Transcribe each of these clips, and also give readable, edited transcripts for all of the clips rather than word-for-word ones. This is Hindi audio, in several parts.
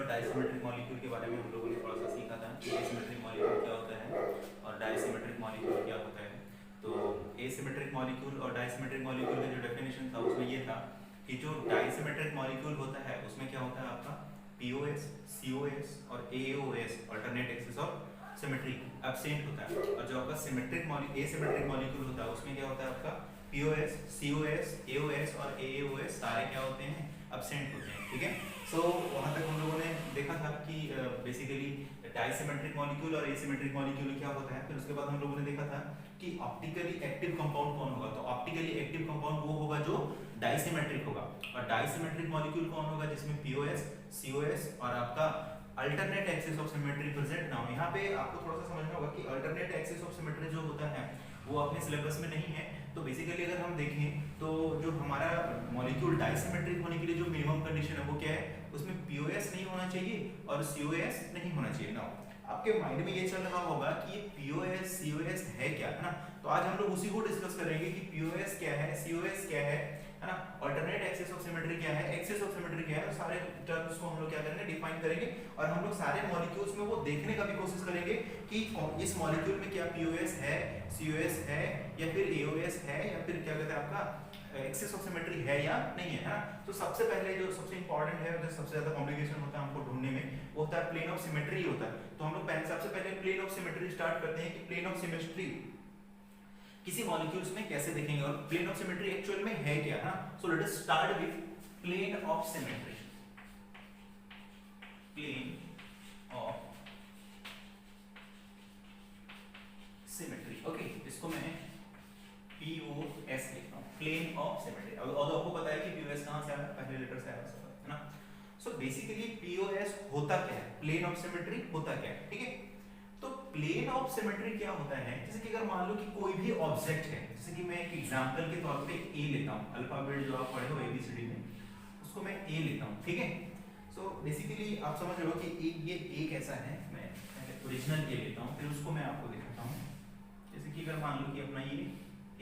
और डायसिमेट्रिक मॉलिक्यूल के बारे में हम लोगों ने थोड़ा सा सीखा था कि एसिमेट्रिक मॉलिक्यूल क्या होता है और डायसिमेट्रिक मॉलिक्यूल क्या होता है। तो एसिमेट्रिक मॉलिक्यूल और डायसिमेट्रिक मॉलिक्यूल का जो डेफिनेशन था उसमें ये था कि जो डायसिमेट्रिक मॉलिक्यूल होता है उसमें क्या होता है आपका POS, COS और AOS alternate axis of symmetry absent होता है, और जो आपका सिमेट्रिक एसिमेट्रिक मॉलिक्यूल होता है उसमें क्या होता है आपका POS, COS, AOS और AOS सारे क्या होते हैं एब्सेंट होते हैं। ठीक है, सो वहाँ तक हम लोगों ने देखा था कि बेसिकली डायसिमेट्रिक मॉलिक्यूल और एसिमेट्रिक मॉलिक्यूल क्या होता है। फिर उसके बाद हम लोगों ने देखा था कि ऑप्टिकली एक्टिव कंपाउंड कौन होगा, तो ऑप्टिकली एक्टिव कंपाउंड वो होगा जो डायसिमेट्रिक होगा, और डायसिमेट्रिक मॉलिक्यूल कौन होगा जिसमें POS, COS और आपका alternate axis of symmetry present ना हो। यहाँ पे आपको थोड़ा सा समझना होगा कि अल्टरनेट एक्सिस ऑफ सिमेट्री जो होता है वो अपने सिलेबस में नहीं है। तो बेसिकली अगर हम देखें तो जो हमारा मॉलिक्यूल डायसिमेट्रिक होने के लिए जो मिनिमम कंडीशन है वो क्या है, उसमें POS नहीं होना चाहिए और COS नहीं होना चाहिए ना। आपके माइंड में ये चल रहा होगा कि ये POS COS है क्या, है ना। तो आज हम लोग उसी को डिस्कस करेंगे कि POS क्या है, COS क्या है ना, अल्टरनेट एक्सिस ऑफ सिमेट्री क्या है, एक्सिस ऑफ सिमेट्री क्या है, सारे टर्म्स को हम लोग क्या करेंगे डिफाइन करेंगे, और हम लोग सारे मॉलिक्यूल्स में वो देखने का भी कोशिश करेंगे कि इस मॉलिक्यूल में क्या POS है, COS है या फिर AOS है या फिर क्या कहते हैं आपका एक्सिस ऑफ सिमेट्री है या नहीं है, ना। तो सबसे पहले जो सबसे इंपॉर्टेंट है, जो सबसे ज्यादा कॉम्प्लिकेशन होता है हमको ढूंढने में, वो होता है प्लेन ऑफ सिमेट्री होता है। तो हम लोग सबसे पहले प्लेन ऑफ सिमेट्री स्टार्ट करते हैं कि प्लेन ऑफ सिमेट्री किसी मॉलिक्यूल्स में कैसे देखेंगे और प्लेन ऑफ सिमेट्री एक्चुअल में है क्या, ना। So let us start with plane of symmetry. Plane of symmetry, okay, इसको मैं POS लिखता हूं, प्लेन ऑफ सिमेट्री। अब आपको पता है कि POS कहां से आया, पहले लेटर से आया, है ना। सो बेसिकली POS होता क्या है, प्लेन ऑफ सिमेट्री होता क्या है, ठीक है। तो प्लेन ऑफ सिमेट्री क्या होता है, जैसे कि अगर मान लो कि कोई भी ऑब्जेक्ट है, जैसे कि मैं एक एग्जांपल के तौर पे A लेता हूं, अल्फाबेट जो आप पढ़े हो ABCD में, उसको मैं A लेता हूं, ठीक है। सो बेसिकली आप समझ रहे हो कि ये A कैसा है, मैं ओरिजिनल A लेता हूं, फिर उसको मैं आपको दिखाता हूं। जैसे कि अगर मान लो कि अपना ये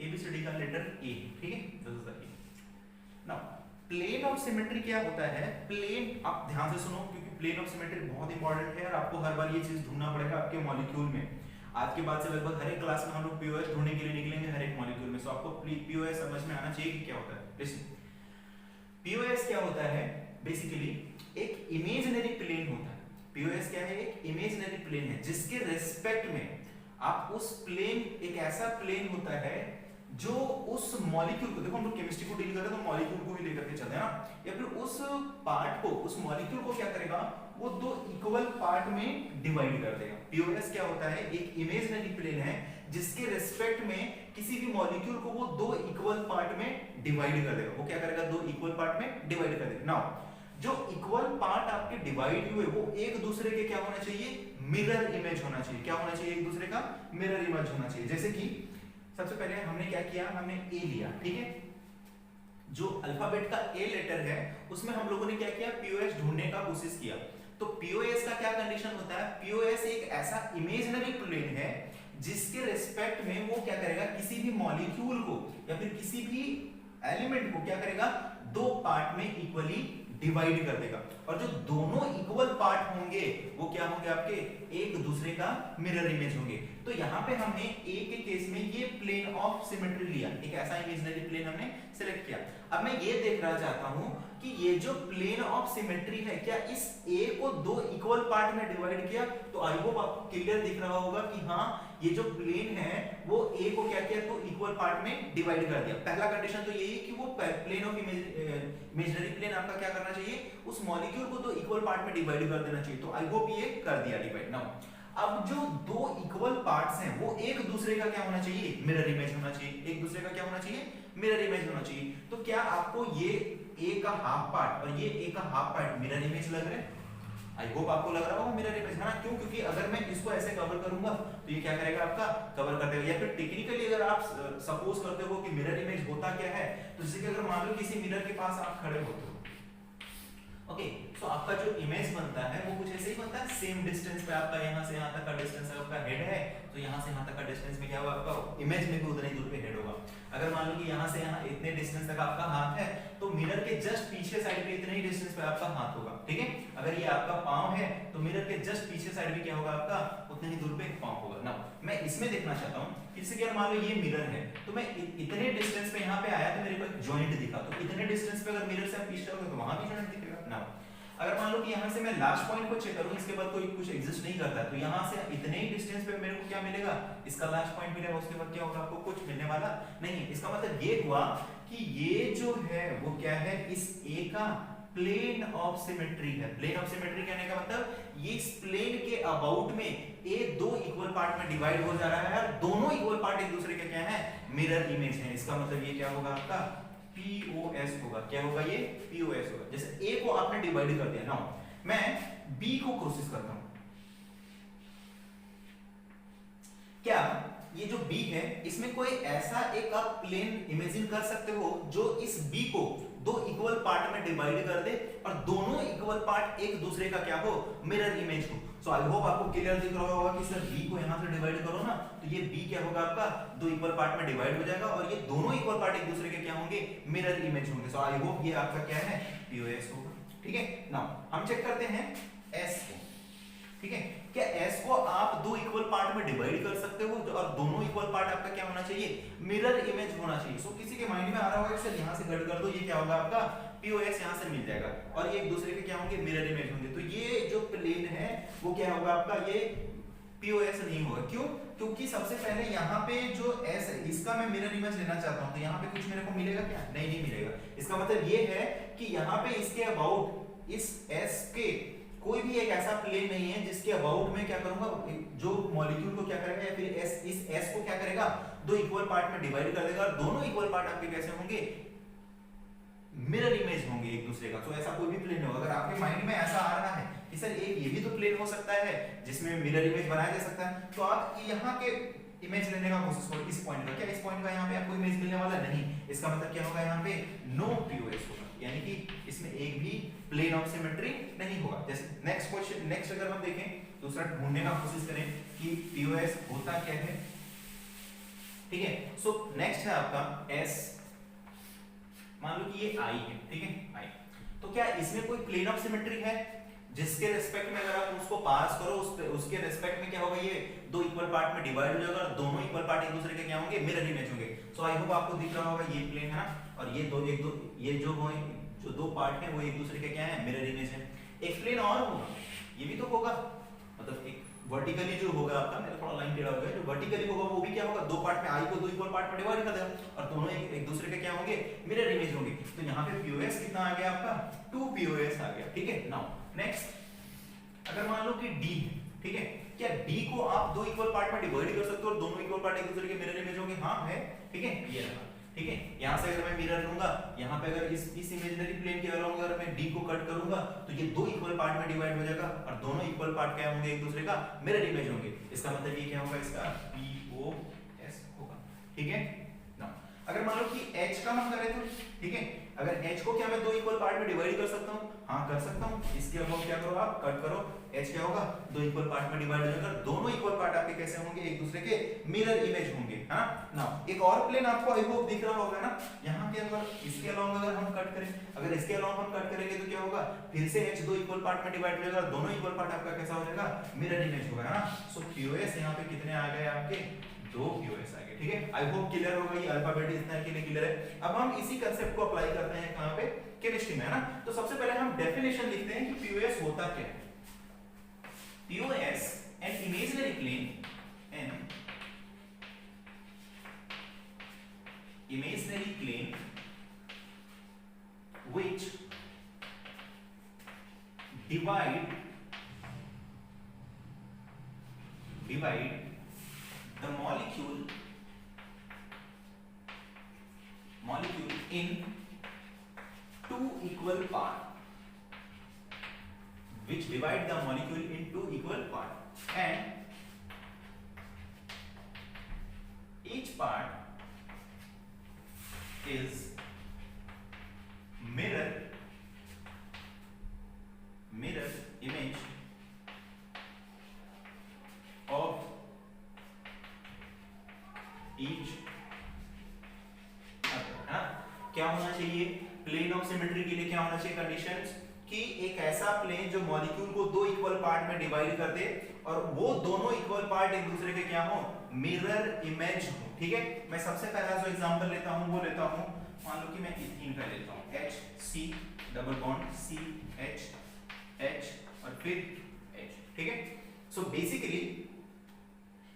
ABCD का लेटर A, ठीक है, this is the A। Now plane of symmetry क्या होता है, प्लेन, आप ध्यान से सुनो क्योंकि प्लेन ऑफ सिमेट्री बहुत इंपॉर्टेंट है और आपको हर बार ये चीज ढूंढना पड़ेगा आपके मॉलिक्यूल में। आज के बाद से लगभग हर एक क्लास में हम लोग POS ढूंढने के लिए निकलेंगे हर एक मॉलिक्यूल में, सो आपको POS समझ में आना चाहिए कि क्या होता है। लिसन, POS क्या होता है, बेसिकली एक इमेजिनरी प्लेन होता है। POS क्या है, एक इमेजिनरी प्लेन है जिसके रेस्पेक्ट में आप उस प्लेन, एक ऐसा प्लेन होता है जो उस मॉलिक्यूल को, देखो हम लोग केमिस्ट्री को डील कर रहे हैं तो मॉलिक्यूल को ही लेकर के चलते हैं ना, या फिर उस पार्ट को, उस मॉलिक्यूल को क्या करेगा, वो दो इक्वल पार्ट में डिवाइड कर देगा। POS क्या होता है, एक इमेजिनरी प्लेन है जिसके रेस्पेक्ट में किसी भी मॉलिक्यूल को वो दो इक्वल पार्ट में डिवाइड कर देगा। वो क्या करेगा, दो इक्वल पार्ट में डिवाइड कर देगा। नाउ जो इक्वल पार्ट आपके डिवाइड हुए वो एक दूसरे के क्या होना चाहिए, मिरर इमेज होना चाहिए। क्या होना चाहिए, एक दूसरे का मिरर इमेज होना चाहिए। जैसे कि सबसे पहले हमने क्या किया, हमने A लिया, ठीक है। जो अल्फाबेट का A लेटर है उसमें हम लोगों ने क्या किया, POS ढूंढने का कोशिश किया। तो POS का क्या कंडीशन होता है, POS एक ऐसा इमेजिनरी प्लेन है जिसके रेस्पेक्ट में वो क्या करेगा, किसी भी मॉलिक्यूल को या फिर किसी भी एलिमेंट को क्या करेगा, दो पार्ट में इक्वली डिवाइड कर देगा, और जो दोनों इक्वल पार्ट होंगे वो क्या होंगे, आपके एक दूसरे का मिरर इमेज होंगे। तो यहाँ पे हमने A के केस में ये प्लेन ऑफ सिमेट्री लिया, एक ऐसा इमेजिनरी प्लेन हमने सिलेक्ट किया। अब मैं ये देखना चाहता हूं कि ये जो प्लेन ऑफ सिमेट्री है क्या इस A को दो इक्वल पार्ट में डिवाइड किया। तो आई होप आपको क्लियर दिख रहा होगा कि हाँ ये जो प्लेन है वो A को क्या किया, तो इक्वल पार्ट में डिवाइड कर दिया। पहला कंडीशन तो यही है कि वो प्लेन ऑफ इमेजिनरी प्लेन आपका क्या करना चाहिए, उस मॉलिक्यूल को तो इक्वल पार्ट में डिवाइड कर देना चाहिए। तो आई होप ये कर दिया डिवाइड। नाउ अब जो दो इक्वल पार्ट्स हैं वो एक दूसरे का क्या होना चाहिए, मिरर इमेज होना चाहिए। एक दूसरे का क्या होना चाहिए, मिरर इमेज होना चाहिए। तो क्या आपको ये A का हाफ पार्ट और ये A का हाफ पार्ट मिरर इमेज लग रहे हैं? आई होप आपको लग रहा होगा मिरर इमेज, है ना। क्यों, क्योंकि अगर मैं इसको ऐसे कवर करूंगा तो ये क्या करेगा, आपका कवर कर देगा। या फिर टेक्निकली अगर आप सपोज करते हो कि मिरर इमेज होता क्या है, तो जैसे कि अगर मान लो किसी मिरर के पास आप खड़े होते हो ओके सो आपका जो इमेज बनता है वो कुछ ऐसे ही बनता है, सेम डिस्टेंस पे आपका यहाँ से यहाँ तक का डिस्टेंस आपका हेड है, तो यहाँ से यहाँ तक का डिस्टेंस में क्या होगा आपका इमेज में भी उतना ही दूर पे हेड होगा। अगर मान लो कि यहाँ से यहाँ इतने डिस्टेंस तक आपका हाथ है, तो मिरर के जस्ट पीछे साइड पे इतने ही डिस्टेंस पे आपका हाथ होगा, ठीक है। अगर ये आपका पाँव है तो मिरर के जस्ट पीछे साइड पे क्या होगा आपका उतने ही दूर पे पाँव होगा ना। मैं इसमें देखना चाहता हूँ, इससे क्या मान लो ये मिरर है, तो मैं इतने डिस्टेंस पे यहाँ पे आया तो मेरे को एक जॉइंट दिखा, तो इतने डिस्टेंस पे अगर मिरर से आप पीछे रहोगे तो वहां भी जॉइंट दिखेगा ना। अगर मान लो कि यहाँ से मैं लास्ट पॉइंट को चेक करूँ, इसके बाद कोई कुछ एग्जिस्ट नहीं करता, तो यहाँ से इतने ही डिस्टेंस पे मेरे को क्या मिलेगा, इसका लास्ट पॉइंट मिलेगा, उसके बाद क्या होगा आपको कुछ मिलने वाला नहीं। इसका मतलब ये हुआ कि ये जो है वो क्या है, इस ए का प्लेन ऑफ सिमेट्री है। प्लेन ऑफ सिमेट्री कहने का मतलब ये इस प्लेन के अबाउट में ए दो इक्वल पार्ट में डिवाइड हो जा रहा है और दोनों इक्वल पार्ट एक दूसरे के क्या है, मिरर इमेज है। इसका मतलब ये क्या होगा आपका POS होगा। क्या होगा ये POS होगा। जैसे A को आपने डिवाइड कर दिया ना, मैं B को कोशिश करता हूं, क्या ये जो B है इसमें कोई ऐसा एक आप प्लेन इमेजिन कर सकते हो जो इस B को दो इक्वल पार्ट में डिवाइड कर दे और दोनों इक्वल पार्ट एक दूसरे का क्या हो, मिरर इमेज हो। सो आई होप आपको क्लियर दिख रहा होगा कि सर B को यहां से डिवाइड करो ना, तो ये B क्या होगा आपका दो इक्वल पार्ट में डिवाइड हो जाएगा और ये दोनों इक्वल पार्ट एक दूसरे के क्या होंगे, मिरर इमेज होंगे। सो आई होप ये आपका क्या है, POS होगा। ठीक है, नाउ हम चेक करते हैं S को। ठीक है, क्या S को आप दो इक्वल पार्ट में डिवाइड कर सकते हो और दोनों इक्वल पार्ट आपका क्या होना चाहिए, मिरर इमेज होना चाहिए। सो किसी के माइंड में आ रहा होगा कि सर यहां से गड़ कर दो, ये क्या होगा आपका POS यहां से मिल जाएगा और ये एक दूसरे के क्या होंगे, मिरर इमेज होंगे। तो ये जो प्लेन है वो क्या होगा आपका, ये POS नहीं होगा। क्यों? क्योंकि सबसे पहले यहाँ पे जो S है इसका मैं मिरर इमेज लेना चाहता हूँ, तो यहाँ पे कुछ मेरे को मिलेगा क्या, नहीं मिलेगा। इसका मतलब ये है कि यहाँ पे इसके अबाउट इस S के कोई भी एक ऐसा प्लेन नहीं है जिसके अबाउट में क्या करूंगा, जो मॉलिक्यूल को क्या करेगा या फिर इस S को क्या करेगा, दो इक्वल पार्ट में डिवाइड कर देगा और दोनों इक्वल पार्ट आपके कैसे होंगे, मिरर इमेज होंगे एक दूसरे का। तो ऐसा कोई भी प्लेन होगा, अगर आपके माइंड में ऐसा आ रहा है कि सर एक ये भी तो प्लेन हो सकता है जिसमें मिरर इमेज बनाया जा सकता है, तो आप यहाँ के इमेज लेने का कोशिश करो इस पॉइंट का। क्या इस पॉइंट का यहाँ पे आपको इमेज मिलने वाला नहीं, इसका मतलब क्या होगा, यहाँ पे नो POS होगा, यानी कि इसमें एक भी प्लेन ऑफ सिमेट्री नहीं होगा। जैसे नेक्स्ट क्वेश्चन, नेक्स्ट अगर हम देखें दूसरा ढूंढने का कोशिश करें कि POS होता क्या है। ठीक है, सो नेक्स्ट है आपका S। मान लो कि ये I है, ठीक है I, तो क्या इसमें कोई प्लेन ऑफ सिमेट्री है जिसके रिस्पेक्ट में अगर आप उसको पास करो उसके रिस्पेक्ट में क्या होगा, ये दो इक्वल पार्ट में डिवाइड हो जाएगा और दोनों इक्वल पार्ट एक दूसरे के क्या होंगे, मिरर इमेज होंगे। सो आई होप आपको दिख रहा होगा ये प्लेन है और ये ये जो दो पार्ट है वो एक दूसरे के क्या है, मिरर इमेज है। एक प्लेन और होगा, ये भी तो होगा, मतलब एक वर्टिकली जो होगा आपका, मेरा थोड़ा लाइन टेढ़ा हो गया, जो वर्टिकली होगा वो भी क्या होगा, दो पार्ट में I को दो इक्वल पार्ट में डिवाइड कर देगा और दोनों एक दूसरे के क्या होंगे, मिरर इमेज होंगे। तो यहाँ पे POS कितना आ गया आपका, 2 POS आ गया। ठीक है, नाउ नेक्स्ट अगर मान लो कि D है, ठीक है, क्या D को आप दो इक्वल पार्ट में डिवाइड कर सकते हो और दोनों इक्वल पार्ट एक दूसरे के मिरर इमेज होंगे, हाँ है। ठीक है, ये रहा। ठीक है, यहाँ से अगर मैं मिरर लूंगा, यहाँ पे अगर इस इमेजिनरी प्लेन के अराउंड अगर मैं D को कट करूंगा तो ये दो इक्वल पार्ट में डिवाइड हो जाएगा और दोनों इक्वल पार्ट क्या होंगे, एक दूसरे का मिरर इमेज होंगे। इसका मतलब ये क्या होगा, इसका POS होगा। ठीक है, नाउ अगर मान लो कि H का हम करें तो, ठीक है, अगर H को क्या मैं दो इक्वल पार्ट में डिवाइड कर सकता हूँ, हाँ कर सकता हूँ। इसके अलावा क्या करो आप, कट करो, H क्या होगा, दो इक्वल पार्ट में डिवाइड हो जाएगा, दोनों इक्वल पार्ट आपके कैसे होंगे, एक दूसरे के मिरर इमेज होंगे। हाँ, नाउ एक और प्लेन आपको आई होप दिख रहा होगा ना, यहाँ के अगर इसके अलावा अगर हम कट करें, अगर इसके अलावा हम कट करेंगे तो क्या होगा, फिर से H दो इक्वल पार्ट में डिवाइड हो जाएगा, दोनों इक्वल पार्ट आपका कैसा हो जाएगा, मिरर इमेज होगा ना। सो POS यहाँ पे कितने आ गए आपके, 2 POS आ गए। ठीक है, आई होप क्लियर होगा, ये अल्फाबेट इतना के लिए क्लियर है। अब हम इसी कांसेप्ट को अप्लाई करते हैं कहां पे, केमिस्ट्री में, है ना। तो सबसे पहले हम डेफिनेशन लिखते हैं कि POS होता क्या है। POS an imaginary plane, an imaginary plane which divide the molecule in two equal part, which divide the molecule in two equal part, and each part is mirror each other. क्या होना चाहिए प्लेन ऑफ सिमेट्री के लिए? क्या होना चाहिए कंडीशंस? कि एक ऐसा प्लेन जो मॉलिक्यूल को दो इक्वल पार्ट में डिवाइड कर दे और वो दोनों इक्वल पार्ट एक दूसरे के क्या हो, मिरर इमेज हो। ठीक है, मैं सबसे पहला जो एग्जांपल लेता हूं वो लेता हूं, मान लो कि मैं इथीन का लेता हूं, HC डबल बॉन्ड CH और फिर H। ठीक है, सो बेसिकली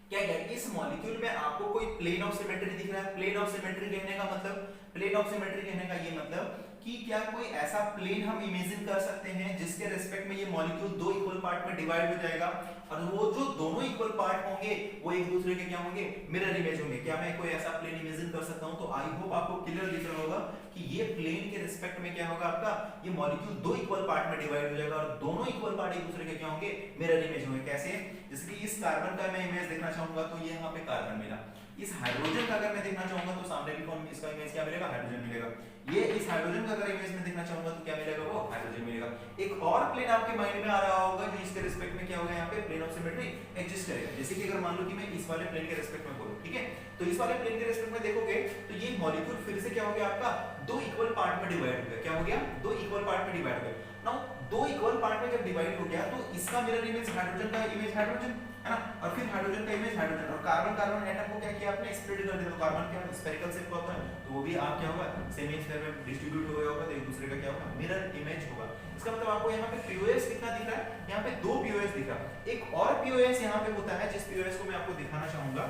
क्या है, इस मॉलिक्यूल में आपको कोई प्लेन ऑफ सिमेट्री दिख रहा है? प्लेन ऑफ सिमेट्री कहने का मतलब, प्लेन ऑफ सिमेट्री कहने का ये मतलब कि क्या कोई ऐसा प्लेन हम इमेजिन कर सकते हैं जिसके रिस्पेक्ट में ये मॉलिक्यूल दो इक्वल पार्ट में डिवाइड हो जाएगा और वो जो दोनों इक्वल पार्ट होंगे वो एक दूसरे के क्या होंगे, मिरर इमेज होंगे। क्या मैं कोई ऐसा प्लेन इमेजिन कर सकता हूं? तो आई होप आपको क्लियर दिख रहा होगा कि ये प्लेन के रिस्पेक्ट में क्या होगा आपका, ये मॉलिक्यूल दो इक्वल पार्ट में डिवाइड हो जाएगा और दोनों इक्वल पार्ट एक दूसरे के क्या होंगे, मिरर इमेज होंगे। कैसे? जैसे कि इस कार्बन का मैं इमेज देखना चाहूंगा तो ये यहाँ पे कार्बन मिला, इस हाइड्रोजन का अगर मैं देखना चाहूंगा तो सामने भी कौन, इसका इमेज क्या मिलेगा, हाइड्रोजन मिलेगा। ये इस हाइड्रोजन का अगर इमेज में देखना चाहूंगा तो क्या मिलेगा, वो हाइड्रोजन मिलेगा। एक और प्लेन आपके माइंड में आ रहा होगा जो इसके रिस्पेक्ट में क्या होगा, यहाँ पे प्लेन ऑफ सिमेट्री एग्जिस्ट करेगा। जैसे कि अगर मान लो कि मैं इस वाले प्लेन के रिस्पेक्ट में बोलूं, ठीक है, तो इस वाले प्लेन के रिस्पेक्ट में देखोगे तो ये मॉलिक्यूल फिर से क्या हो गया आपका, दो इक्वल पार्ट में डिवाइड हो गया। क्या हो गया, दो इक्वल पार्ट में डिवाइड हो गया। नाउ दो इक्वल पार्ट में जब डिवाइड हो गया तो इसका मिरर इमेज हाइड्रोजन का इमेज हाइड्रोजन है ना, और फिर हाइड्रोजन का इमेज हाइड्रोजन, और कार्बन कार्बन एटम को क्या किया आपने, स्प्लिट कर दिया। तो कार्बन क्या स्फेरिकल शेप का होता है तो वो भी आप क्या होगा, सेमी स्फीयर में डिस्ट्रीब्यूट हो गया होगा, तो एक दूसरे का क्या होगा, मिरर इमेज होगा। इसका मतलब आपको यहाँ पे पीओएस कितना दिख रहा है, यहाँ पे दो पीओएस दिख रहा है। एक और पीओएस यहाँ पे होता है जिस पीओएस को मैं आपको दिखाना चाहूंगा।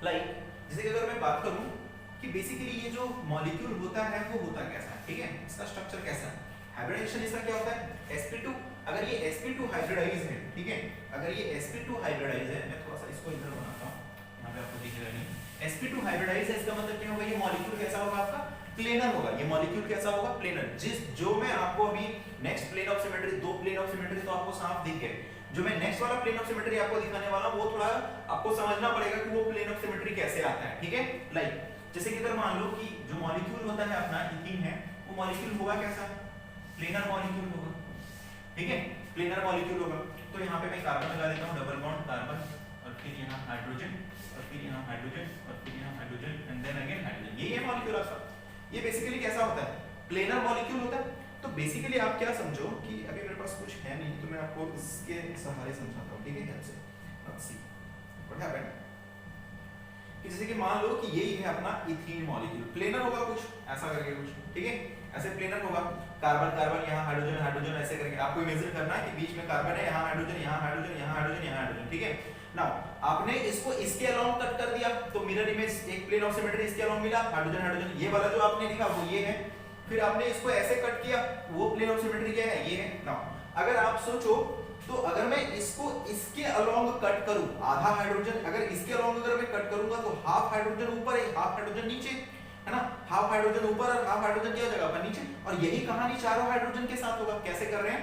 लाइक जैसे कि अगर मैं बात करूं कि बेसिकली ये जो मॉलिक्यूल होता है वो होता कैसा है, ठीक है, इसका स्ट्रक्चर कैसा है, हाइब्रिडाइजेशन इसका क्या होता है, sp2। अगर ये sp2 हाइब्रिडाइज है, ठीक है, अगर ये sp2 हाइब्रिडाइज है, मैं थोड़ा सा इसको इधर बनाता हूं, यहां पे आपको दिख रहा नहीं, sp2 हाइब्रिडाइज है, इसका मतलब क्या होगा, ये मॉलिक्यूल कैसा होगा आपका, प्लेनर होगा। ये मॉलिक्यूल कैसा होगा, प्लेनर। जो मैं आपको अभी नेक्स्ट प्लेन ऑफ सिमेट्री, दो प्लेन ऑफ सिमेट्री तो आपको साफ दिख गए, जो मैं नेक्स्ट वाला प्लेन ऑफ सिमेट्री आपको दिखाने वाला हूं वो थोड़ा आपको समझना पड़ेगा कि वो प्लेन ऑफ सिमेट्री कैसे आता है, ठीक है। लाइक जैसे कि अगर मान लो कि जो मॉलिक्यूल होता है अपना इथीन है, वो मॉलिक्यूल होगा कैसा, प्लेनर मॉलिक्यूल होगा, ठीक है, प्लेनर मॉलिक्यूल होगा। तो यहाँ पे मैं कार्बन लगा देता हूँ, डबल बॉन्ड कार्बन, और फिर यहाँ हाइड्रोजन, और फिर यहाँ हाइड्रोजन, और फिर यहाँ hydrogen, and then again hydrogen. ये मॉलिक्यूल आपका, ये बेसिकली कैसा होता है, प्लेनर मॉलिक्यूल होता है। तो बेसिकली आप क्या समझो कि अभी मेरे पास कुछ है नहीं तो मैं आपको इसके सहारे समझाता हूँ, ठीक है, ध्यान से। लेट्स सी व्हाट हैपेंड कि जैसे कि मान लो कि यही है अपना इथीन मॉलिक्यूल, प्लेनर होगा कुछ ऐसा करके कुछ, ठीक है, ऐसे प्लेनर होगा, कार्बन कार्बन, यहाँ हाइड्रोजन हाइड्रोजन, ऐसे करके आपको इमेजिन करना है कि बीच में कार्बन है, यहाँ हाइड्रोजन, यहाँ हाइड्रोजन, यहाँ हाइड्रोजन, यहाँ हाइड्रोजन, ठीक है। नाउ आपने इसको इसके अलोंग कट कर दिया तो मिरर इमेज एक प्लेन ऑफ सिमेट्री इसके अलोंग मिला, हाइड्रोजन हाइड्रोजन, ये वाला जो आपने लिखा वो ये है। फिर आपने इसको ऐसे कट किया, वो प्लेन ऑफ सिमेट्री क्या है, ये है। नाउ अगर आप सोचो तो अगर मैं इसको इसके अलोंग कट करूं, आधा हाइड्रोजन अगर इसके अलोंग अगर मैं कट करूंगा तो हाफ हाइड्रोजन ऊपर है, हाफ हाइड्रोजन नीचे, है ना, हाफ हाइड्रोजन ऊपर और हाफ हाइड्रोजन क्या जगह पर, नीचे। और यही कहानी चारों हाइड्रोजन के साथ होगा। कैसे कर रहे हैं,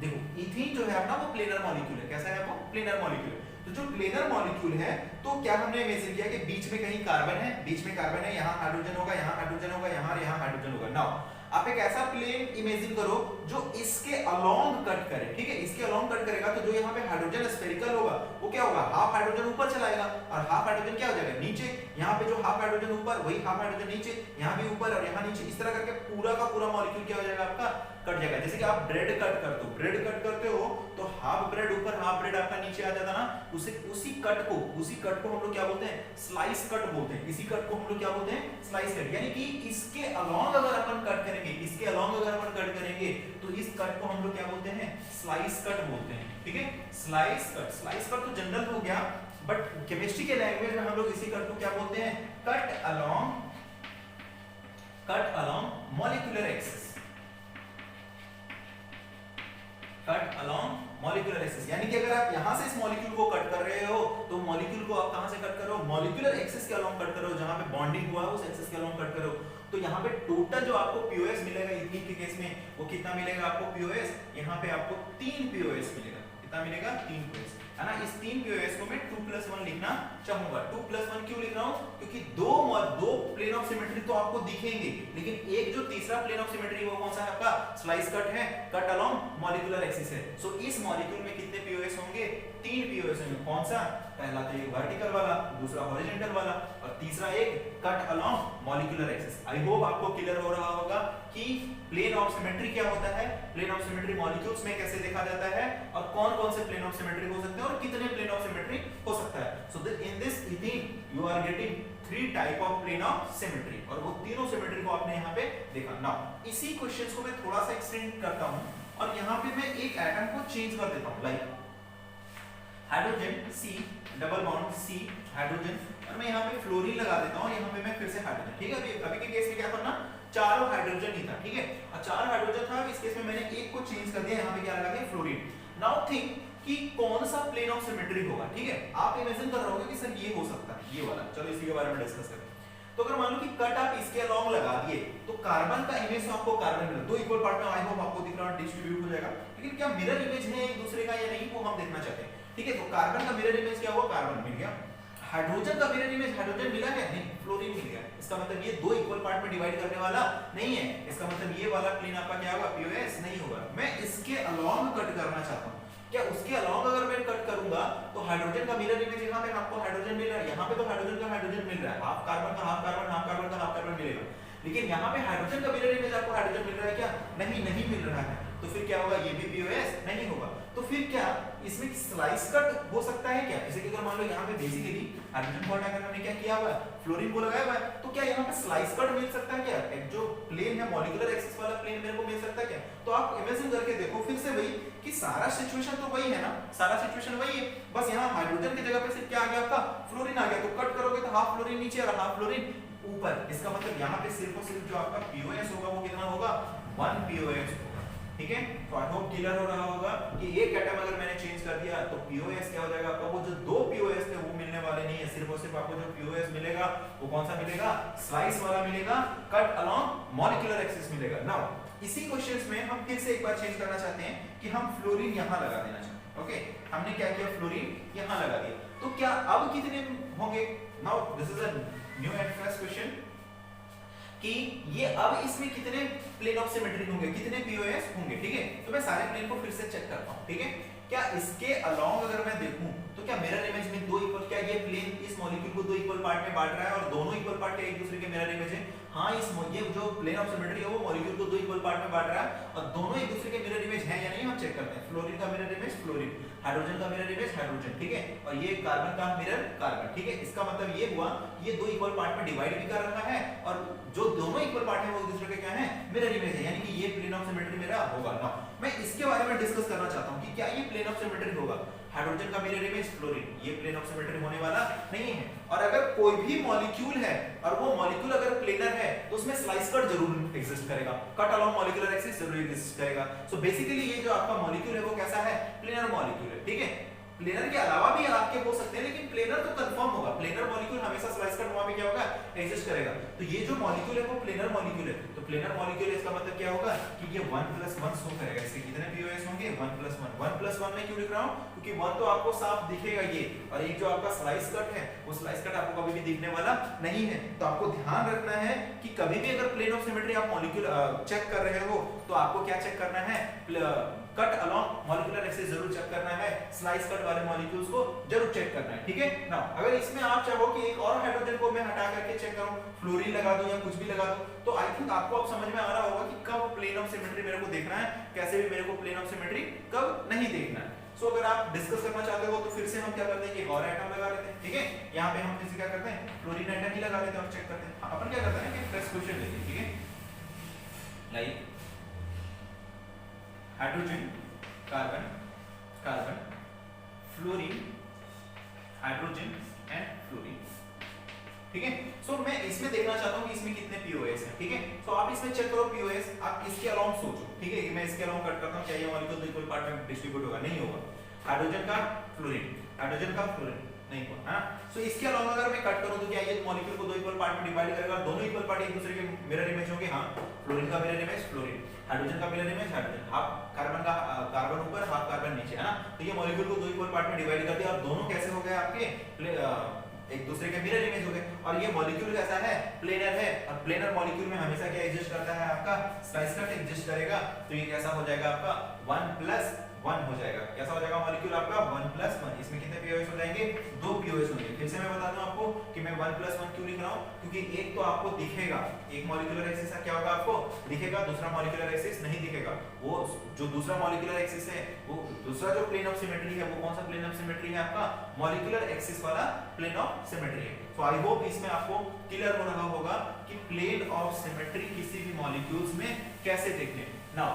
देखो इथीन जो है अपना वो प्लेनर मॉलिक्यूल है। कैसा है वो, प्लेनर मॉलिक्यूल है। तो जो प्लेनर मॉलिक्यूल है तो क्या हमने इमेजिन किया कि बीच में कहीं कार्बन है, बीच में कार्बन है, यहाँ हाइड्रोजन होगा, यहाँ हाइड्रोजन होगा, यहाँ हाइड्रोजन होगा। नाउ आप एक ऐसा प्लेन इमेजिन करो जो इसके अलोंग कट करे, ठीक है, इसके अलोंग कट करेगा तो जो यहाँ पे हाइड्रोजन स्फेरिकल होगा वो क्या होगा, हाफ हाइड्रोजन ऊपर चला जाएगा और हाफ हाइड्रोजन क्या हो जाएगा, नीचे। यहाँ पे जो हाफ हाइड्रोजन ऊपर वही हाफ हाइड्रोजन नीचे, यहाँ भी ऊपर और यहाँ नीचे। इस तरह करके पूरा का पूरा मॉलिक्यूल क्या हो जाएगा आपका, कट जाएगा। जैसे कि आप ब्रेड कट करते हो, ब्रेड कट करते हो तो हाफ ब्रेड ऊपर हाफ ब्रेड आपका नीचे आ जाता ना, उसी कट को हम लोग क्या बोलते हैं, स्लाइस कट बोलते हैं। इसी कट को हम लोग क्या बोलते हैं, स्लाइस कट। यानी कि इसके अलोंग अगर अपन कट करेंगे, इसके अलोंग अगर अपन कट करेंगे तो इस कट को हम लोग क्या बोलते हैं, स्लाइस कट बोलते हैं, ठीक है, स्लाइस कट। स्लाइस कट तो जनरल हो गया, बट केमिस्ट्री के लैंग्वेज में हम लोग इसी कट को क्या बोलते हैं, cut along molecular axis, cut along molecular axis. यानी कि अगर आप यहां से इस मॉलिक्यूल को कट कर रहे हो तो मॉलिक्यूल को आप कहां से कट कर रहे हो, मॉलिक्यूलर एक्सिस के अलोंग कट कर रहे हो, जहां पे बॉन्डिंग हुआ है उस एक्सिस के अलोंग कट कर रहे हो। तो यहाँ पे टोटल जो आपको पीओएस मिलेगा इथीन के केस में, वो कितना मिलेगा आपको पीओएस, यहाँ पे आपको 3 पीओएस मिलेगा। कितना मिलेगा, 3 पीओएस, है ना। इस 3 पीओएस को मैं 2+1 लिखना चाहूंगा। 2+1 क्यों लिख रहा हूं, क्योंकि दो प्लेन ऑफ सिमेट्री तो आपको दिखेंगे, लेकिन एक जो तीसरा प्लेन ऑफ सिमेट्री वो कौन सा है आपका, स्लाइस कट है, कट अलोंग मॉलिक्यूलर एक्सिस है। सो इस मॉलिक्यूल में कितने पीओएस होंगे, 3 पीओएस होंगे। कौन सा, पहला तो एक वर्टिकल वाला, दूसरा हॉरिजॉन्टल वाला, और तीसरा एक कट अलोंग मॉलिक्यूलर एक्सिस। आई होप आपको क्लियर हो रहा होगा कि प्लेन ऑफ सिमेट्री क्या होता है, प्लेन ऑफ सिमेट्री मॉलिक्यूल्स में कैसे देखा जाता है, और कौन कौन से प्लेन ऑफ सिमेट्री हो सकते हैं और कितने प्लेन ऑफ सिमेट्री हो सकता है। So in this thing you are getting 3 type of plane of symmetry, और वो तीनों सिमेट्री को आपने यहाँ पे देखा। नाउ इसी क्वेश्चंस को मैं थोड़ा सा एक्सटेंड करता हूँ, और यहाँ पे मैं एक एटम को चेंज कर देता हूँ, like hydrogen C double bond C hydrogen, और मैं यहाँ पे फ्लोरीन लगा देता हूँ, यहाँ पे मैं फिर से हाइड्रोजन। ठीक है, अभी के केस में क्या था ना, चारों हाइड्रोजन ही था। ठीक है, और 4 हाइड्रोजन था, इस केस में मैंने एक को चेंज कर दिया, यहाँ पे क्या लगा दिया, फ्लोरीन। नाउ थिंक कि कौन सा प्लेन ऑफ सिमेट्री होगा। ठीक है, आप इमेजिन कर रहे होगे कि सर ये हो सकता है, ये वाला। चलो इसी के बारे में डिस्कस करें। तो अगर मान लो कि कट आप इसके अलोंग लगा दिए, तो कार्बन का इमेज तो आपको कार्बन मिला, दो इक्वल पार्ट में, आई होप आपको दिख रहा है, डिस्ट्रीब्यूट हो जाएगा। लेकिन क्या मिरर इमेज है एक दूसरे का या नहीं, वो हम देखना चाहते हैं। ठीक है, तो कार्बन का मिरर इमेज क्या हुआ, कार्बन मिल गया। हाइड्रोजन का मिरर इमेज हाइड्रोजन मिला है, नहीं, फ्लोरीन मिल गया। इसका मतलब ये दो इक्वल पार्ट में डिवाइड करने वाला नहीं है। इसका मतलब ये वाला प्लेन आपका क्या होगा, पीओएस नहीं होगा। मैं इसके अलोंग कट करना चाहता हूं, क्या उसके अलोंग अगर मैं कट करूंगा तो हाइड्रोजन का मिरर इमेज यहाँ पे आपको हाइड्रोजन मिल रहा है, यहाँ पे तो हाइड्रोजन का हाइड्रोजन मिल रहा है, हाफ कार्बन का हाफ कार्बन, हाफ कार्बन का हाफ कार्बन मिलेगा। लेकिन यहाँ पे हाइड्रोजन का मिरर इमेज आपको हाइड्रोजन मिल रहा है क्या, नहीं मिल रहा है। तो फिर क्या होगा, ये भी पीओएस नहीं होगा। तो फिर क्या इसमें स्लाइस कट हो सकता है क्या, जैसे कि अगर मान लो यहाँ पे बेसिकली हाइड्रोजन को हटाकर हमने क्या किया हुआ है, फ्लोरीन को लगाया हुआ है, तो क्या यहाँ पे स्लाइस कट मिल सकता है क्या, एक जो प्लेन है मॉलिक्यूलर एक्सिस वाला प्लेन मेरे को मिल सकता है क्या। तो आप इमेजिन करके देखो फिर से वही कि सारा सिचुएशन तो वही है ना, सारा सिचुएशन वही है, बस यहाँ हाइड्रोजन की जगह पे सिर्फ क्या आ गया आपका, फ्लोरीन आ गया। तो कट करोगे तो हाफ फ्लोरीन नीचे और हाफ फ्लोरीन ऊपर। इसका मतलब यहाँ पे सिर्फ और सिर्फ जो आपका पीओएस होगा वो कितना होगा, 1 पीओएस होगा। ठीक है, तो आई होप क्लियर हो रहा होगा कि एक एटम अगर मैंने चेंज कर दिया तो पीओएस क्या हो जाएगा आपका, वो जो दो पीओएस थे वो मिलने वाले नहीं है। सिर्फ और सिर्फ आपको जो पीओएस मिलेगा वो कौन सा मिलेगा, स्लाइस वाला मिलेगा, कट अलोंग मॉलिक्यूलर एक्सिस मिलेगा। नाउ इसी क्वेश्चंस में हम फिर से एक बार चेंज करना चाहते हैं कि हम फ्लोरीन यहां लगा देना चाहते हैं। ओके, हमने क्या किया, फ्लोरीन यहां लगा दिया, तो क्या अब कितने होंगे। Now this is a new and fresh question कि ये अब इसमें कितने प्लेन ऑफ सिमेट्री होंगे, कितने पीओएस होंगे। ठीक है, तो मैं सारे प्लेन को फिर से चेक करता हूं। ठीक है, क्या इसके अलोंग अगर मैं देखूं तो क्या मिरर इमेज में दो इक्वल, क्या ये प्लेन इस मॉलिक्यूल को दो इक्वल पार्ट में बांट रहा है और दोनों इक्वल पार्ट एक दूसरे के मिरर इमेज है। हाँ, इस ये जो प्लेन ऑफ सिमेट्री है वो मॉलिक्यूल को दो इक्वल पार्ट में बांट रहा है और दोनों एक दूसरे के मिरर इमेज है या नहीं हम चेक करते हैं। फ्लोरीन का मिरर इमेज फ्लोरीन, हाइड्रोजन का मिरर इमेज हाइड्रोजन। ठीक है, और ये कार्बन का मिरर कार्बन। ठीक है, इसका मतलब ये हुआ ये दो इक्वल पार्ट में डिवाइड भी कर रहा है और जो दोनों इक्वल पार्ट है वो एक दूसरे के क्या है, मिरर इमेज है, यानी कि ये प्लेन ऑफ सिमेट्री मेरा होगा ना। मैं इसके बारे में डिस्कस करना चाहता हूं कि क्या ये प्लेन ऑफ सिमेट्री होगा। हाइड्रोजन का मिरर इमेज फ्लोरीन, ये प्लेन ऑफ सिमेट्री होने वाला नहीं है। और अगर कोई भी मॉलिक्यूल है और वो मॉलिक्यूल अगर प्लेनर है तो उसमें स्लाइस कट जरूर एग्जिस्ट करेगा, कट अलोंग मॉलिक्यूलर एक्सिस जरूर एग्जिस्ट करेगा। सो बेसिकली ये जो आपका मॉलिक्यूल है वो कैसा है, प्लेनर मॉलिक्यूल है। ठीक है, प्लेनर के अलावा भी आपके हो सकते हैं लेकिन प्लेनर तो कंफर्म होगा, प्लेनर मॉलिक्यूल हमेशा स्लाइस कट वहां पे क्या होगा, एग्जिस्ट करेगा। तो ये जो मॉलिक्यूल है वो प्लेनर मॉलिक्यूल है। तो प्लेनर मॉलिक्यूल इसका मतलब क्या होगा कि ये 1 + 1 शो करेगा। इसके कितने पीओएस होंगे, 1 + 1। 1 + 1 में क्यों लिख रहा हूं, क्योंकि 1 तो आपको साफ दिखेगा ये, और एक जो आपका स्लाइस कट है वो स्लाइस कट आपको कभी भी दिखने वाला नहीं है। तो आपको ध्यान रखना है कि कभी भी अगर प्लेन ऑफ सिमेट्री आप मॉलिक्यूल चेक कर रहे हो तो आपको क्या चेक करना है, कट अलोंग मॉलिक्यूलर एक्सिस जरूर चेक करना है, स्लाइस कट वाले मॉलिक्यूल्स को जरूर चेक करना है। ठीक है ना, अगर इसमें आप चाहो कि एक और हाइड्रोजन को मैं हटा करके चेक करूं, फ्लोरीन लगा दूं या कुछ भी लगा दूं, तो आई थिंक आपको अब समझ में आ रहा होगा कि कब प्लेन ऑफ सिमेट्री मेरे को देखना है, कैसे भी मेरे को प्लेन ऑफ सिमेट्री कब नहीं देखना है। सो अगर आप डिस्कस करना चाहते हो तो फिर से हम क्या करते हैं कि एक और एटम लगा लेते हैं। ठीक है, यहाँ पे हम फिर से क्या करते हैं, फ्लोरीन एटम ही लगा लेते हैं और चेक करते हैं। अपन क्या करते हैं कि फ्रेश क्वेश्चन लेते हैं। ठीक है, like hydrogen carbon carbon fluorine hydrogen and fluorine. ठीक है, सो मैं इसमें देखना चाहता हूं कि इसमें कितने पीओएस हैं। ठीक है, सो आप इसमें चेक करो पीओएस, आप इसके अलाउंग सोचो। ठीक है, कि मैं इसके अलाउंग कट करता हूं, क्या ये मॉलिक्यूल इक्वल पार्ट में डिस्ट्रीब्यूट होगा, नहीं होगा। हाइड्रोजन का फ्लोरीन, हाइड्रोजन का फ्लोरीन नहीं होगा। हां, सो इसके अलावा अगर मैं कट करूं तो क्या ये मॉलिक्यूल को दो इक्वल पार्ट में डिवाइड करेगा, दोनों इक्वल पार्ट एक दूसरे के मिरर इमेज होंगे। हां, फ्लोरीन का मिरर इमेज फ्लोरीन, हाइड्रोजन का mirror image hydrogen, half carbon का कार्बन ऊपर हाफ कार्बन नीचे, है ना। तो ये मॉलिक्यूल को दो इक्वल पार्ट में डिवाइड कर दिया और दोनों कैसे हो गए आपके एक दूसरे के मिरर इमेज हो गए। और ये मॉलिक्यूल कैसा है, प्लेनर है, और प्लेनर मॉलिक्यूल में हमेशा क्या एग्जिस्ट करता है, आपका स्लाइस कट एग्जिस्ट करेगा। तो ये कैसा हो जाएगा आपका 1 + 1 हो जाएगा। कैसा हो जाएगा मॉलिक्यूल आपका 1 + 1। इसमें कितने पीओएस हो जाएंगे? 2 पीओएस होंगे। फिर से मैं बता दूं आपको कि मैं 1 + 1 क्यों लिख रहा हूं, क्योंकि एक तो आपको दिखेगा, एक मॉलिक्यूलर एक्सिस क्या होगा आपको दिखेगा, दूसरा मॉलिक्यूलर एक्सिस नहीं दिखेगा। वो जो दूसरा मॉलिक्यूलर एक्सिस है, वो दूसरा जो प्लेन ऑफ सिमेट्री है, वो कौन सा प्लेन ऑफ सिमेट्री है आपका? मॉलिक्यूलर एक्सिस वाला प्लेन ऑफ सिमेट्री है। तो आई होप इसमें आपको क्लियर हो रहा होगा कि प्लेन ऑफ सिमेट्री किसी भी मॉलिक्यूल्स में कैसे देखने। नाउ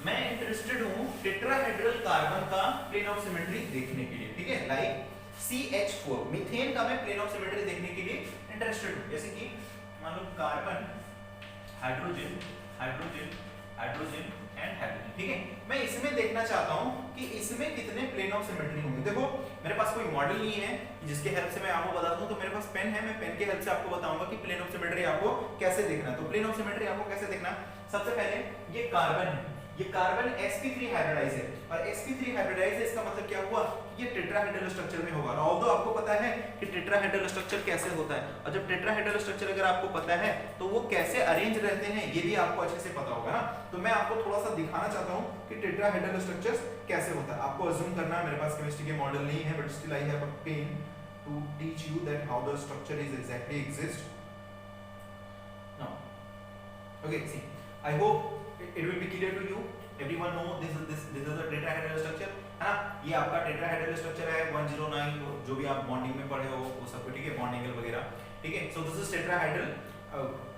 मैं इंटरेस्टेड हूं टेट्राहेड्रल कार्बन का प्लेन ऑफ सिमेट्री देखने के लिए, ठीक है, लाइक CH4 मीथेन का मैं प्लेन ऑफ सिमेट्री देखने के लिए इंटरेस्टेड हूं। जैसे कि मान low carbon, hydrogen, hydrogen, hydrogen and hydrogen, ठीक है। मैं इसमें देखना चाहता हूं कि इसमें कितने प्लेन ऑफ सिमेट्री होंगे। देखो मेरे पास कोई मॉडल नहीं है जिसके हेल्प से मैं आपको बता दूं, तो मेरे पास पेन है, मैं पेन के हेल्प से आपको बताऊंगा कि प्लेन ऑफ सिमेट्री आपको कैसे देखना है। तो प्लेन ऑफ सिमेट्री आपको कैसे देखना, सबसे पहले ये कार्बन है, ये कार्बन sp3 हाइब्रिडाइज है, और sp3 हाइब्रिडाइज है, इसका मतलब क्या हुआ, ये टेट्राहेड्रल स्ट्रक्चर में होगा। ऑल्दो आपको पता है कि टेट्राहेड्रल स्ट्रक्चर कैसे होता है, और जब टेट्राहेड्रल स्ट्रक्चर अगर आपको पता है तो वो कैसे अरेंज रहते हैं ये भी आपको अच्छे से पता होगा ना। तो मैं आपको थोड़ा सा दिखाना चाहता हूं कि टेट्राहेड्रल स्ट्रक्चर्स कैसे होता है। आपको अज्यूम करना है, मेरे पास केमिस्ट्री के मॉडल नहीं है, but still I have a pen to teach you that how the structure is exactly exist now. Okay, see I hope it will be clear to you, everyone know this is a tetrahedral structure, है ना। ये आपका टेट्राहेड्रल स्ट्रक्चर है 109, जो भी आप बॉन्डिंग में पढ़े हो वो सब, ठीक है, बॉन्ड एंगल वगैरह, ठीक है। So this is tetrahedral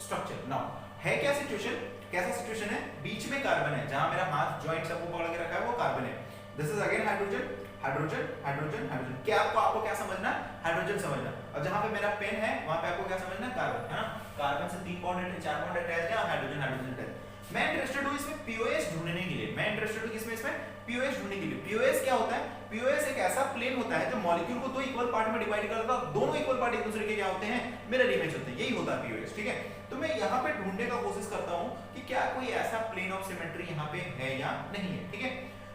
structure. Now है क्या सिचुएशन, कैसा सिचुएशन है, बीच में कार्बन है, जहां मेरा हाथ जॉइंट सबको पकड़ के रखा है वो कार्बन है। This is again hydrogen, hydrogen, hydrogen, hydrogen. क्या आपको क्या समझना, हाइड्रोजन समझना, और जहां पे मेरा पेन है वहां पे आपको क्या समझना, कार्बन, है ना। कार्बन से 3 बॉन्ड 4 बॉन्ड अटैच है, हाइड्रोजन हाइड्रोजन अटैच। मैं इंटरेस्टेड हूं इसमें पीओएस ढूंढने के लिए, मैं इंटरेस्टेड हूं किसमें, इसमें पीओएस ढूंढने के लिए। पीओएस क्या होता है, पीओएस एक ऐसा प्लेन होता है जो मॉलिक्यूल को 2 इक्वल पार्ट में डिवाइड कर देता है, दोनों इक्वल पार्ट एक दूसरे के क्या होते हैं, मिरर इमेज होते हैं, यही होता है पीओएस, ठीक है। तो मैं यहाँ पे ढूंढने का कोशिश करता हूँ कि क्या कोई ऐसा प्लेन ऑफ सिमेट्री यहाँ पे है या नहीं है, ठीक है।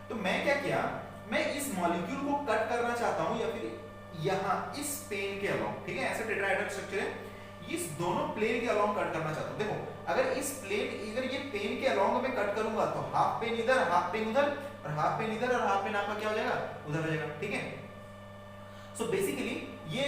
तो मैं क्या किया, मैं इस मॉलिक्यूल को कट करना चाहता हूँ, या फिर यहाँ इस पेन के अलॉन्ग, ठीक है, ऐसा टेट्राहेड्रल स्ट्रक्चर है, इस दोनों प्लेन के अलॉन्ग कट करना चाहता हूं। देखो अगर इस प्लेन, अगर ये पेन के अलॉन्ग में कट करूंगा तो हाफ पेन इधर, हाफ पेन उधर, और हाफ पेन इधर, और हाफ पेन आपका क्या हो जाएगा, उधर हो जाएगा, ठीक है। सो बेसिकली ये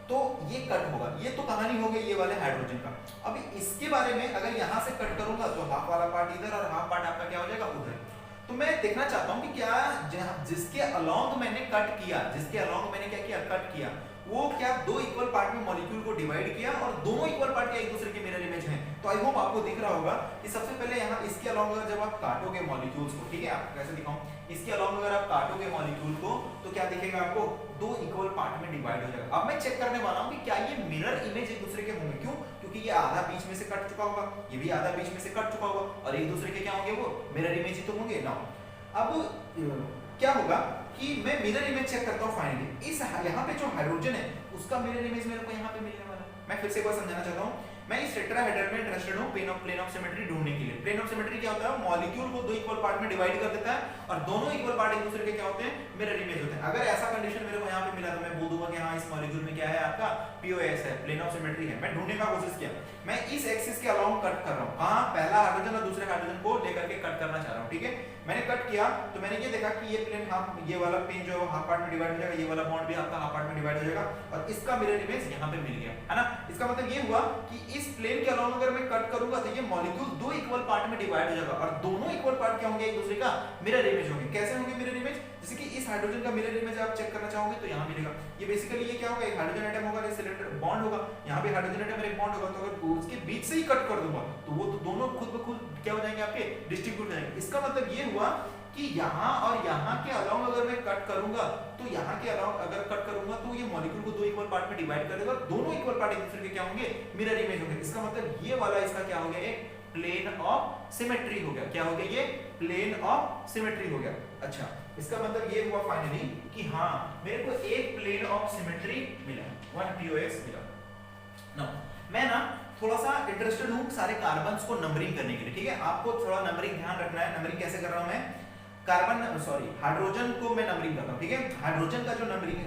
तो ये कट होगा, ये तो कहानी हो गई ये वाले हाइड्रोजन का। अभी इसके बारे में अगर यहां से कट करूंगा तो हाफ वाला पार्ट इधर और हाफ पार्ट आपका क्या हो जाएगा, उधर। तो मैं देखना चाहता हूं कि क्या जिसके अलॉन्ग मैंने कट किया, जिसके अलॉन्ग मैंने क्या किया, कट किया, वो क्या 2 इक्वल पार्ट में मॉलिक्यूल को डिवाइड किया, और दोनों इक्वल पार्ट क्या एक दूसरे के मिरर इमेज हैं। तो आई होप आपको दिख रहा होगा कि सबसे पहले यहाँ इसके अलॉन्ग जब आप काटोगे मॉलिक्यूल्स को, ठीक है, आपको कैसे दिखाऊं, इसके अलॉन्ग अगर आप काटोगे मॉलिक्यूल को तो क्या दिखेगा आपको, 2 इक्वल पार्ट में डिवाइड हो जाएगा। अब मैं चेक करने वाला हूं कि क्या ये मिरर इमेज एक दूसरे के होंगे, क्यों, क्योंकि ये आधा बीच में से कट चुका होगा, ये भी आधा बीच में से कट चुका होगा, और एक दूसरे के क्या होंगे, वो मिरर इमेज ही तो होंगे ना। अब क्या होगा कि मैं मिरर इमेज चेक करता हूं फाइनली, इस यहाँ पे जो हाइड्रोजन है उसका मिरर इमेज मेरे को यहाँ पे मिलने वाला है। मैं फिर से एक बार समझाना चाहता हूँ, मैं इस टेट्राहेड्रल में इंटरेस्टेड हूं प्लेन ऑफ सिमेट्री ढूंढने के लिए। प्लेन ऑफ सिमेट्री क्या होता है, मॉलिक्यूल को 2 इक्वल पार्ट में डिवाइड कर देता है, और दोनों इक्वल पार्ट एक दूसरे के क्या होते हैं, मिरर इमेज होते हैं। अगर ऐसा कंडीशन मेरे को यहाँ पे मिला तो मैं बोल दूंगा कि हाँ इस मॉलिक्यूल में क्या है, आपका पीओएस है, प्लेन ऑफ सिमेट्री है। मैं ढूंढने का कोशिश किया, मैं इस एक्सिस के अलॉन्ग कट कर रहा हूँ, हाँ पहला हाइड्रोजन और दूसरे हाइड्रोजन को लेकर के कट करना चाह रहा हूँ, ठीक है। मैंने कट किया तो मैंने ये देखा कि ये प्लेन हाफ, ये वाला पेन जो है हाफ पार्ट में डिवाइड हो जाएगा, ये वाला बॉन्ड भी आपका हाफ पार्ट में डिवाइड हो जाएगा, और इसका मिरर इमेज यहाँ पे मिल गया, है ना। इसका मतलब ये हुआ कि इस प्लेन के अलॉन्ग अगर मैं कट करूंगा तो ये मॉलिक्यूल 2 इक्वल पार्ट में डिवाइड हो जाएगा, और दोनों इक्वल पार्ट क्या होंगे, एक दूसरे का मिरर इमेज होंगे। कैसे होंगे मिरर इमेज, जैसे कि इस हाइड्रोजन का मिरर इमेज आप चेक करना चाहोगे तो यहाँ मिलेगा। ये बेसिकली ये क्या होगा, एक हाइड्रोजन एटम होगा, एक सिलेंडर बॉन्ड होगा, यहाँ पे हाइड्रोजन एटम और एक बॉन्ड होगा, तो अगर उसके बीच से ही कट कर दूंगा तो वो तो दोनों खुद ब खुद क्या हो जाएंगे, आपके डिस्ट्रीब्यूट हो जाएंगे। इसका मतलब ये हुआ कि यहाँ और यहाँ के अलॉन्ग अगर मैं कट करूंगा तो यहाँ के अलॉन्ग अगर कट करूंगा तो ये मॉलिक्यूल को 2 इक्वल पार्ट में डिवाइड कर देगा, दोनों इक्वल पार्ट एक दूसरे के क्या होंगे, मिरर इमेज होंगे। इसका मतलब ये वाला इसका क्या हो गया, एक प्लेन ऑफ सिमेट्री हो गया। क्या हो गया, ये प्लेन ऑफ सिमेट्री हो गया। अच्छा, इसका मतलब ये हुआ फाइनली कि हाँ मेरे को एक प्लेन ऑफ सिमेट्री मिला, 1 पीओएस मिला। नाउ मैं ना थोड़ा सा इंटरेस्टेड हूं सारे कार्बन्स को नंबरिंग करने के लिए, ठीक है। आपको थोड़ा नंबरिंग ध्यान रखना है। नंबरिंग कैसे कर रहा हूं मैं, हाइड्रोजन को मैं नंबरिंग कर रहा हूं, ठीक है। हाइड्रोजन का जो नंबरिंग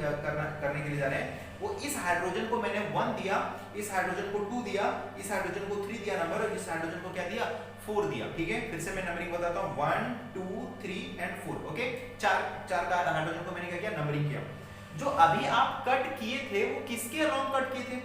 करने के लिए जा रहे हैं, वो इस हाइड्रोजन को मैंने 1 दिया, इस हाइड्रोजन को 2 दिया, इस हाइड्रोजन को 3 दिया नंबर, और इस हाइड्रोजन को क्या दिया 4 दिया। ठीक है, फिर से मैं नंबरिंग बताता हूं 1 2 3 एंड 4। ओके, चार का हाइड्रोजन को मैंने क्या किया नंबरिंग किया। जो अभी आप कट किए थे वो किसके अलोंग कट किए थे?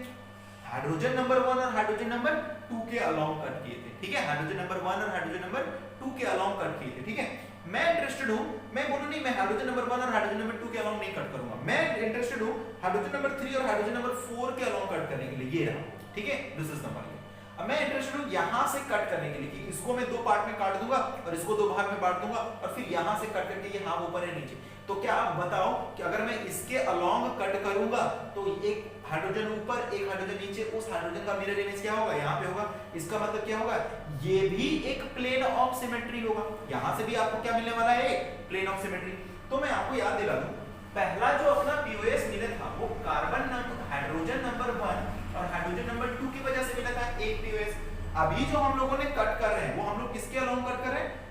हाइड्रोजन नंबर 1 और हाइड्रोजन नंबर 2 के अलोंग कट किए थे। ठीक है, हाइड्रोजन नंबर 1 और हाइड्रोजन नंबर 2 के अलोंग कट किए थे। ठीक है, मैं इंटरेस्टेड हूं, मैं बोलूं नहीं मैं हाइड्रोजन नंबर 1 और हाइड्रोजन नंबर 2 के अलोंग नहीं कट करूंगा, मैं इंटरेस्टेड हूं हाइड्रोजन नंबर 3 और हाइड्रोजन नंबर 4 के अलोंग कट करने के लिए। ये रहा, ठीक है, दिस इज नंबर। अब मैं इंटरेस्टेड हूं यहां से कट करने के लिए कि इसको मैं 2 पार्ट में काट दूंगा और इसको 2 भाग में बांट दूंगा और फिर यहां से कट करके ये हाँ ऊपर है नीचे। तो क्या आप बताओ कि अगर मैं इसके अलोंग कट करूंगा तो एक हाइड्रोजन ऊपर एक हाइड्रोजन नीचे, उस हाइड्रोजन का मिरर इमेज क्या होगा? यहाँ पे होगा। इसका मतलब क्या होगा? ये भी एक प्लेन ऑफ सिमेट्री होगा। यहां से भी आपको क्या मिलने वाला है? एक प्लेन ऑफ सिमेट्री। तो मैं आपको याद दिला दूं, पहला जो अपना पीओएस मिला था वो कार्बन नंबर हाइड्रोजन नंबर 1 और हाइड्रोजन नंबर 2 की वजह से मिला था एक पीओएस। अभी जो हम लोगों ने कट कर रहे हैं वो हम लोग किसके अलोंग कट कर रहे हैं?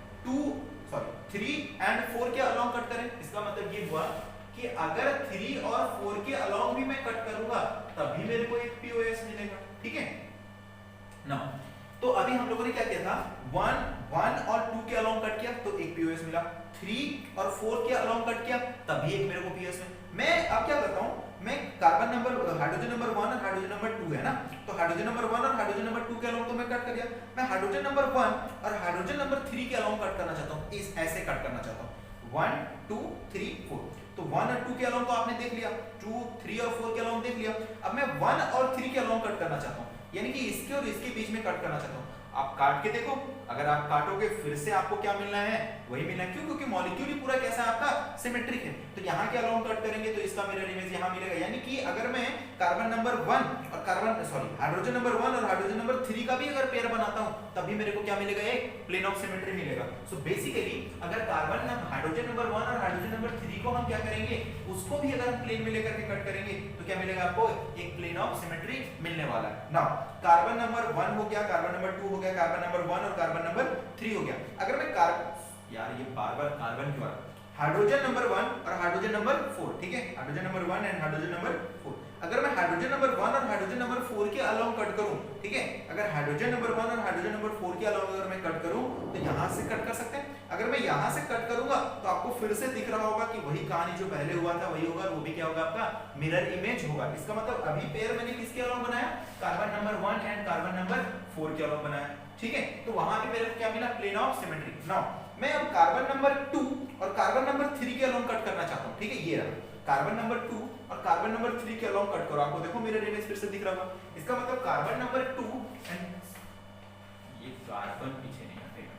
3 एंड 4 के अलोंग कट करें। इसका मतलब ये हुआ कि अगर 3 और 4 के अलोंग भी मैं कट करूंगा तभी मेरे को एक पीओएस मिलेगा। ठीक है ना? तो अभी हम लोगों ने क्या किया था? 1 और 2 के अलोंग कट किया तो एक पीओएस मिला, 3 और 4 के अलोंग कट किया तभी एक मेरे को पीओएस मिला। मैं अब क्या करता हूं, मैं कार्बन नंबर हाइड्रोजन नंबर 1 और हाइड्रोजन नंबर 2 है ना, तो हाइड्रोजन नंबर 1 और हाइड्रोजन नंबर 2 के अलोंग तो मैं कट कर दिया। मैं हाइड्रोजन नंबर 1 और हाइड्रोजन नंबर 3 के अलोंग कट करना चाहता हूं, इस ऐसे कट करना चाहता हूं 1 2 3 4। तो 1 और 2 के अलोंग तो आपने देख लिया, 2 3 और 4 के अलोंग देख लिया। अब मैं 1 और 3 के अलोंग कट करना चाहता हूं, यानी कि इसके और इसके बीच में कट करना चाहता हूं। आप काट के देखो, अगर आप काटोगे फिर से आपको क्या मिलना है? वही मिलना है। क्यों? क्योंकि मॉलिक्यूल ही पूरा कैसा है आपका? सिमेट्रिक है। तो यहाँ के अलोंग कट करेंगे तो इसका मिरर इमेज यहाँ मिलेगा। यानी कि अगर मैं कार्बन नंबर 1 और हाइड्रोजन नंबर 1 और हाइड्रोजन नंबर 3 का भी अगर पेयर बनाता हूँ तभी मेरे को क्या मिलेगा? एक प्लेन ऑफ सिमेट्री मिलेगा। सो बेसिकली अगर कार्बन हाइड्रोजन नंबर 1 और हाइड्रोजन नंबर 3 को हम क्या करेंगे, उसको भी अगर हम प्लेन में लेकर के कट करेंगे तो क्या मिलेगा आपको? एक प्लेन ऑफ सिमेट्री मिलने वाला है। नाउ कार्बन नंबर 1 हो गया, कार्बन नंबर 2 हो गया, कार्बन नंबर 1 और कार्बन नंबर 3 हो गया। अगर मैं यार ये बार-बार कार्बन क्यों आ रहा है? हाइड्रोजन नंबर 1 और हाइड्रोजन नंबर 4, ठीक है, hydrogen number 1 and hydrogen number 4। अगर मैं हाइड्रोजन नंबर 1 और हाइड्रोजन नंबर 4 के अलोंग कट करूं, ठीक है, अगर हाइड्रोजन नंबर 1 और हाइड्रोजन नंबर 4 के अलोंग अगर मैं कट करूं तो यहां से कट कर सकते हैं। अगर मैं यहां से कट करूंगा तो आपको फिर से दिख रहा होगा कि वही कहानी जो पहले हुआ था वही होगा, वो भी क्या होगा? आपका मिरर इमेज होगा। इसका मतलब अभी पेयर मैंने किसके अलोंग बनाया? Carbon number 1 and carbon number 4 के अलोंग बनाया। ठीक है, तो वहां पे मेरे को क्या मिला? Plane of symmetry. नाउ मैं अब कार्बन नंबर 2 और कार्बन नंबर 3 के अलोंग कट करना चाहता हूं। ठीक है, ये रहा कार्बन नंबर 2 और कार्बन नंबर 3 के अलोंग कट करो। आपको देखो मिरर इमेज फिर से दिख रहा होगा। इसका मतलब कार्बन नंबर 2 एंड ये कार्बन पीछे नहीं हटेगा।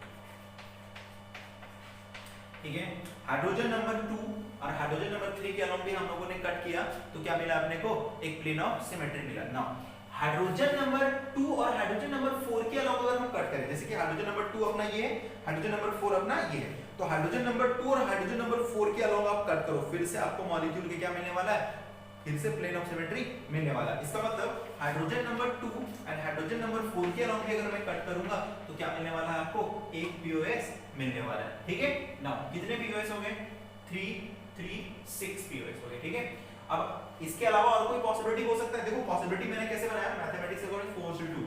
ठीक है, हाइड्रोजन नंबर 2 और हाइड्रोजन नंबर 3 के अलोंग भी हम लोगों ने कट किया तो क्या मिला अपने को? एक प्लेन ऑफ सिमेट्री मिला। नाउ हाइड्रोजन नंबर 2 और हाइड्रोजन नंबर 4 के अलोंग अगर हम कट करें, जैसे कि हाइड्रोजन नंबर 2 अपना ये है, हाइड्रोजन नंबर 4 अपना ये है, तो हाइड्रोजन नंबर 2 और हाइड्रोजन नंबर 4 के अलोंग आप कट करो, फिर से आपको मॉलिक्यूल के क्या मिलने वाला है? फिर से प्लेन ऑफ सिमेट्री मिलने वाला है। इसका मतलब hydrogen number 2 and hydrogen number 4 के अलोंग भी अगर मैं कट करूंगा तो क्या मिलने वाला है आपको? एक पीओएस मिलने वाला है। ठीक है, नाउ कितने पीओएस हो गए? 6 पीओएस हो गए। ठीक है, अब इसके अलावा और कोई पॉसिबिलिटी हो सकता है? देखो पॉसिबिलिटी मैंने कैसे बनाया? मैथमेटिक्स अकॉर्डिंग 4:2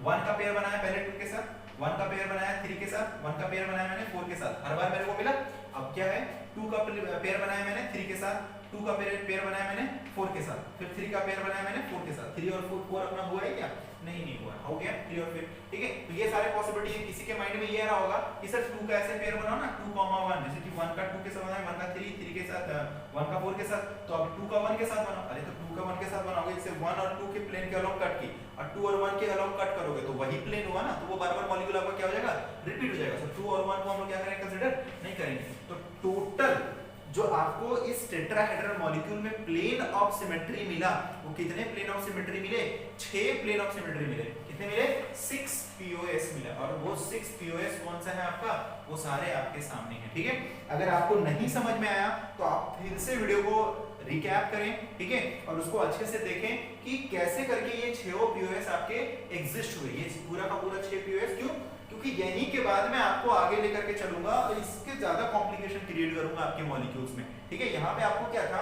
1 का पेयर बनाया पहले 2 के साथ, 1 का पेयर बनाया 3 के साथ, 1 का पेयर बनाया मैंने 4 के साथ, हर बार मेरे को मिला। अब क्या है? 2 का पेयर बनाया मैंने 3 के साथ, 2 का पेयर बनाया मैंने 4 के साथ, फिर 3 का पेयर बनाया मैंने 4 के साथ। 3 और 4 अपना हुआ है क्या? नहीं हुआ। हो गया 3 और 4। ठीक है, तो ये सारे पॉसिबिलिटी है। किसी के माइंड में ये रहा होगा कि सर 2 का ऐसे पेयर बनाओ ना 2,1, जैसे कि 1 का 2 के साथ बनाया, 1 का 3 के साथ, 1 का 4 के साथ, तो अब 2 का 1 के साथ बनाओ। अरे तो 2 का 1 के साथ बनाओगे, इससे 1 और 2 के प्लेन के अलोंग कट की और 2 और 1 के अलोंग कट करोगे तो वही प्लेन हुआ ना, तो वो बार-बार मॉलिक्यूल आपका क्या हो जाएगा? रिपीट हो जाएगा। सो 2 और 1 को हम लोग क्या करेंगे? कंसीडर नहीं करेंगे। तो टोटल जो आपको इस टेट्राहेड्रल मॉलिक्यूल में प्लेन ऑफ सिमेट्री मिला, वो कितने प्लेन ऑफ सिमेट्री मिले? 6 प्लेन ऑफ सिमेट्री मिले। कितने मिले? 6 पीओएस मिला। और वो 6 पीओएस कौन सा है आपका? वो सारे आपके सामने हैं। ठीक है, अगर आपको नहीं समझ में आया तो आप फिर से वीडियो को रिकैप करें, ठीक है, और उसको अच्छे से देखें कि कैसे करके ये 6 पीओएस आपके एग्जिस्ट हुए। ये पूरा का पूरा 6 पीओएस क्यों? क्योंकि यही के बाद मैं आपको आगे लेकर के चलूंगा और इसके ज्यादा कॉम्प्लिकेशन क्रिएट करूंगा आपके मॉलिक्यूल्स में। ठीक है, यहाँ पे आपको क्या था?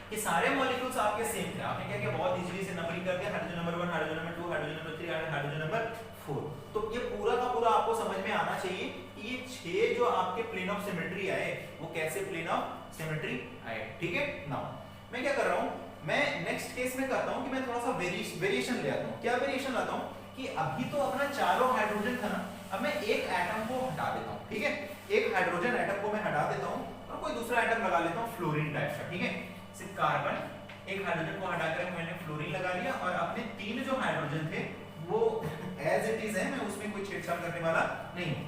कि सारे मॉलिक्यूल्स आपके सेम थे, आपने क्या किया बहुत इजीली से नंबरिंग कर दिया, hydrogen number 1, hydrogen number 2, hydrogen number 3, hydrogen number 4। तो ये पूरा का पूरा आपको समझ में आना चाहिए कि ये 6 जो आपके प्लेन ऑफ सिमेट्री आए वो कैसे प्लेन ऑफ सिमेट्री आए, ठीक है। नाउ मैं क्या कर रहा हूं, मैं नेक्स्ट केस में करता हूं कि मैं थोड़ा सा वेरिएशन ले आता हूं। क्या वेरिएशन लाता हूं कि अभी तो अपना चारों हाइड्रोजन था ना, अब मैं एक एटम को हटा देता हूं, ठीक है। एक हाइड्रोजन एटम को मैं हटा देता हूं और कोई दूसरा एटम लगा लेता हूं फ्लोरीन टाइप का, ठीक है। सिर्फ कार्बन, एक हाइड्रोजन को हटाकर मैंने फ्लोरीन लगा लिया और अपने 3 जो हाइड्रोजन थे वो एज इट इज है, मैं उसमें कोई छेड़छाड़ करने वाला नहीं हूं।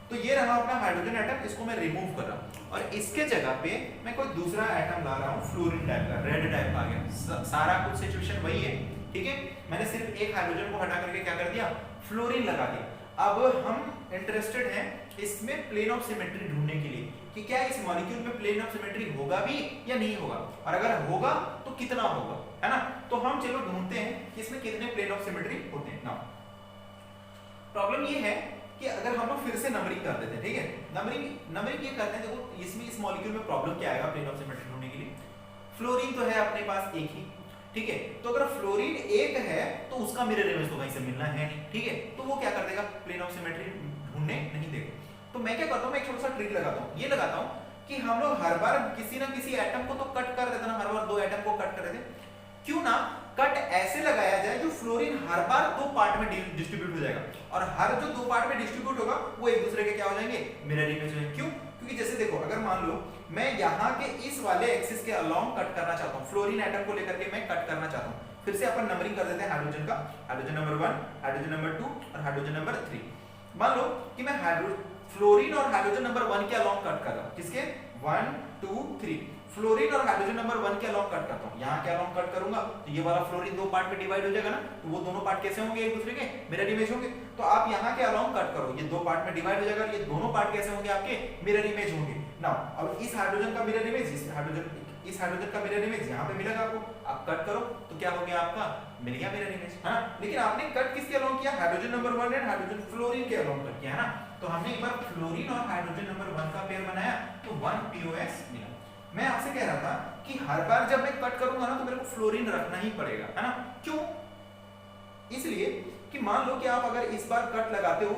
तो ये रहा अपना हाइड्रोजन एटम, इसको मैं रिमूव कर रहा हूं और इसके जगह पे मैं कोई दूसरा एटम ला रहा हूं फ्लोरीन टाइप का, रेड टाइप आ गया। सारा कुछ सिचुएशन वही है, ठीक है। मैंने सिर्फ एक हाइड्रोजन को हटा करके क्या कर दिया, फ्लोरीन लगा दिया। अब हम इंटरेस्टेड हैं इसमें प्लेन ऑफ सिमेट्री ढूंढने के लिए कि क्या इस मॉलिक्यूल में प्लेन ऑफ सिमेट्री होगा भी या नहीं होगा, और अगर होगा तो कितना होगा, है ना। तो हम चलो ढूंढते हैं कि इसमें कितने प्लेन ऑफ सिमेट्री होते हैं। नाउ प्रॉब्लम ये है कि अगर हम लोग फिर से नंबरिंग कर देते हैं, ठीक है। नंबरिंग ये करते हैं, देखो इसमें इस मॉलिक्यूल में प्रॉब्लम क्या आएगा प्लेन ऑफ सिमेट्री ढूंढने के लिए। फ्लोरीन तो है अपने पास एक ही, ठीक है। तो अगर फ्लोरीन एक है तो उसका मिरर इमेज तो कहीं से मिलना है नहीं, ठीक है। तो वो क्या कर देगा, प्लेन ऑफ सिमेट्री ढूंढने नहीं देगा। तो मैं क्या करता हूं, मैं एक छोटा सा ट्रिक लगाता हूं, ये लगाता हूं कि हम लोग हर बार किसी ना किसी एटम को तो कट कर देते ना, हर बार 2 एटम को कट कर देते, क्यों ना कट ऐसे लगाया जाए जो फ्लोरीन हर बार 2 पार्ट में डिस्ट्रीब्यूट हो जाएगा और हर जो 2 पार्ट में डिस्ट्रीब्यूट होगा वो एक दूसरे के क्या हो जाएंगे, मिरर इमेज होंगे। क्यों, क्योंकि जैसे देखो अगर मान लो मैं यहाँ के इस वाले एक्सिस के अलोंग कट करना चाहता हूँ, फ्लोरीन एटम को लेकर के मैं कट करना चाहता हूँ। फिर से अपन नंबरिंग कर देते हैं हाइड्रोजन का, हाइड्रोजन नंबर 1, हाइड्रोजन नंबर 2 और हाइड्रोजन नंबर 3। मान लो कि मैं फ्लोरीन और हाइड्रोजन नंबर 1 के अलोंग कट कर रहा हूँ, किसके 1 2 3, फ्लोरीन और हाइड्रोजन नंबर 1 के अलोंग कट करता हूँ। यहाँ के अलोंग कट करूंगा तो ये वाला फ्लोरीन 2 पार्ट में डिवाइड हो जाएगा ना, तो वो दोनों पार्ट कैसे होंगे, एक दूसरे के मिरर इमेज होंगे। तो आप यहाँ के अलोंग कट करो, ये 2 पार्ट में डिवाइड हो जाएगा, ये दोनों पार्ट कैसे होंगे, आपके मिरर इमेज होंगे। नाउ अब इस हाइड्रोजन का मिरर इमेज इस हाइड्रोजन का मिरर इमेज यहाँ पे मिलेगा आपको, आप कट करो तो क्या हो गया, आपका मिल गया मिरर इमेज, है ना। लेकिन आपने कट किसके अलोंग किया, hydrogen number 1 and hydrogen fluorine के अलोंग कट किया, है ना। तो हमने एक बार फ्लोरीन और हाइड्रोजन नंबर 1 का पेयर बनाया तो 1 POS मिला। मैं आपसे कह रहा था कि हर बार जब मैं कट करूंगा ना तो मेरे को फ्लोरीन रखना ही पड़ेगा, है ना। क्यों, इसलिए कि मान लो कि आप अगर इस बार कट लगाते हो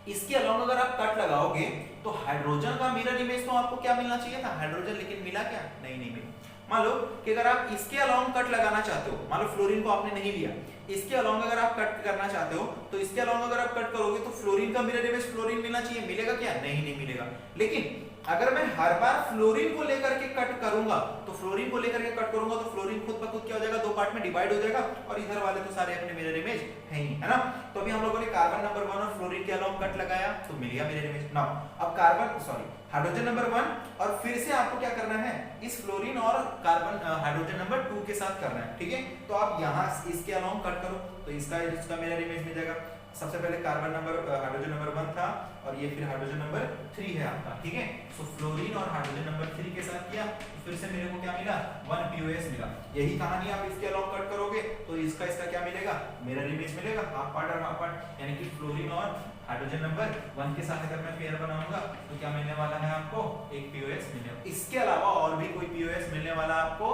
इसके अलावा अगर आप कट लगाओगे तो हाइड्रोजन का मिरर इमेज तो आपको क्या मिलना चाहिए था, हाइड्रोजन, लेकिन मिला क्या, नहीं मिला। मान लो कि अगर आप इसके अलावा कट लगाना चाहते हो, मान लो फ्लोरीन को आपने नहीं लिया, इसके अलावा अगर आप कट करना चाहते हो तो इसके अलावा अगर आप कट करोगे तो फ्लोरीन का मिरर इमेज फ्लोरीन मिलना चाहिए, मिलेगा क्या, नहीं मिलेगा। लेकिन अगर मैं हर बार फ्लोरीन को लेकर के कट करूंगा तो फ्लोरीन को लेकर के कट करूंगा तो फ्लोरीन खुद ब खुद क्या हो जाएगा, 2 पार्ट में डिवाइड हो जाएगा और इधर वाले तो सारे अपने मिरर इमेज है ही, है ना। तो अभी हम लोगों ने कार्बन नंबर 1 और फ्लोरीन के अलावा कट लगाया तो मिल गया मिरर इमेज। नाउ अब हाइड्रोजन नंबर 1 और फिर से आपको क्या करना है, इस फ्लोरीन और कार्बन हाइड्रोजन नंबर 2 के साथ करना है, ठीक है। तो आप यहाँ इसके अलावा कट करो तो इसका मिरर इमेज मिल जाएगा। सबसे पहले हाइड्रोजन नंबर 1 था और ये फिर हाइड्रोजन नंबर 3 है आपका, ठीक है। सो फ्लोरीन और हाइड्रोजन नंबर 3 के साथ किया तो फिर से मेरे को क्या मिला, 1 POS मिला। यही कहानी आप इसके अलावा कट करोगे तो इसका क्या मिलेगा, मिरर इमेज मिलेगा, हाफ पार्ट और हाफ पार्ट, यानी कि फ्लोरीन और हाइड्रोजन नंबर 1 के साथ अगर मैं पेयर बनाऊंगा तो क्या मिलने वाला है आपको, 1 POS मिलेगा। इसके अलावा और भी कोई POS मिलने वाला आपको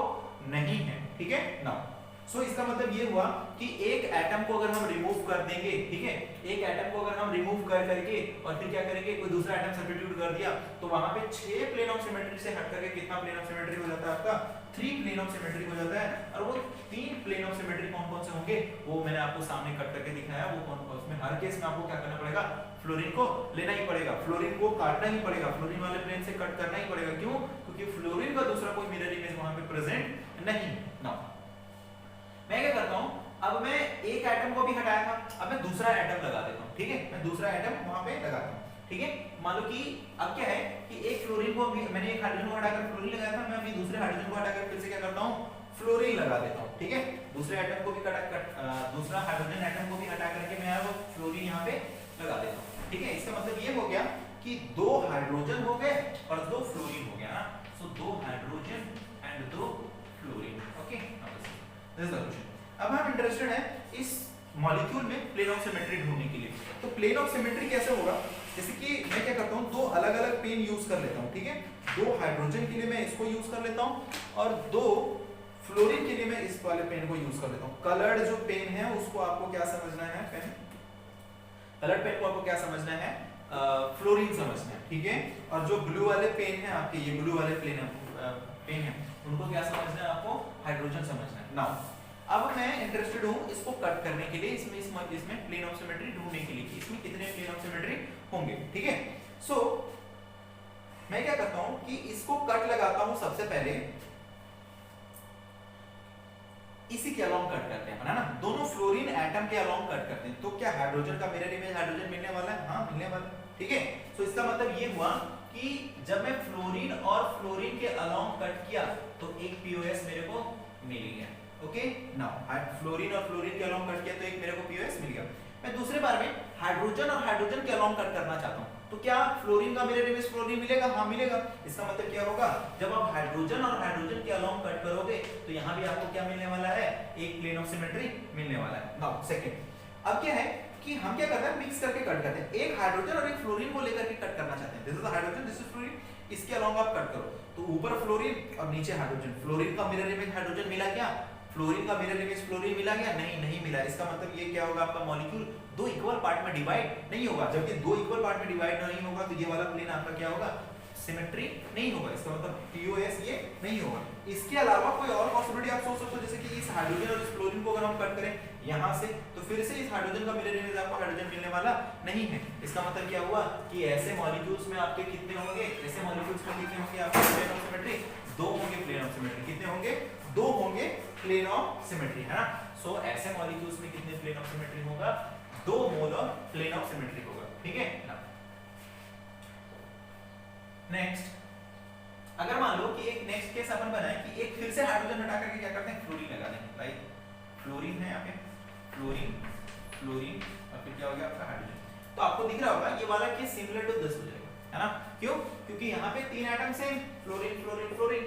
नहीं है, ठीक है। नाउ सो इसका मतलब ये हुआ कि एक एटम को अगर हम रिमूव कर देंगे, ठीक है, एक एटम को अगर हम रिमूव कर करके और फिर क्या करेंगे, कोई दूसरा एटम सब्स्टिट्यूट कर दिया तो वहां पे 6 प्लेन ऑफ सिमेट्री से हट करके कितना प्लेन ऑफ सिमेट्री हो जाता है आपका, 3 प्लेन ऑफ सिमेट्री हो जाता है। और वो 3 प्लेन ऑफ सिमेट्री कौन कौन से होंगे वो मैंने आपको सामने कट करके दिखाया, वो कौन कौन, उसमें हर केस में आपको क्या करना पड़ेगा, फ्लोरीन को लेना ही पड़ेगा, फ्लोरीन को काटना ही पड़ेगा, फ्लोरीन वाले प्लेन से कट करना ही पड़ेगा। क्यों, क्योंकि फ्लोरीन का दूसरा कोई मिरर इमेज वहां पे प्रेजेंट नहीं। नाउ मैं क्या करता हूं, अब मैं एक एटम को भी हटाया था, अब मैं दूसरा एटम लगा देता हूं, ठीक है, मैं दूसरा एटम वहां पे लगाता हूं, ठीक है। मान लो कि अब क्या है कि एक फ्लोरीन को भी मैंने एक हाइड्रोजन को हटाकर फ्लोरीन लगाया था, मैं अभी दूसरे हाइड्रोजन को हटाकर फिर से क्या करता हूं, फ्लोरीन लगा देता हूं, ठीक है। दूसरे एटम को भी दूसरा हाइड्रोजन एटम को भी हटा करके मैं वो फ्लोरीन यहां पे लगा देता हूं, ठीक है। इसका मतलब ये हो गया कि 2 हाइड्रोजन हो गए और 2 फ्लोरीन हो गया ना। सो 2 हाइड्रोजन एंड 2 फ्लोरीन, ओके। अब हम इंटरेस्टेड हैं इस मॉलिक्यूल में प्लेन ऑफ सिमेट्री ढूंढने के लिए। तो प्लेन ऑफ सिमेट्री कैसे होगा, जैसे कि मैं क्या करता हूं, 2 अलग-अलग पेन यूज कर लेता हूं, ठीक है। 2 हाइड्रोजन के लिए मैं इसको यूज कर लेता हूँ और 2 फ्लोरीन के लिए मैं इस वाले पेन को यूज कर लेता हूँ। कलर्ड जो पेन है उसको आपको क्या समझना है, पेन कलर्ड पेन को आपको क्या समझना है, फ्लोरीन समझना है, ठीक है। और जो ब्लू वाले पेन है आपके, ये ब्लू वाले पेन है उनको क्या समझना है आपको, हाइड्रोजन समझना है। नाउ अब मैं इंटरेस्टेड हूँ इसको कट करने के लिए, इसमें प्लेन ऑफ सिमेट्री ढूंढने के लिए, इसमें कितने प्लेन ऑफ सिमेट्री होंगे, ठीक है। सो मैं क्या करता हूँ कि इसको कट लगाता हूँ, सबसे पहले इसी के अलोंग कट करते हैं, है ना, दोनों फ्लोरीन एटम के अलोंग कट करते हैं। तो क्या हाइड्रोजन का मिरर इमेज हाइड्रोजन मिलने वाला है, हाँ मिलने वाला है, ठीक है। सो इसका मतलब ये हुआ कि जब मैं फ्लोरीन और फ्लोरीन के अलोंग कट किया तो एक पीओएस मेरे को मिल गया, ओके। नाउ फ्लोरीन और फ्लोरीन के अलोंग कट किया तो एक मेरे को पीओएस मिल गया। मैं दूसरे बार में हाइड्रोजन और हाइड्रोजन के अलोंग कट करना चाहता हूं, तो क्या फ्लोरीन का मिरर इमेज फ्लोरीन मिलेगा, हाँ मिलेगा। इसका मतलब क्या होगा, जब आप हाइड्रोजन और हाइड्रोजन के अलोंग कट करोगे तो यहां भी आपको क्या मिलने वाला है, एक प्लेन ऑफ सिमेट्री मिलने वाला है। नाउ सेकंड, अब क्या है कि हम क्या करते हैं, मिक्स करके कट करते हैं। एक हाइड्रोजन और एक फ्लोरीन को लेकर के कट करना चाहते हैं, this is the hydrogen, this is fluorine, इसके अलोंग आप कट करो तो ऊपर फ्लोरीन और नीचे हाइड्रोजन। फ्लोरीन का मिरर इमेज हाइड्रोजन मिला क्या, फ्लोरीन का मिरर इमेज फ्लोरीन मिला क्या, नहीं मिला। इसका मतलब ये क्या होगा, आपका मॉलिक्यूल 2 इक्वल पार्ट में डिवाइड नहीं होगा। जब ये 2 इक्वल पार्ट में डिवाइड नहीं होगा तो ये वाला प्लेन आपका क्या होगा, सिमेट्री नहीं होगा। इसका मतलब पीओएस ये नहीं होगा। इसके अलावा कोई और पॉसिबिलिटी आप सोच सकते हो, जैसे कि इस हाइड्रोजन और इस फ्लोरीन को अगर हम कट करें यहां से तो फिर से इस हाइड्रोजन का मिरर इमेज आपको हाइड्रोजन मिलने वाला नहीं है। इसका मतलब क्या हुआ कि ऐसे मॉलिक्यूल्स में आपके कितने होंगे, ऐसे मॉलिक्यूल्स में कितने होंगे आपके प्लेन ऑफ सिमेट्री, 2 होंगे प्लेन ऑफ सिमेट्री। कितने होंगे, 2 होंगे प्लेन ऑफ सिमेट्री, है ना। सो ऐसे मॉलिक्यूल्स में कितने प्लेन ऑफ सिमेट्री होगा, 2 मोलर प्लेन ऑफ सिमेट्री होगा, ठीक है ना। नेक्स्ट, अगर मान लो कि एक नेक्स्ट केस अपन बनाए कि एक फिर से हाइड्रोजन हटा करके क्या करते हैं, फ्लोरीन लगा देंगे। लाइक फ्लोरीन है यहाँ पे, फ्लोरीन फ्लोरीन और फिर क्या हो गया आपका हाइड्रोजन। तो आपको दिख रहा होगा ये वाला केस सिमिलर टू दिस हो जाएगा, है ना। क्यों, क्योंकि यहाँ पे 3 atom same, fluorine fluorine fluorine,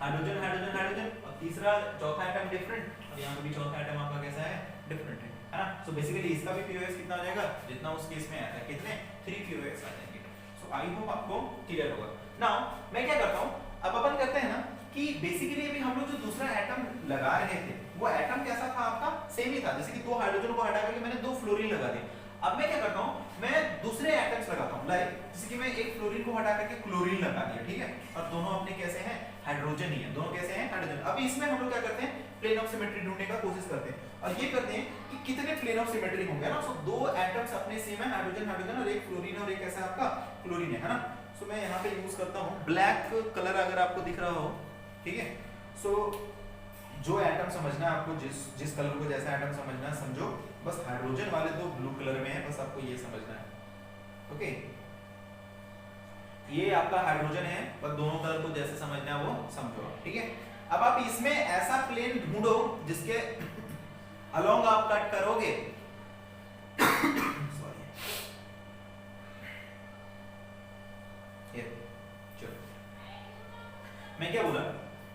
hydrogen hydrogen hydrogen, और तीसरा चौथा एटम डिफरेंट, और यहाँ पे भी चौथा एटम आपका कैसा है, डिफरेंट है ना। सो बेसिकली इसका भी पीओएस कितना हो जाएगा, जितना उस केस में आया था, कितने 3 पीओएस आ जाएंगे। सो आई होप आपको क्लियर होगा। नाउ मैं क्या करता हूँ, अब अपन करते हैं ना कि बेसिकली अभी हम लोग जो दूसरा एटम लगा रहे थे वो एटम कैसा था आपका, सेम ही था। जैसे कि 2 हाइड्रोजन को हटा करके मैंने 2 फ्लोरीन लगा दिए। अब मैं क्या करता हूँ, मैं दूसरे एटम्स लगाता हूँ, लाइक जैसे कि मैं एक फ्लोरीन को हटा करके क्लोरीन लगा दिया, ठीक है। और दोनों अपने कैसे हैं, हाइड्रोजन ही है, दोनों कैसे हैं, हाइड्रोजन। अभी इसमें हम लोग क्या करते हैं, प्लेन ऑफ सिमेट्री ढूंढने का कोशिश करते हैं और ये करते हैं कि कितने प्लेन ऑफ सिमेट्री होंगे ना। सो 2 एटम्स अपने सेम है, हाइड्रोजन हाइड्रोजन, और एक फ्लोरीन और एक ऐसा आपका क्लोरीन है ना। सो मैं यहाँ पे यूज करता हूँ ब्लैक कलर, अगर आपको दिख रहा हो, ठीक है। सो जो एटम समझना है आपको, जिस कलर को जैसा एटम समझना है समझो, बस हाइड्रोजन वाले 2 ब्लू कलर में है, बस आपको ये समझना है, ओके। ये आपका हाइड्रोजन है, बस दोनों कलर को जैसे समझना है वो समझो, ठीक है। अब आप इसमें ऐसा प्लेन ढूंढो जिसके अलोंग आप कट करोगे मैं क्या बोला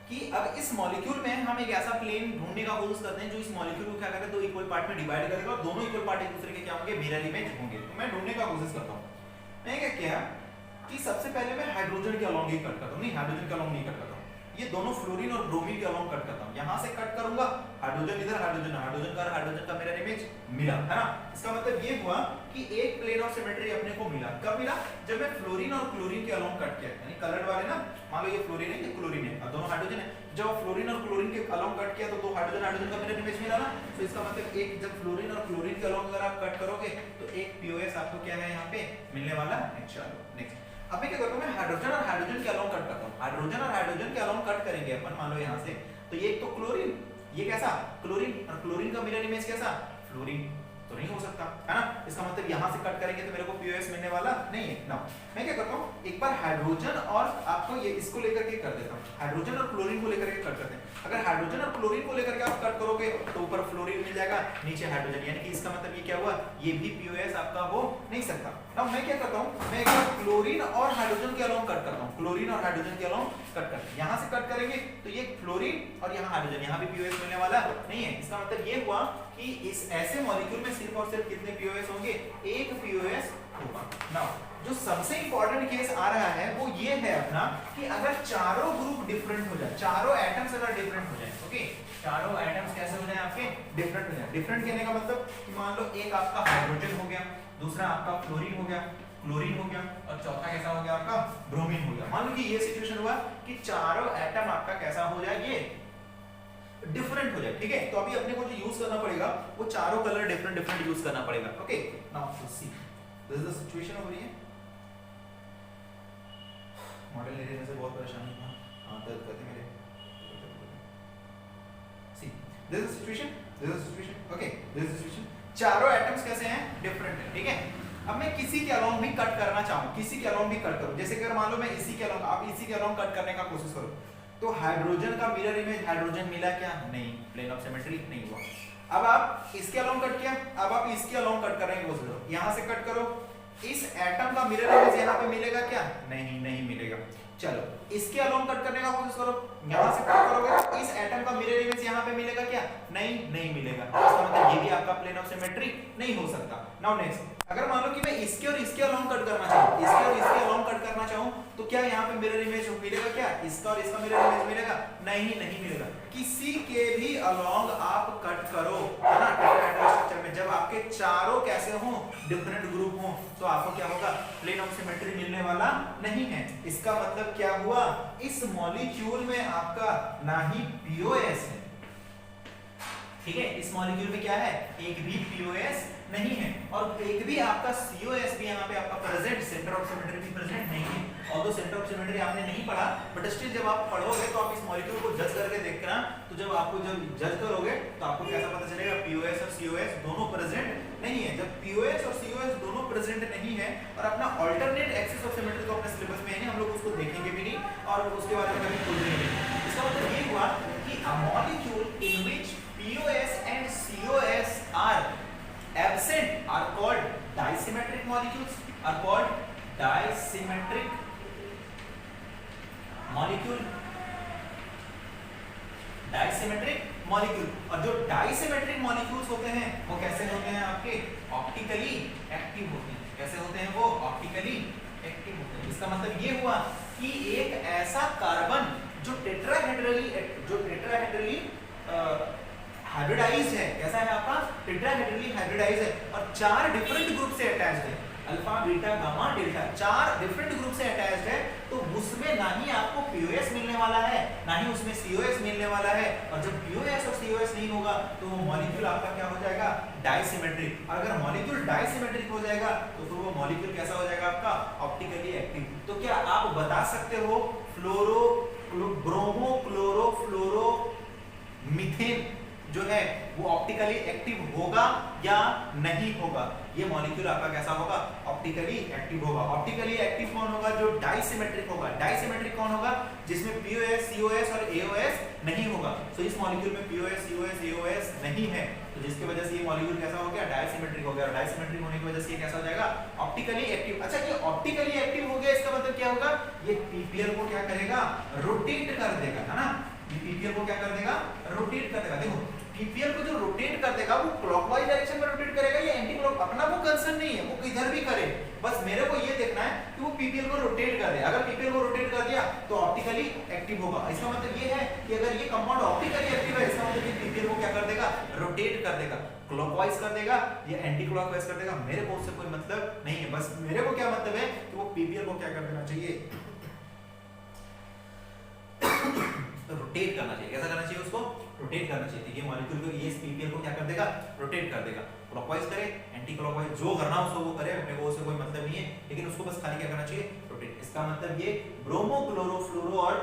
कि अब इस मॉलिक्यूल में हम एक ऐसा प्लेन ढूंढने का कोशिश करते हैं जो इस मॉलिक्यूल को क्या करे, 2 इक्वल पार्ट में डिवाइड करेगा और दोनों इक्वल पार्ट एक दूसरे के क्या होंगे, मिरर इमेज होंगे। तो मैं ढूंढने का कोशिश करता हूं। मैं क्या किया कि सबसे पहले मैं हाइड्रोजन के अलोंग ही कट करता हूं, नहीं हाइड्रोजन के अलोंग नहीं कट करता हूं, ये दोनों फ्लोरीन और ब्रोमीन के अलोंग कट करता हूं। यहां से कट करूंगा, हाइड्रोजन इधर, हाइड्रोजन हाइड्रोजन का, हाइड्रोजन का मिरर इमेज मिला, है ना। इसका मतलब ये हुआ कि एक प्लेन ऑफ सिमेट्री अपने को मिला। कब मिला, जब मैं फ्लोरीन और क्लोरीन के अलोंग कट किया, यानी कलर्ड वाले ना, मान लो ये फ्लोरीन है, ये क्लोरीन है, और दोनों हाइड्रोजन है। जब फ्लोरीन और क्लोरीन के अलोंग कट किया तो 2 हाइड्रोजन हाइड्रोजन का मिरर इमेज मिला ना। तो इसका मतलब एक, जब फ्लोरीन और क्लोरीन के अलोंग अगर आप कट करोगे तो एक पीओएस आपको क्या है यहाँ पे मिलने वाला है। चलो नेक्स्ट, अब मैं क्या करता हूँ, मैं हाइड्रोजन और हाइड्रोजन के अलोंग कट करता हूँ। हाइड्रोजन और हाइड्रोजन के अलोंग कट करेंगे अपन, मान लो यहाँ से, तो ये एक तो क्लोरीन, ये कैसा क्लोरीन, और क्लोरीन का मिरर इमेज कैसा, फ्लोरीन, तो नहीं हो सकता, है ना। इसका मतलब यहाँ से कट करेंगे तो मेरे को पीओएस मिलने वाला नहीं है ना। मैं क्या करता हूँ, एक बार हाइड्रोजन और आपको ये इसको लेकर के कर देता हूँ, हाइड्रोजन और क्लोरीन को लेकर के कट करते हैं। अगर हाइड्रोजन और क्लोरीन को लेकर के आप कट करोगे तो ऊपर फ्लोरीन मिल जाएगा, नीचे हाइड्रोजन, यानी कि इसका मतलब ये क्या हुआ, ये भी पीओएस आपका हो नहीं सकता। अब मैं क्या करता हूँ, मैं एक बार क्लोरीन और हाइड्रोजन के अलोंग कट करता हूँ, क्लोरीन और हाइड्रोजन के अलोंग कट करते हैं। यहाँ से कट करेंगे तो ये फ्लोरीन और यहाँ हाइड्रोजन, यहाँ भी पीओएस मिलने वाला नहीं है। इसका मतलब ये हुआ कि इस ऐसे मॉलिक्यूल में सिर्फ और सिर्फ कितने पीओएस होंगे, एक पीओएस होगा। नाउ जो सबसे इंपॉर्टेंट केस आ रहा है वो ये है अपना कि अगर चारों ग्रुप डिफरेंट हो जाए, चारों एटम्स अगर डिफरेंट हो जाए, ओके, चारों एटम्स कैसे हो जाए आपके, डिफरेंट हो जाए। डिफरेंट कहने का मतलब कि मान लो एक आपका हाइड्रोजन हो गया, दूसरा आपका फ्लोरीन हो गया, क्लोरीन हो गया, और चौथा कैसा हो गया आपका ब्रोमीन हो गया। मान लो कि ये सिचुएशन हुआ कि चारों एटम आपका कैसा हो जाए, ये डिफरेंट हो जाए, ठीक है। तो अभी अपने को जो यूज करना पड़ेगा वो चारों कलर डिफरेंट डिफरेंट यूज करना पड़ेगा, okay. Now let's see this is the situation हो रही है। मॉडल ले लेने से बहुत परेशानी है, हां दर्द करते मेरे। See this is situation, this is situation, okay, this is situation. चारों एटम्स कैसे हैं, डिफरेंट है, ठीक है। अब मैं किसी के अलोंग भी कट करना चाहूं, किसी के अलोंग भी कट करूं, जैसे अगर मान लो मैं इसी के अलोंग, आप इसी के अलोंग कट करने का कोशिश करो, तो हाइड्रोजन का मिरर इमेज हाइड्रोजन मिला क्या, नहीं, प्लेन ऑफ सिमेट्री नहीं हुआ। अब आप इसके अलोंग कट किया, अब आप इसके अलोंग कट करने की कोशिश करो, यहां से कट करो, इस एटम का मिरर इमेज यहां पे मिलेगा क्या, नहीं, नहीं मिलेगा। चलो इसके अलोंग कट करने का कोशिश करो, यहां से कट करोगे, इस एटम का मिरर इमेज यहां पे मिलेगा क्या, नहीं, नहीं मिलेगा। इसका मतलब ये भी आपका प्लेन ऑफ सिमेट्री नहीं हो सकता। नाउ नेक्स्ट, अगर मान लो कि मैं इसके और इसके अलोंग कट करना चाहूं, इसके और इसके अलोंग कट करना चाहूं, तो क्या यहां पे मिरर इमेज मिलेगा क्या, इसका और इसका मिरर इमेज मिलेगा, नहीं, नहीं मिलेगा। किसी के भी अलोंग आप कट करो, है ना, टेट्राहेड्रल स्ट्रक्चर में जब आपके चारों कैसे हो, डिफरेंट ग्रुप हो, तो आपको क्या होगा, प्लेन ऑफ सिमेट्री मिलने वाला नहीं है। इसका मतलब क्या हुआ, इस मॉलिक्यूल में आपका ना ही पीओएस है, ठीक है, इस मॉलिक्यूल में क्या है, एक भी पीओएस नहीं है, और एक भी आपका सीओएस भी यहाँ पे आपका प्रेजेंट, सेंटर ऑफ सिमेट्री भी प्रेजेंट नहीं है। ऑल्दो सेंटर ऑफ सिमेट्री आपने नहीं पढ़ा, बट स्टिल जब आप पढ़ोगे तो आप इस मॉलिक्यूल को जज करके देखना, तो जब आपको जब जज करोगे तो आपको कैसा पता चलेगा, पीओएस और सीओएस दोनों प्रेजेंट नहीं है। जब पीओएस और सीओएस दोनों प्रेजेंट नहीं है और अपना अल्टरनेट एक्सिस ऑफ सिमेट्री तो अपने सिलेबस में है नहीं, हम लोग उसको देखेंगे भी नहीं और उसके बारे में कभी खोजेंगे भी नहीं। इसका मतलब ये हुआ कि a molecule in which POS and COS are absent are called disymmetric molecules, are called disymmetric molecule, disymmetric molecule। और जो disymmetric molecules होते हैं वो कैसे होते हैं, आपके ऑप्टिकली एक्टिव होते हैं। कैसे होते हैं वो, ऑप्टिकली एक्टिव होते हैं। इसका मतलब ये हुआ कि एक ऐसा कार्बन जो टेट्राहेड्रली हाइब्रिडाइज्ड है, कैसा है आपका, टेट्राहेड्रली हाइब्रिडाइज्ड है, और चार डिफरेंट ग्रुप से अटैच्ड है, अल्फा बीटा गामा डेल्टा, चार डिफरेंट ग्रुप से अटैच्ड है, तो उसमें ना ही आपको पीओएस मिलने वाला है, ना ही उसमें सीओएस मिलने वाला है। और जब पीओएस और सीओएस नहीं होगा तो वो मॉलिक्यूल आपका क्या हो जाएगा, डाइसिमेट्रिक। और अगर मॉलिक्यूल डाइसिमेट्रिक हो जाएगा तो फिर वो मॉलिक्यूल कैसा हो जाएगा आपका, ऑप्टिकली एक्टिव। तो क्या आप बता सकते हो फ्लोरो ब्रोमो क्लोरो फ्लोरो मीथेन जो है वो ऑप्टिकली एक्टिव होगा या नहीं होगा, ये मॉलिक्यूल आपका कैसा होगा, ऑप्टिकली एक्टिव होगा। ऑप्टिकली एक्टिव कौन होगा, जो डाइसिमेट्रिक होगा। डाइसिमेट्रिक कौन होगा, जिसमें पीओएस सीओएस और एओएस नहीं होगा। तो इस मॉलिक्यूल में पीओएस सीओएस एओएस नहीं है, तो जिसकी वजह से ये मॉलिक्यूल कैसा हो गया, डाइसिमेट्रिक हो गया। डाइसिमेट्रिक होने की वजह से ये कैसा हो जाएगा, ऑप्टिकली एक्टिव। अच्छा, ये ऑप्टिकली एक्टिव हो गया, इसका मतलब क्या होगा, ये पीपीएल को क्या करेगा, रोटेट कर देगा, है ना। ये पीपीएल को क्या कर देगा, रोटेट कर देगा। देखो पीपीएल को जो रोटेट कर देगा वो क्लॉकवाइज डायरेक्शन में रोटेट करेगा या एंटी क्लॉक, अपना वो कंसर्न नहीं है, वो किधर भी करे, बस मेरे को ये देखना है कि वो पीपीएल को रोटेट कर दे। अगर पीपीएल को रोटेट कर दिया तो ऑप्टिकली एक्टिव होगा। इसका मतलब ये है कि अगर ये कंपाउंड ऑप्टिकली एक्टिव है, इसका मतलब ये पीपीएल को क्या कर देगा, रोटेट कर देगा, क्लॉकवाइज कर देगा या एंटी क्लॉकवाइज कर देगा, मेरे को उससे कोई मतलब नहीं है। बस मेरे को क्या मतलब है कि वो पीपीएल को क्या कर देना चाहिए, रोटेट करना चाहिए। कैसा करना चाहिए, उसको रोटेट करना चाहिए। ये मॉलिक्यूल को, ये पीपीएल को क्या कर देगा, रोटेट कर देगा। क्लॉकवाइज करे, एंटी क्लॉकवाइज, जो करना हो उसको वो करे, अपने को उससे कोई मतलब नहीं है, लेकिन उसको बस खाली क्या करना चाहिए, रोटेट। इसका मतलब ये ब्रोमो क्लोरो फ्लोरो और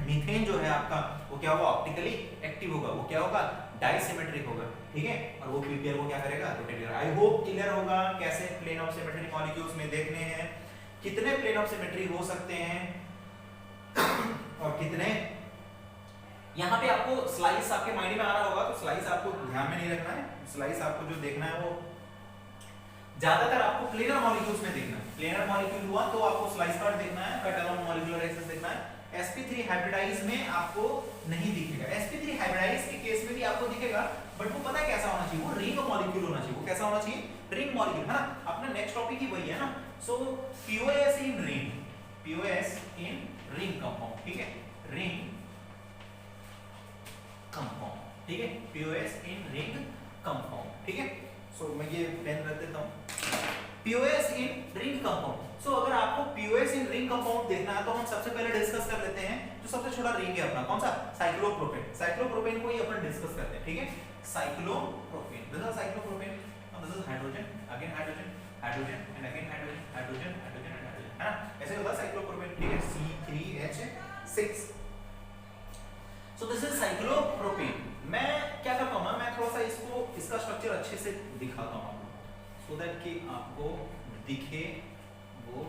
मीथेन जो है आपका, वो क्या होगा, ऑप्टिकली एक्टिव होगा, वो क्या होगा, डाइसिमेट्रिक होगा, ठीक है। और वो पीपीएल को क्या करेगा, रोटेट करेगा। आई होप क्लियर होगा कैसे प्लेन ऑफ सिमेट्री मॉलिक्यूल्स में देखने हैं, कितने प्लेन ऑफ सिमेट्री हो सकते हैं और कितने। यहाँ पे आपको स्लाइस आपके माइंड में आ रहा होगा, तो स्लाइस आपको ध्यान में नहीं रखना है। स्लाइस आपको जो देखना है वो ज्यादातर आपको प्लेनर मॉलिक्यूल्स में देखना है। प्लेनर मॉलिक्यूल हुआ तो आपको स्लाइस पार्ट देखना है, कट अलोंग मॉलिक्यूलर एक्सिस देखना है। sp3 हाइब्रिडाइज में आपको नहीं दिखेगा। sp3 हाइब्रिडाइज के केस में भी आपको दिखेगा, बट वो पता है कैसा होना चाहिए, वो रिंग मॉलिक्यूल होना चाहिए। वो कैसा होना चाहिए, रिंग मॉलिक्यूल, है ना। अपना नेक्स्ट टॉपिक ही वही है ना, सो POS in ring, POS in ring compound, ठीक है, रिंग कंपाउंड, ठीक है, POS इन रिंग कंपाउंड, ठीक है। सो मैं ये पेन रख देता हूं, POS इन रिंग कंपाउंड। सो अगर आपको POS इन रिंग कंपाउंड देखना है तो हम सबसे पहले डिस्कस कर लेते हैं जो सबसे छोटा रिंग है अपना, कौन सा, साइक्लोप्रोपेन। साइक्लोप्रोपेन को ही अपन डिस्कस करते हैं, ठीक है, cyclopropane, this is cyclopropane, this is hydrogen, again hydrogen, hydrogen and again hydrogen, hydrogen, hydrogen and hydrogen, है ना, ऐसे होता है साइक्लोप्रोपेन, ठीक है, C3H6। So this is cyclopropane. मैं क्या करता हूं ना, मैं थोड़ा सा इसको, इसका स्ट्रक्चर अच्छे से दिखाता हूं आपको, सो दैट कि आपको दिखे वो।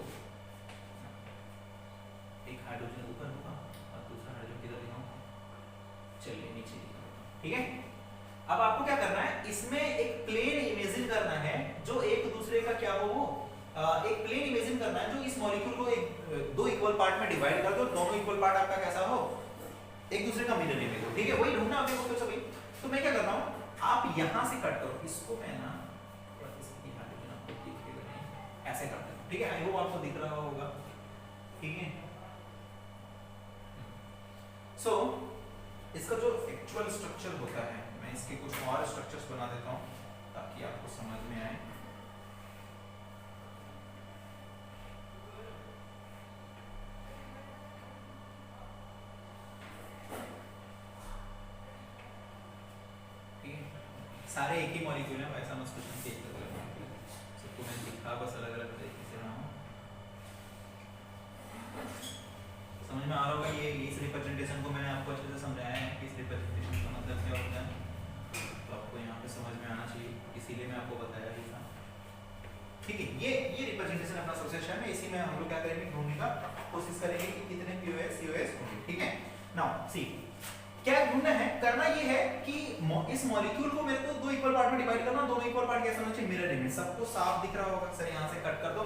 एक हाइड्रोजन ऊपर होगा और दूसरा हाइड्रोजन किधर दिखाऊं, चलिए नीचे दिखाता हूं, ठीक है। अब आपको क्या करना है, इसमें एक प्लेन इमेजिन करना है जो एक दूसरे का क्या हो, एक प्लेन इमेजिन करना है जो इस मॉलिक्यूल को एक दो इक्वल पार्ट में डिवाइड कर दो, दोनों इक्वल पार्ट आपका कैसा हो, एक दूसरे का मिरर इमेज हो, ठीक है, वही ढूंढना आपने को सभी। तो मैं क्या करता हूं, आप यहां से कट करो इसको, मैं ना थोड़ा इसकी हाइड्रोजन आपको दिखेगा नहीं, ऐसे करते हैं, ठीक है, आई होप आपको दिख रहा होगा, ठीक है। सो इसका जो एक्चुअल स्ट्रक्चर होता है, मैं इसके कुछ और स्ट्रक्चर्स बना देता हूं ताकि आपको समझ में आए। सारे एक ही मॉलिक्यूल है, ऐसा मत सोचना कि एक अलग मॉलिक्यूल है, सबको मैं दिखा बस अलग अलग तरीके से रहा हूं। समझ में आ रहा होगा, ये इस रिप्रेजेंटेशन को मैंने आपको अच्छे से समझाया है कि इस रिप्रेजेंटेशन का मतलब क्या होता है, तो आपको यहाँ पे समझ में आना चाहिए, इसीलिए मैं आपको बताया भी था, ठीक है। ये रिप्रेजेंटेशन अपना सबसे अच्छा है, इसी में हम लोग क्या करेंगे, ढूंढने का कोशिश करेंगे कि कितने POS COS होंगे, ठीक है। नाउ सी क्या ढूंढना है, करना ये है कि इस मॉलिक्यूल को मेरे को दो इक्वल पार्ट में डिवाइड करना, दोनों इक्वल पार्ट कैसे होना चाहिए, मिरर इमेज। सबको साफ दिख रहा होगा, सर यहां से कट कर दो,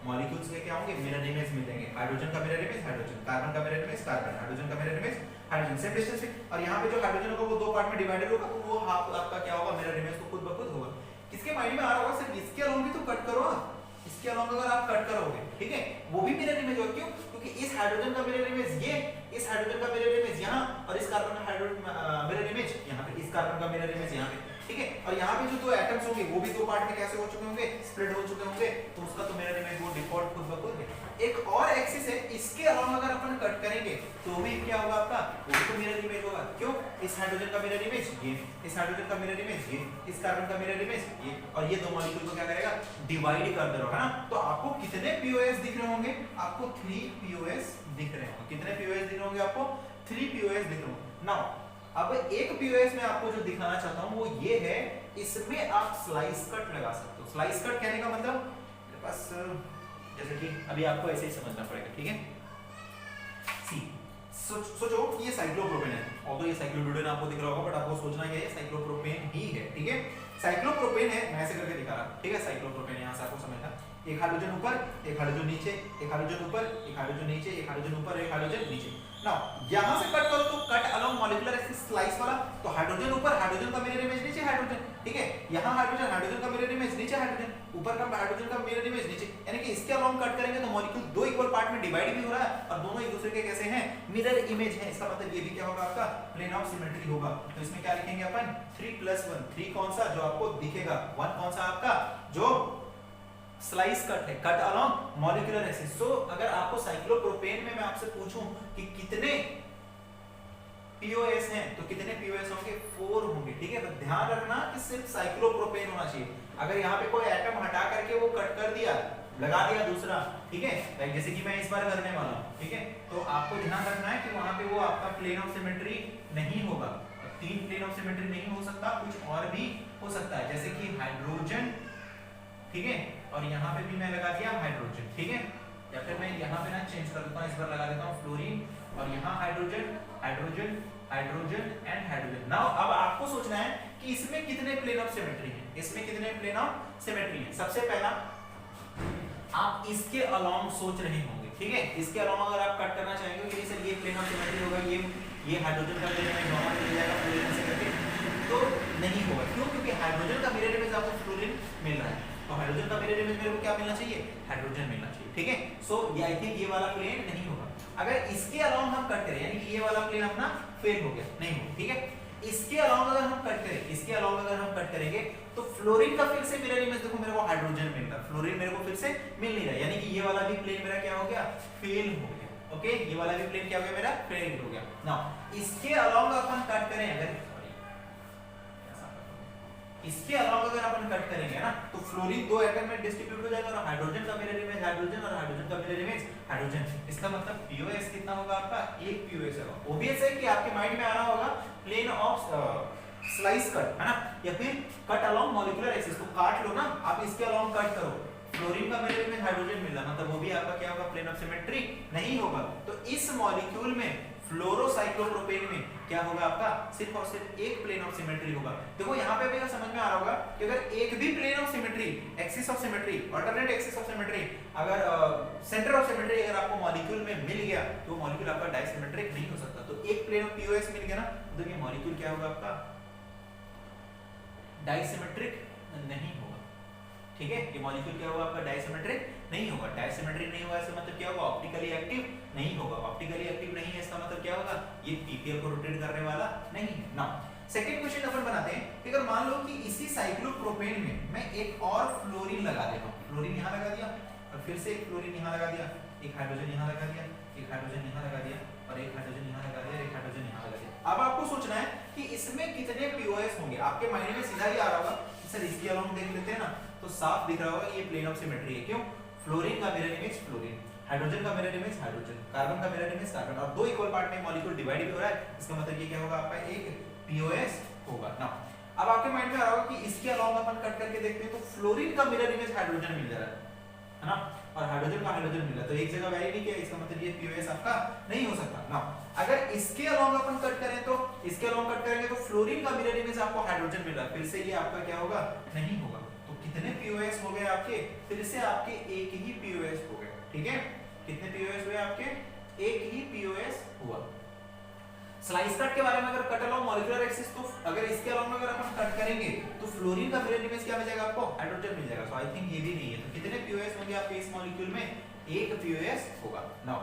मॉलिक्यूल्स के क्या होंगे, मिरर इमेज मिलेंगे, हाइड्रोजन का मिरर इमेज हाइड्रोजन, कार्बन का मिरर इमेज कार्बन, हाइड्रोजन का mirror image hydrogen, same distance पे। और यहां पे जो हाइड्रोजन होगा वो दो पार्ट में डिवाइडेड होगा, तो वो आपका क्या होगा, मिरर इमेज तो खुद ब खुद होगा। किसके माइंड में आ रहा होगा, सर इसके अलोंग भी तो कट करो, इसके अलोंग अगर आप कट करोगे, ठीक है, वो भी मिरर इमेज होगा, क्यों, क्योंकि इस हाइड्रोजन का मिरर इमेज ये, इस हाइड्रोजन का मिरर इमेज यहाँ, और इस कार्बन का हाइड्रोजन मिरर इमेज यहाँ पे, इस कार्बन का मिरर इमेज यहाँ पे, ठीक है। और यहाँ पे जो दो एटम्स होंगे वो भी दो पार्ट में कैसे हो चुके होंगे, स्प्लिट हो चुके होंगे, तो उसका तो मिरर इमेज वो डिफॉल्ट खुद ब खुद है। एक और एक्सिस है, इसके अलावा अगर अपन कट करेंगे तो भी क्या होगा आपका, वो तो मिरर इमेज होगा, क्यों, इस हाइड्रोजन का मिरर इमेज ये, इस हाइड्रोजन का मिरर इमेज ये, इस कार्बन का मिरर इमेज ये, और ये दो मॉलिक्यूल को क्या करेगा, डिवाइड कर दे रहा है ना। तो आपको कितने POS दिख रहे होंगे, आपको 3 POS दिख रहे होंगे, कितने POS दिख रहे होंगे आपको, 3 POS दिख रहे होंगे। नाउ अब एक POS में आपको जो दिखाना चाहता हूं वो ये है, इसमें आप स्लाइस कट लगा सकते हो। स्लाइस कट कहने का मतलब मेरे पास, जैसे कि अभी आपको ऐसे ही समझना पड़ेगा, ठीक है। सी सोचो कि ये साइक्लोप्रोपेन है, ऑल्दो ये साइक्लोब्यूटेन आपको दिख रहा होगा, बट आपको सोचना क्या है, साइक्लोप्रोपेन ही है, ठीक है, साइक्लोप्रोपेन है, मैं ऐसे करके दिखा रहा, ठीक है, साइक्लोप्रोपेन, यहां से आपको समझना, एक हाइड्रोजन ऊपर, एक हाइड्रोजन नीचे, एक हाइड्रोजन ऊपर, एक हाइड्रोजन नीचे, एक हाइड्रोजन ऊपर, एक हाइड्रोजन नीचे। नाउ यहां से कट करो तो cut along molecular axis slice वाला, तो हाइड्रोजन ऊपर, हाइड्रोजन का मिरर इमेज नीचे हाइड्रोजन, ठीक है, यहां हाइड्रोजन, हाइड्रोजन का मिरर इमेज नीचे हाइड्रोजन, ऊपर का हाइड्रोजन का मिरर इमेज नीचे, यानी कि इसके अलोंग कट करेंगे तो मॉलिक्यूल दो इक्वल पार्ट में डिवाइड भी हो रहा है और दोनों एक दूसरे के कैसे हैं, मिरर इमेज है। इसका मतलब ये भी क्या होगा आपका, प्लेन ऑफ सिमेट्री होगा। तो इसमें क्या लिखेंगे अपन, 3+1, 3 कौन सा जो आपको दिखेगा, 1 कौन सा आपका जो स्लाइस कट है, कट अलोंग मॉलिक्यूलर एक्सिस। सो अगर आपको साइक्लोप्रोपेन में मैं आपसे पूछूं कि कितने POS हैं, तो कितने POS होंगे, 4 होंगे, ठीक है। तो ध्यान रखना कि सिर्फ साइक्लोप्रोपेन होना चाहिए। अगर यहाँ पे कोई एटम हटा करके वो कट कर दिया, लगा दिया दूसरा, ठीक है, लाइक जैसे कि मैं इस बार करने वाला हूँ, ठीक है, तो आपको ध्यान रखना है कि वहां पे वो आपका प्लेन ऑफ सिमेट्री नहीं होगा। 3 प्लेन ऑफ सिमेट्री नहीं हो सकता, कुछ और भी हो सकता है, जैसे कि हाइड्रोजन, ठीक है, और यहाँ पे भी मैं लगा दिया हाइड्रोजन, ठीक है, या फिर मैं यहाँ पे ना चेंज कर देता हूँ, इस बार लगा देता हूँ फ्लोरीन, और यहाँ hydrogen, hydrogen, hydrogen and hydrogen. Now अब आपको सोचना है कि इसमें कितने प्लेन ऑफ सिमेट्री हैं, इसमें कितने प्लेन ऑफ सिमेट्री हैं। सबसे पहला आप इसके अलोंग सोच रहे होंगे, ठीक है, इसके अलोंग अगर आप कट करना चाहेंगे कि सर ये प्लेन ऑफ सिमेट्री होगा, ये हाइड्रोजन का मिरर इमेज नॉर्मल मिल जाएगा फ्लोरीन से करके, तो नहीं होगा, क्यों, क्योंकि हाइड्रोजन का मिरर इमेज आपको फ्लोरीन मिल रहा है। तो हाइड्रोजन का मिरर इमेज मेरे को क्या मिलना चाहिए, हाइड्रोजन मिलना चाहिए, ठीक है। सो ये आई थिंक ये वाला प्लेन नहीं होगा। अगर इसके अलाउंग हम कट करें, यानी कि ये वाला प्लेन अपना फेल हो गया, नहीं हो, ठीक है। इसके अलाउंग अगर हम कट करें, इसके अलाउंग अगर हम कट करेंगे तो फ्लोरीन का फिर से मिरर इमेज देखो मेरे को हाइड्रोजन मिल रहा है, फ्लोरीन मेरे को फिर से मिल नहीं रहा, यानी कि ये वाला भी प्लेन मेरा क्या हो गया, फेल हो गया। ओके, ये वाला भी प्लेन क्या हो गया मेरा, फेल हो गया। नाउ इसके अलाउंग अपन कट करें, अगर इसके अलावा अगर अपन कट करेंगे ना तो फ्लोरीन दो एटम में डिस्ट्रीब्यूट हो जाएगा और हाइड्रोजन का मिरर इमेज हाइड्रोजन और हाइड्रोजन का मिरर इमेज हाइड्रोजन। इसका मतलब पीओएस कितना होगा आपका, एक पीओएस होगा। ऑब्वियस है कि आपके माइंड में आ रहा होगा प्लेन ऑफ स्लाइस कट, है ना, या फिर कट अलोंग मॉलिक्यूलर एक्सिस, तो काट लो ना आप, इसके अलोंग कट करो, फ्लोरीन का मिरर इमेज हाइड्रोजन मिल रहा, मतलब वो भी आपका क्या होगा, प्लेन ऑफ सिमेट्री नहीं होगा। तो इस मॉलिक्यूल में फ्लोरोसाइक्लोप्रोपेन में क्या होगा आपका, सिर्फ और सिर्फ एक प्लेन ऑफ सिमेट्री होगा। देखो यहाँ पे भी समझ में आ रहा होगा कि अगर एक भी plane of symmetry, axis of symmetry, alternate axis of symmetry, अगर सेंटर ऑफ सिमेट्री अगर आपको मॉलिक्यूल में मिल गया तो मॉलिक्यूल आपका डाइसिमेट्रिक नहीं हो सकता। तो एक प्लेन ऑफ पीओएस मिल गया ना, तो ये मॉलिक्यूल क्या होगा आपका, डाइसिमेट्रिक नहीं होगा, ठीक है। ये मॉलिक्यूल क्या होगा आपका, डाइसिमेट्रिक नहीं होगा। डाइसिमेट्रिक नहीं होगा इसका मतलब क्या होगा, ऑप्टिकली एक्टिव नहीं होगा। ऑप्टिकली एक्टिव नहीं है इसका मतलब क्या होगा, ये पीपीएल को रोटेट करने वाला नहीं है। नाउ सेकंड क्वेश्चन अपन बनाते हैं कि अगर मान लो कि इसी साइक्लोप्रोपेन में मैं एक और फ्लोरीन लगा देता हूं, फ्लोरीन यहां लगा दिया और फिर से एक फ्लोरीन यहां लगा दिया, एक हाइड्रोजन यहां लगा दिया, एक हाइड्रोजन यहां लगा दिया और एक हाइड्रोजन यहां लगा दिया, एक हाइड्रोजन यहां लगा दिया। अब आपको सोचना है कि इसमें कितने पीओएस होंगे। आपके माइंड में सीधा ही आ रहा होगा सर इसके अलावा देख लेते हैं ना, तो साफ दिख रहा होगा ये प्लेन ऑफ सिमेट्री है। क्यों, फ्लोरीन का मिरर इमेज फ्लोरीन, हाइड्रोजन का मिरर इमेज हाइड्रोजन, कार्बन का मिरर इमेज कार्बन, और दो इक्वल पार्ट में मॉलिक्यूल डिवाइड भी हो रहा है, इसका मतलब ये क्या होगा आपका, एक पीओएस होगा ना। अब आपके माइंड में आ रहा होगा कि इसके अलावा अपन कट करके देखते हैं तो फ्लोरीन का मिरर इमेज हाइड्रोजन मिल जा रहा है ना, और हाइड्रोजन का हाइड्रोजन मिल रहा है, तो एक जगह वैरी नहीं किया, इसका मतलब ये पीओएस आपका नहीं हो सकता ना। अगर इसके अलावा अपन कट करें तो इसके अलावा कट करेंगे तो फ्लोरीन का मिरर इमेज आपको हाइड्रोजन मिल रहा है, फिर से ये आपका क्या होगा, नहीं होगा। तो कितने पीओएस हो गए आपके, फिर से आपके एक ही पीओएस हो गए, ठीक है। कितने पीओएस हुए आपके, एक ही पीओएस हुआ। स्लाइस कट के बारे में अगर कट अलोंग मॉलिक्यूलर एक्सिस, तो अगर इसके अलोंग अगर अपन कट करेंगे तो फ्लोरीन का मिरर इमेज क्या मिल जाएगा आपको, हाइड्रोजन मिल जाएगा। सो आई थिंक ये भी नहीं है। तो कितने पीओएस होंगे आपके इस मॉलिक्यूल में, एक पीओएस होगा। नाउ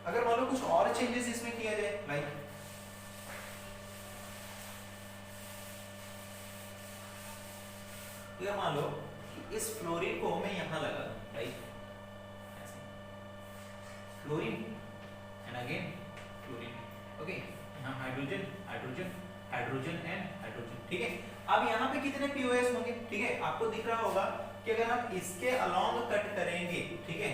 अगर मान लो कुछ और चेंजेस इसमें किया जाए, लाइक अगर मान लो कि इस फ्लोरीन को मैं यहां लगा दूं, राइट, ऐसे fluorine and again fluorine, okay, यहां hydrogen hydrogen hydrogen and hydrogen, ठीक है। अब यहाँ पे कितने पीओएस होंगे, ठीक है, आपको दिख रहा होगा कि अगर हम इसके अलोंग कट करेंगे, ठीक है,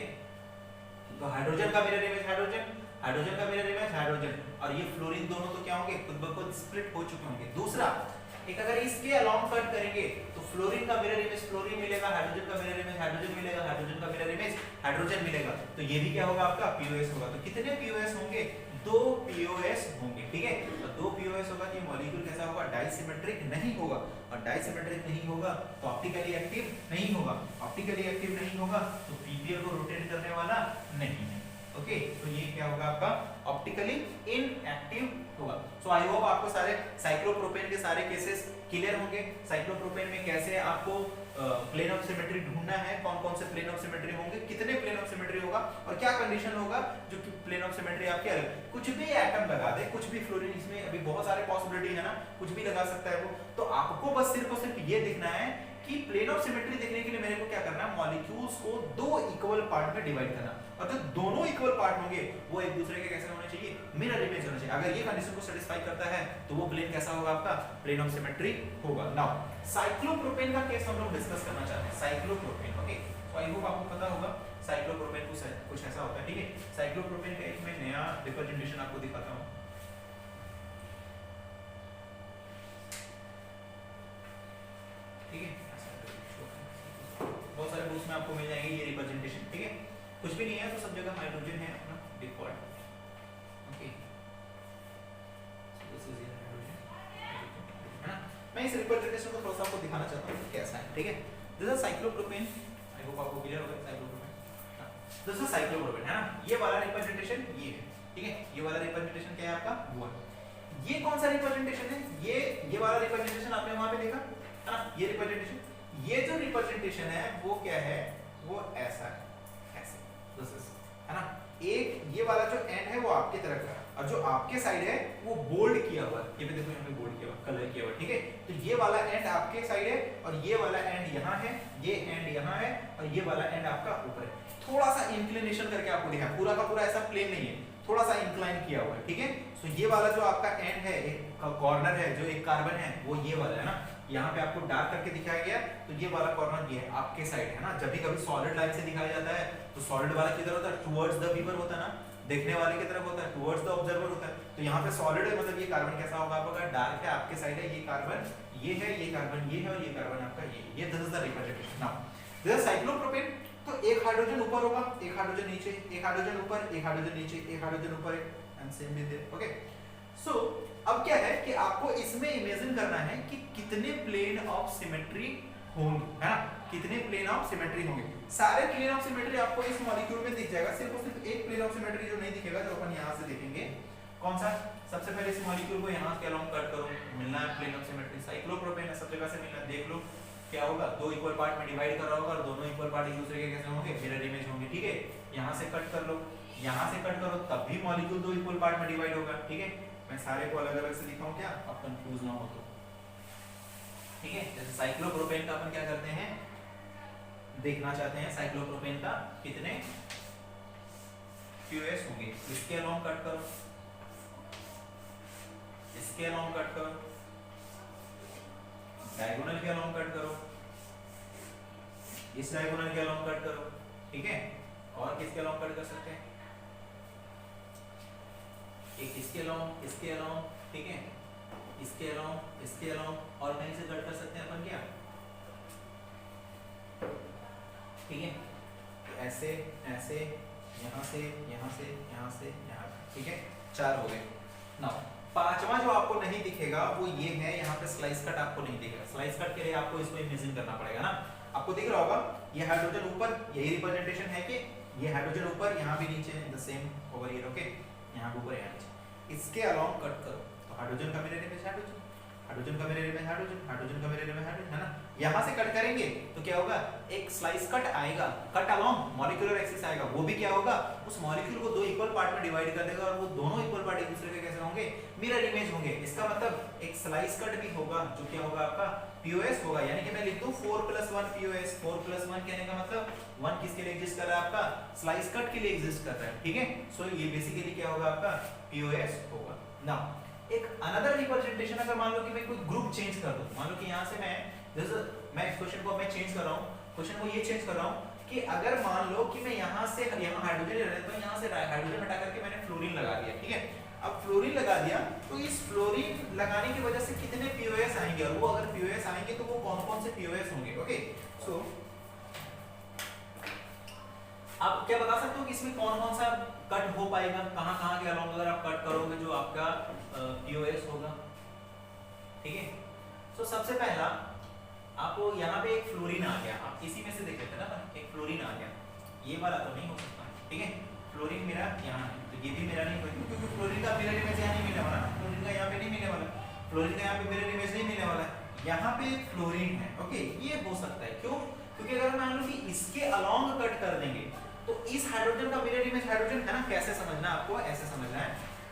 तो हाइड्रोजन का मिरर इमेज हाइड्रोजन, हाइड्रोजन का मिरर इमेज हाइड्रोजन, और ये फ्लोरीन दोनों तो क्या होंगे, खुद ब खुद स्प्लिट हो चुके होंगे। दूसरा, एक अगर इसके अलोंग कट करेंगे तो फ्लोरीन का मिरर इमेज फ्लोरीन मिलेगा, हाइड्रोजन का मिरर इमेज हाइड्रोजन मिलेगा, हाइड्रोजन का मिरर इमेज हाइड्रोजन मिलेगा, तो ये भी क्या होगा आपका, पीओएस होगा। तो कितने पीओएस होंगे, दो पीओएस होंगे, ठीक है। तो दो पीओएस होगा तो ये मॉलिक्यूल कैसा होगा, डाइसिमेट्रिक नहीं होगा, और डाइसिमेट्रिक नहीं होगा तो ऑप्टिकली एक्टिव नहीं होगा, ऑप्टिकली एक्टिव नहीं होगा तो पीपीएल को रोटेट करने वाला नहीं है, ओके। तो ये क्या होगा आपका, ऑप्टिकली इनएक्टिव होगा। सो आई होप आपको सारे साइक्लोप्रोपेन के सारे केसेस क्लियर होंगे। साइक्लोप्रोपेन में कैसे आपको प्लेन ऑफ सिमेट्री ढूंढना है, कौन कौन से प्लेन ऑफ सिमेट्री होंगे, कितने प्लेन ऑफ सिमेट्री होगा, और क्या कंडीशन होगा जो कि प्लेन ऑफ सिमेट्री आपके अलग, कुछ भी एटम लगा दे, कुछ भी फ्लोरीन, इसमें अभी बहुत सारे पॉसिबिलिटी है ना, कुछ भी लगा सकता है वो। तो आपको बस सिर्फ और सिर्फ ये देखना है कि प्लेन ऑफ सिमेट्री देखने के लिए मेरे को क्या करना है, मॉलिक्यूल्स को दो इक्वल पार्ट में डिवाइड करना, और जो दोनों इक्वल पार्ट होंगे वो एक दूसरे के कैसे होने चाहिए, मिरर इमेज होना चाहिए। अगर ये कंडीशन को सेटिस्फाई करता है तो वो प्लेन कैसा होगा आपका, प्लेन ऑफ सिमेट्री होगा। नाउ साइक्लोप्रोपेन का केस हम लोग डिस्कस करना चाहते हैं, साइक्लोप्रोपेन, ओके। तो आई होप आपको पता होगा साइक्लोप्रोपेन कुछ ऐसा होता है, ठीक है। साइक्लोप्रोपेन का एक मैं नया रिप्रेजेंटेशन आपको दिखाता हूं, ठीक है। बहुत सारे बुक्स में आपको मिल जाएंगे ये रिप्रेजेंटेशन, ठीक है। कुछ भी नहीं है तो सब जगह हाइड्रोजन है अपना default, okay. This is hydrogen, है ना। मैं इस रिप्रेजेंटेशन को थोड़ा सा आपको दिखाना चाहता हूं कैसा है, ठीक है। This is cyclopropane, I hope आपको क्लियर होगा साइक्लोप्रोपेन। दिस इज साइक्लोप्रोपेन, है ना। ये वाला रिप्रेजेंटेशन ये है, ठीक है। ये वाला रिप्रेजेंटेशन क्या है आपका, वो है। ये कौन सा रिप्रेजेंटेशन है, ये वाला रिप्रेजेंटेशन आपने वहां पे देखा है ना, ये रिप्रेजेंटेशन, ये जो रिप्रेजेंटेशन है वो क्या है, वो ऐसा है, ऐसे दिस इज, है ना। एक ये वाला जो एंड है वो आपके तरफ का, और जो आपके साइड है वो बोल्ड किया हुआ है, ये भी देखो यहाँ पे बोल्ड किया हुआ, कलर किया हुआ, ठीक है। तो ये वाला एंड आपके साइड है और ये वाला एंड यहाँ है, ये एंड यहाँ है और ये वाला एंड आपका ऊपर है। थोड़ा सा इंक्लिनेशन करके आपको दिखा, पूरा का पूरा ऐसा प्लेन नहीं है, थोड़ा सा इंक्लाइन किया हुआ है, ठीक है। सो ये वाला जो आपका एंड है, एक कॉर्नर है, जो एक कार्बन है वो ये वाला है ना, यहाँ पे आपको डार्क करके दिखाया गया, तो ये वाला कॉर्नर ये है आपके साइड है ना। जब भी कभी सॉलिड लाइन से दिखाया जाता है तो सॉलिड वाला किधर होता है, टुवर्ड्स द व्यूअर होता है ना, देखने वाले की तरफ होता है, टुवर्ड्स द ऑब्जर्वर होता है। तो यहाँ पे सॉलिड है, मतलब ये कार्बन कैसा होगा आपका, डार्क है, आपके साइड है, ये कार्बन ये है, ये कार्बन ये है और ये कार्बन आपका ये this is the representation. Now this is cyclopropane, तो एक हाइड्रोजन ऊपर होगा, एक हाइड्रोजन नीचे, एक हाइड्रोजन ऊपर, एक हाइड्रोजन नीचे, एक हाइड्रोजन ऊपर and same with there, okay. So अब क्या है कि आपको इसमें इमेजिन करना है कि कितने प्लेन ऑफ सिमेट्री होंगे, है ना, कितने प्लेन ऑफ सिमेट्री होंगे। सारे प्लेन ऑफ सिमेट्री आपको इस मॉलिक्यूल में दिख जाएगा, सिर्फ और सिर्फ एक प्लेन ऑफ सिमेट्री जो नहीं दिखेगा, जो अपन यहाँ से देखेंगे, कौन सा। सबसे पहले इस मॉलिक्यूल को यहाँ के अलोंग कट करो, मिलना है प्लेन ऑफ सिमेट्री, साइक्लोप्रोपेन है, सब जगह से मिलना है, देख लो क्या होगा, दो इक्वल पार्ट में डिवाइड कर रहा होगा और दोनों इक्वल पार्ट एक दूसरे के कैसे होंगे, मिरर इमेज होंगे, ठीक है। यहाँ से कट कर लो, यहाँ से कट करो, तब भी मॉलिक्यूल दो इक्वल पार्ट में डिवाइड होगा, ठीक है। मैं सारे को अलग अलग से दिखाऊं क्या, आप कंफ्यूज ना हो तो, ठीक है। जैसे साइक्लोप्रोपेन का अपन क्या करते हैं, देखना चाहते हैं साइक्लोप्रोपेन का कितने QS होंगे, इसके अलोंग कट करो, इसके अलोंग कट करो, डायगोनल के अलोंग कट करो, इस डायगोनल के अलोंग कट करो, ठीक है। और किसके अलोंग कट कर सकते हैं, एक इसके अलोंग, इसके अलोंग, ठीक है, इसके अलोंग, इसके अलोंग, और कहीं से कट कर सकते हैं अपन क्या, ठीक है। तो ऐसे ऐसे, यहाँ से यहाँ से यहाँ से यहाँ, ठीक है, 4 हो गए। नाउ पांचवा जो आपको नहीं दिखेगा वो ये है, यहाँ पे स्लाइस कट आपको नहीं दिखेगा। स्लाइस कट के लिए आपको इसको इमेजिन करना पड़ेगा ना। आपको दिख रहा होगा ये हाइड्रोजन ऊपर, यही रिप्रेजेंटेशन है कि ये हाइड्रोजन ऊपर, यहाँ भी नीचे, the same over here, okay, यहाँ पे ऊपर, यहाँ नीचे। इसके अलोंग कट करो, तो हाइड्रोजन का मिरर इमेज हाइड्रोजन, हाइड्रोजन का मिरर इमेज हाइड्रोजन, हाइड्रोजन का मिरर इमेज हाइड्रोजन, है ना। यहाँ से कट करेंगे तो क्या होगा, एक स्लाइस कट आएगा, कट अलोंग मॉलिक्यूलर एक्सिस आएगा, वो भी क्या होगा, उस मॉलिक्यूल को दो इक्वल पार्ट में डिवाइड कर देगा और वो दोनों इक्वल पार्ट एक दूसरे के कैसे होंगे, मिरर इमेज होंगे। इसका मतलब एक स्लाइस कट भी होगा, जो क्या होगा आपका POS होगा। यानी कि मैं लिख दूं 4 + 1 POS, 4 + 1 कहने का मतलब 1 किसके लिए एग्जिस्ट कर रहा है, आपका स्लाइस कट के लिए एग्जिस्ट कर रहा है, ठीक है। सो ये बेसिकली क्या होगा, आपका POS होगा। नाउ एक अनदर रिप्रेजेंटेशन, अगर मान लो कि मैं कोई ग्रुप चेंज कर दूं, मान लो कि यहाँ से मैं इस क्वेश्चन को मैं चेंज कर रहा हूँ, क्वेश्चन को ये चेंज कर रहा हूँ कि अगर मान लो कि मैं यहाँ से यहाँ हाइड्रोजन ले लेता हूँ, यहाँ से हाइड्रोजन हटा करके मैंने फ्लोरीन लगा दिया, ठीक है। अब फ्लोरीन लगा दिया तो इस फ्लोरीन लगाने की वजह से कितने POS आएंगे, और वो अगर POS आएंगे तो वो कौन-कौन से POS होंगे, ओके। सो आप क्या बता सकते हो कि इसमें कौन-कौन सा कट हो पाएगा, कहां-कहां के अलोंग अगर आप कट करोगे जो आपका POS होगा, ठीक है। सो सबसे पहला आपको यहाँ पे एक फ्लोरीन आ गया, आप इसी में से देख लेते हैं ना, एक फ्लोरीन आ गया, ये वाला तो नहीं हो सकता, ठीक है। फ्लोरीन मेरा यहाँ है, तो ये भी मेरा नहीं होगा, क्योंकि फ्लोरीन का मिरर इमेज यहाँ नहीं मिलने वाला, फ्लोरीन का यहाँ पे नहीं मिलने वाला, फ्लोरीन का यहाँ पे मिरर इमेज नहीं मिलने वाला, यहाँ पे एक फ्लोरीन है, ओके। ये हो सकता है, क्यों, क्योंकि अगर मान लो कि इसके अलोंग कट कर देंगे तो इस हाइड्रोजन का मिरर इमेज हाइड्रोजन है ना। कैसे समझना है आपको, ऐसे समझना है,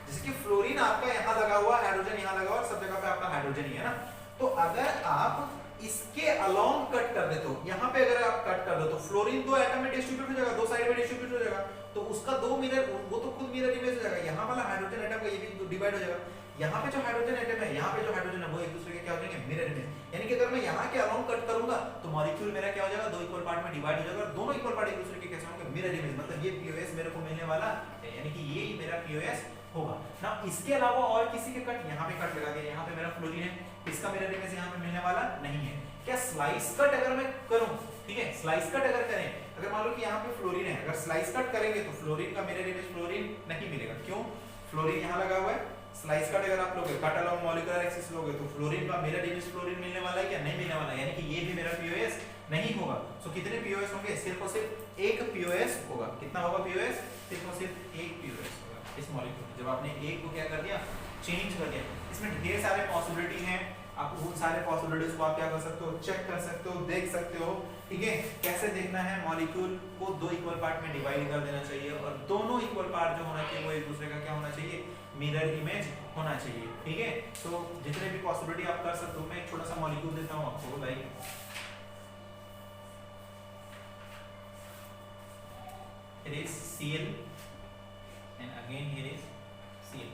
जैसे कि फ्लोरीन आपका यहाँ लगा हुआ, हाइड्रोजन यहाँ लगा हुआ, सब जगह पे आपका हाइड्रोजन ही है ना। तो अगर आप इसके अलोंग कट कर दे, तो यहाँ पे अगर आप कट कर दो तो फ्लोरीन दो एटम में डिस्ट्रीब्यूट हो जाएगा, दो साइड में डिस्ट्रीब्यूट हो जाएगा, तो उसका दो मिरर, वो तो खुद मिरर इमेज हो जाएगा। यहाँ वाला हाइड्रोजन एटम का ये भी डिवाइड हो जाएगा, यहाँ पे जो हाइड्रोजन एटम है, यहाँ पे जो हाइड्रोजन है, वो एक दूसरे के क्या हो जाएंगे, मिरर इमेज। यानी कि अगर मैं यहाँ के अलोंग कट करूंगा तो मॉलिक्यूल मेरा क्या हो जाएगा, दो इक्वल पार्ट में डिवाइड हो जाएगा, और दोनों इक्वल पार्ट एक दूसरे के कैसे होंगे, मिरर इमेज। मतलब ये POS मेरे को मिलने वाला है, यानी कि ये मेरा POS होगा ना। इसके अलावा और किसी के कट, यहाँ पे कट लगा दिया, यहाँ पे मेरा फ्लोरीन है, इसका मिरर इमेज यहाँ पे मिलने वाला नहीं है। क्या स्लाइस कट अगर मैं करूं, ठीक है, स्लाइस कट अगर करें, अगर मान लो कि यहाँ पे फ्लोरीन है, अगर स्लाइस कट करेंगे तो फ्लोरीन का मिरर इमेज फ्लोरीन नहीं मिलेगा, क्यों, फ्लोरीन यहाँ लगा हुआ है। स्लाइस कट अगर आप लोगे, कट अलोंग मॉलिक्यूलर एक्सिस लोगे, तो फ्लोरीन का मिरर इमेज फ्लोरीन मिलने वाला है क्या, नहीं मिलने वाला, यानी कि ये भी मेरा POS नहीं होगा। सो कितने POS होंगे, सिर्फ और सिर्फ एक POS होगा। कितना होगा POS, सिर्फ और सिर्फ एक POS होगा इस मॉलिक्यूल में। जब आपने एक को क्या कर दिया, चेंज कर दिया। इसमें ढेर सारे पॉसिबिलिटी हैं, आप उन सारे पॉसिबिलिटीज को आप क्या कर सकते हो, चेक कर सकते हो, देख सकते हो, ठीक है। कैसे देखना है, मॉलिक्यूल को दो इक्वल पार्ट में डिवाइड कर देना चाहिए और दोनों इक्वल पार्ट जो होना चाहिए वो एक दूसरे का क्या होना चाहिए, मिरर इमेज होना चाहिए, ठीक है। तो जितने भी पॉसिबिलिटी आप कर सकते हो, मैं एक छोटा सा मॉलिक्यूल देता हूं आपको, like here is Cl and again here is Cl।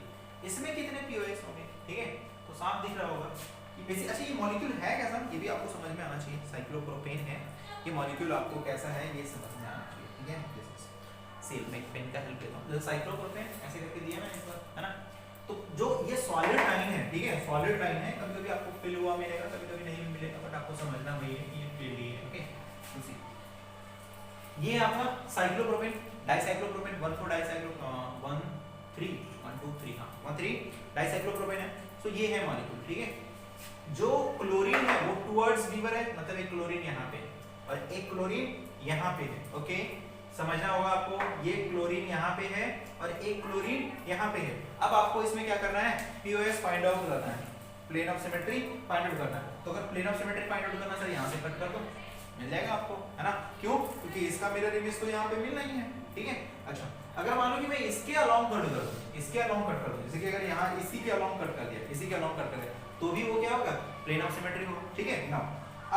इसमें कितने POS होंगे, ठीक है। तो साफ दिख रहा होगा कि बेसिक, अच्छा ये मॉलिक्यूल है कैसा, ये भी आपको समझ में आना चाहिए। साइक्लोप्रोपेन है ये मॉलिक्यूल, आपको कैसा है ये समझ में आना चाहिए, ठीक है। सेल में पेन का हेल्प लेता हूं, जैसे साइक्लोप्रोपेन ऐसे करके दिया मैंने इस बार, है ना। तो जो ये सॉलिड लाइन है, ठीक है, सॉलिड लाइन है, कभी-कभी आपको फिल हुआ मिलेगा, कभी-कभी नहीं मिलेगा, बट आपको समझना वही है कि ये फिल है, ओके। उसी ये आपका साइक्लोप्रोपेन, डाइसाइक्लोप्रोपेन 1,4 डाइसाइक्लो 1,3 हां 1,3 डाइसाइक्लोप्रोपेन है। सो ये है मॉलिक्यूल, ठीक है। जो क्लोरीन है वो टुवर्ड्स लीवर है, मतलब एक क्लोरीन यहाँ पे और एक क्लोरीन यहाँ पे है, ओके। समझना होगा आपको, ये क्लोरीन यहाँ पे है और एक क्लोरीन यहाँ पे है। अब आपको इसमें क्या करना है, पीओएस फाइंड आउट करना है, plane of symmetry find out करना है। तो अगर plane of symmetry find out करना सर, यहाँ से कट कर दो, मिल जाएगा आपको, है ना। क्यों, क्योंकि इसका मिरर इमेज तो यहाँ पे मिल नहीं है, ठीक है। अच्छा, अगर मान लो कि मैं इसके अलोंग कट कर दूं, इसके अलोंग कट कर दूं, जैसे कि अगर यहाँ इसी के अलोंग कट कर दिया, इसी के अलोंग कट कर दिया, तो भी वो क्या होगा, प्लेन ऑफ सिमेट्री होगा, ठीक है ना।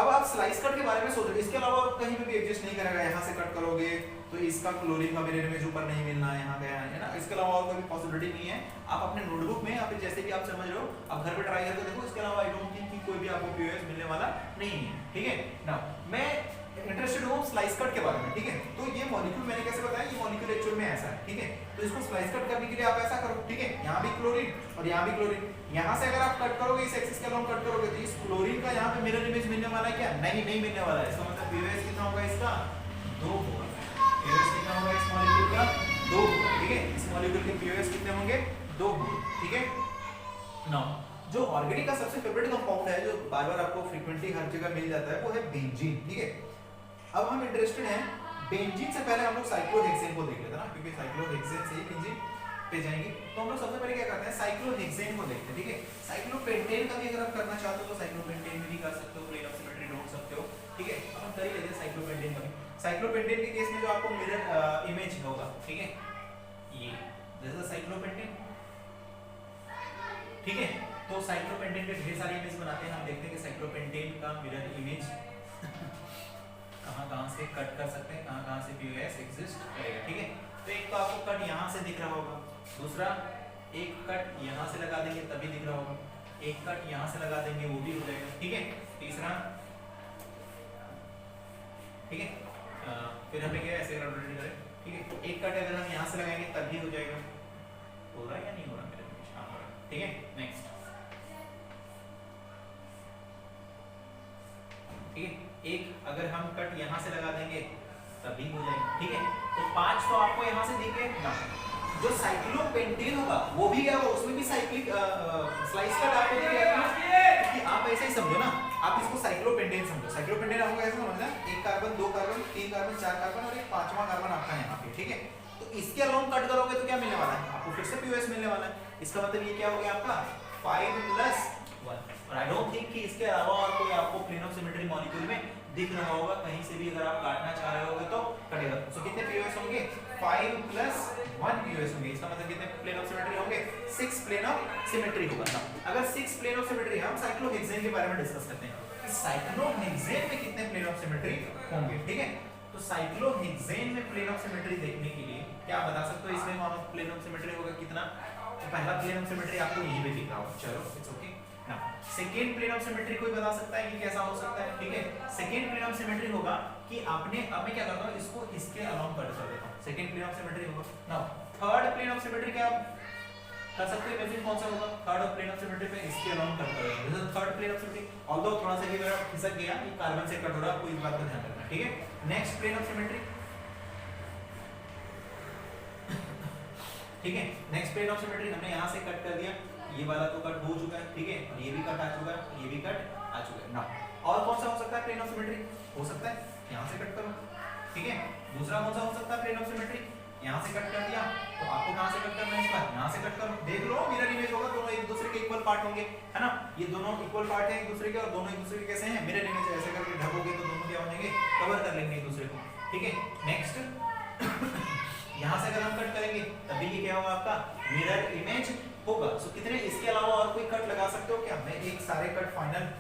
अब आप स्लाइस कट के बारे में सोचो, इसके अलावा कहीं पे भी एग्जिस्ट नहीं करेगा। यहाँ से कट करोगे तो इसका क्लोरीन का मिरर इमेज ऊपर नहीं मिलना है, यहाँ गया है ना। इसके अलावा और कोई पॉसिबिलिटी नहीं है। आप अपने नोटबुक में या फिर जैसे भी आप समझ रहे हो, आप घर पे ट्राई करके देखो। इसके अलावा आई डोंट थिंक कि कोई भी आपको पीओएस मिलने वाला नहीं है, ठीक है ना। मैं इंटरेस्टेड हूं स्लाइस कट के बारे में, ठीक है। तो ये मॉलिक्यूल मैंने कैसे बताया, ये मॉलिक्यूल एक्चुअल में ऐसा है, ठीक है। तो इसको स्लाइस कट करने के लिए आप ऐसा करो, ठीक है। यहाँ भी क्लोरीन और यहाँ भी क्लोरीन, यहाँ से अगर आप कट करोगे, इस एक्सिस के अलोंग कट करोगे, तो इस क्लोरीन का यहाँ पे मिरर इमेज मिलने वाला है क्या, नहीं मिलने वाला है। इसका मतलब पीओएस कितना होगा इसका, 2 होगा। पीओएस कितना होगा इस मॉलिक्यूल का, 2 होगा, ठीक है। इस मॉलिक्यूल के पीओएस कितने होंगे, 2 होंगे, ठीक है। नाउ जो ऑर्गेनिक का सबसे फेवरेट कंपाउंड है, जो बार-बार आपको फ्रीक्वेंटली हर जगह मिल जाता है, वो है बेंजीन, ठीक है। अब हम इंटरेस्टेड हैं बेंजीन से पहले हम लोग साइक्लोहेक्सेन को देख लेते हैं ना, क्योंकि साइक्लोहेक्सेन से ही बेंजीन पे जाएंगे। तो हम लोग सबसे पहले क्या करते हैं, साइक्लोहेक्सेन को देखते हैं, ठीक है। साइक्लोपेंटेन का भी अगर आप करना चाहते हो तो साइक्लोपेंटेन भी कर सकते हो, प्लेन ऑफ सिमेट्री ढूंढ सकते हो, ठीक है। अब हम कर ही लेते हैं साइक्लोपेंटेन का भी। साइक्लोपेंटेन के केस में जो आपको मिरर इमेज होगा, ठीक है, ये दिस इज साइक्लोपेंटेन, ठीक है। तो साइक्लोपेंटेन के ढेर सारे इमेज बनाते हैं। हम देखते हैं कि साइक्लोपेंटेन का मिरर इमेज कहां से कट कर सकते हैं, कहां से पीओएस एग्जिस्ट करेगा, ठीक है। तो एक तो आपको कट यहां से दिख रहा होगा, दूसरा एक कट यहां से लगा देंगे तभी दिख रहा होगा, एक कट यहां से लगा देंगे वो भी हो जाएगा, ठीक है। तीसरा, ठीक है, फिर हमें क्या ऐसे रोटेट करें, ठीक है। एक कट अगर हम यहां से लगाएंगे तब भी हो जाएगा। हो रहा है या नहीं हो रहा मेरे इमेज, हां हो रहा है, ठीक है। नेक्स्ट, ठीक है। एक अगर हम कट यहाँ से लगा देंगे तभी हो जाएगा, ठीक है। तो 5 तो आपको यहाँ से दिखे ना। जो साइक्लोपेंटेन होगा वो भी क्या होगा, उसमें भी साइक्लिक स्लाइस कट आपको दिखेगा, क्योंकि आप ऐसे ही समझो ना, आप इसको साइक्लोपेंटेन समझो। साइक्लोपेंटेन आपको कैसे समझना है, 1 कार्बन 2 कार्बन 3 कार्बन 4 कार्बन और एक 5वां कार्बन आपका यहाँ पे, ठीक है। तो इसके अलोंग कट करोगे तो क्या मिलने वाला है आपको, फिर से पीओएस मिलने वाला है। इसका मतलब ये क्या हो गया आपका 5 + 1। और आई डोंट थिंक कि इसके अलावा और कोई आपको प्लेन ऑफ सिमेट्री मॉलिक्यूल में दिख रहा होगा, कहीं से भी अगर आप काटना चाह रहे होगे तो कटेगा। सो कितने पीओएस होंगे, 5 + 1 पीओएस होंगे। इसका मतलब कितने प्लेन ऑफ सिमेट्री होंगे, 6 प्लेन ऑफ सिमेट्री होगा ना। अगर 6 प्लेन ऑफ सिमेट्री, हम साइक्लोहेक्सेन के बारे में डिस्कस करते हैं कि साइक्लोहेक्सेन में कितने प्लेन ऑफ सिमेट्री होंगे, ठीक है। तो साइक्लोहेक्सेन में प्लेन ऑफ सिमेट्री देखने के लिए क्या बता सकते हो, इसमें प्लेन ऑफ सिमेट्री होगा कितना। तो पहला प्लेन ऑफ सिमेट्री आपको यहीं पे दिख रहा होगा, चलो इट्स ओके ना। सेकेंड प्लेन ऑफ सिमेट्री कोई बता सकता है कि कैसा हो सकता है, ठीक है। सेकेंड प्लेन ऑफ सिमेट्री होगा कि अब मैं क्या करता हूं, इसको इसके अलोंग कट कर देता हूं, सेकेंड प्लेन ऑफ सिमेट्री होगा। Now third plane of symmetry क्या कर सकते हैं, इमेजिन कौन सा होगा, थर्ड प्लेन ऑफ सिमेट्री पे इसके अलोंग कट कर देता हूं। This is third plane of symmetry. Although थोड़ा सा भी अगर खिसक गया, ये कार्बन से कट हो रहा है, आपको इस बात का ध्यान रखना है, ठीक है। नेक्स्ट प्लेन ऑफ सिमेट्री, ठीक है। नेक्स्ट प्लेन ऑफ सिमेट्री हमने यहां से कट कर दिया, ये वाला तो कट हो चुका है, ठीक है। और ये भी कट आ चुका है, ये भी कट आ चुका है। नाउ और कौन सा हो सकता है प्लेन ऑफ सिमेट्री, हो सकता है यहां से कट करो, ठीक है। दूसरा कौन सा हो सकता है प्लेन ऑफ सिमेट्री, यहाँ से कट कर दिया, तो आपको कहाँ से कट करना है, इसका यहाँ से कट करो, देख लो मिरर इमेज होगा, दोनों एक दूसरे के इक्वल पार्ट होंगे, है ना, ये दोनों इक्वल पार्ट है एक दूसरे के, और दोनों एक दूसरे के कैसे हैं, मिरर इमेज, ऐसे करके ढकोगे तो दोनों क्या हो जाएंगे, कवर कर लेंगे एक दूसरे को, ठीक है। नेक्स्ट यहाँ से अगर हम कट करेंगे तभी ये क्या होगा, आपका मिरर इमेज होगा। सो कितने, इसके अलावा और कोई कट लगा सकते हो क्या, मैं एक सारे कट फाइनल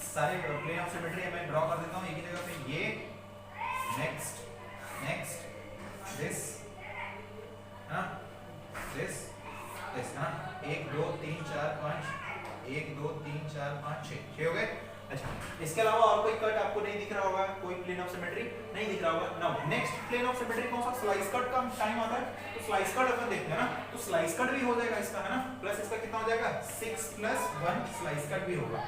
सारे प्लेन ऑफ सिमेट्री मैं ड्रॉ कर देता हूं एक ही जगह पे, ये नेक्स्ट नेक्स्ट दिस, हां दिस दिस, हां 1 2 3 4 5 1 2 3 4 5 6 हो गए। अच्छा, इसके अलावा और कोई कट आपको नहीं दिख रहा होगा, कोई प्लेन ऑफ सिमेट्री नहीं दिख रहा होगा। Now next plane of symmetry कौन सा, स्लाइस कट का टाइम आता है, तो स्लाइस कट अपन देखते हैं ना, तो स्लाइस कट भी हो जाएगा इसका, है ना, प्लस इसका कितना हो जाएगा 6 + 1 स्लाइस कट भी होगा।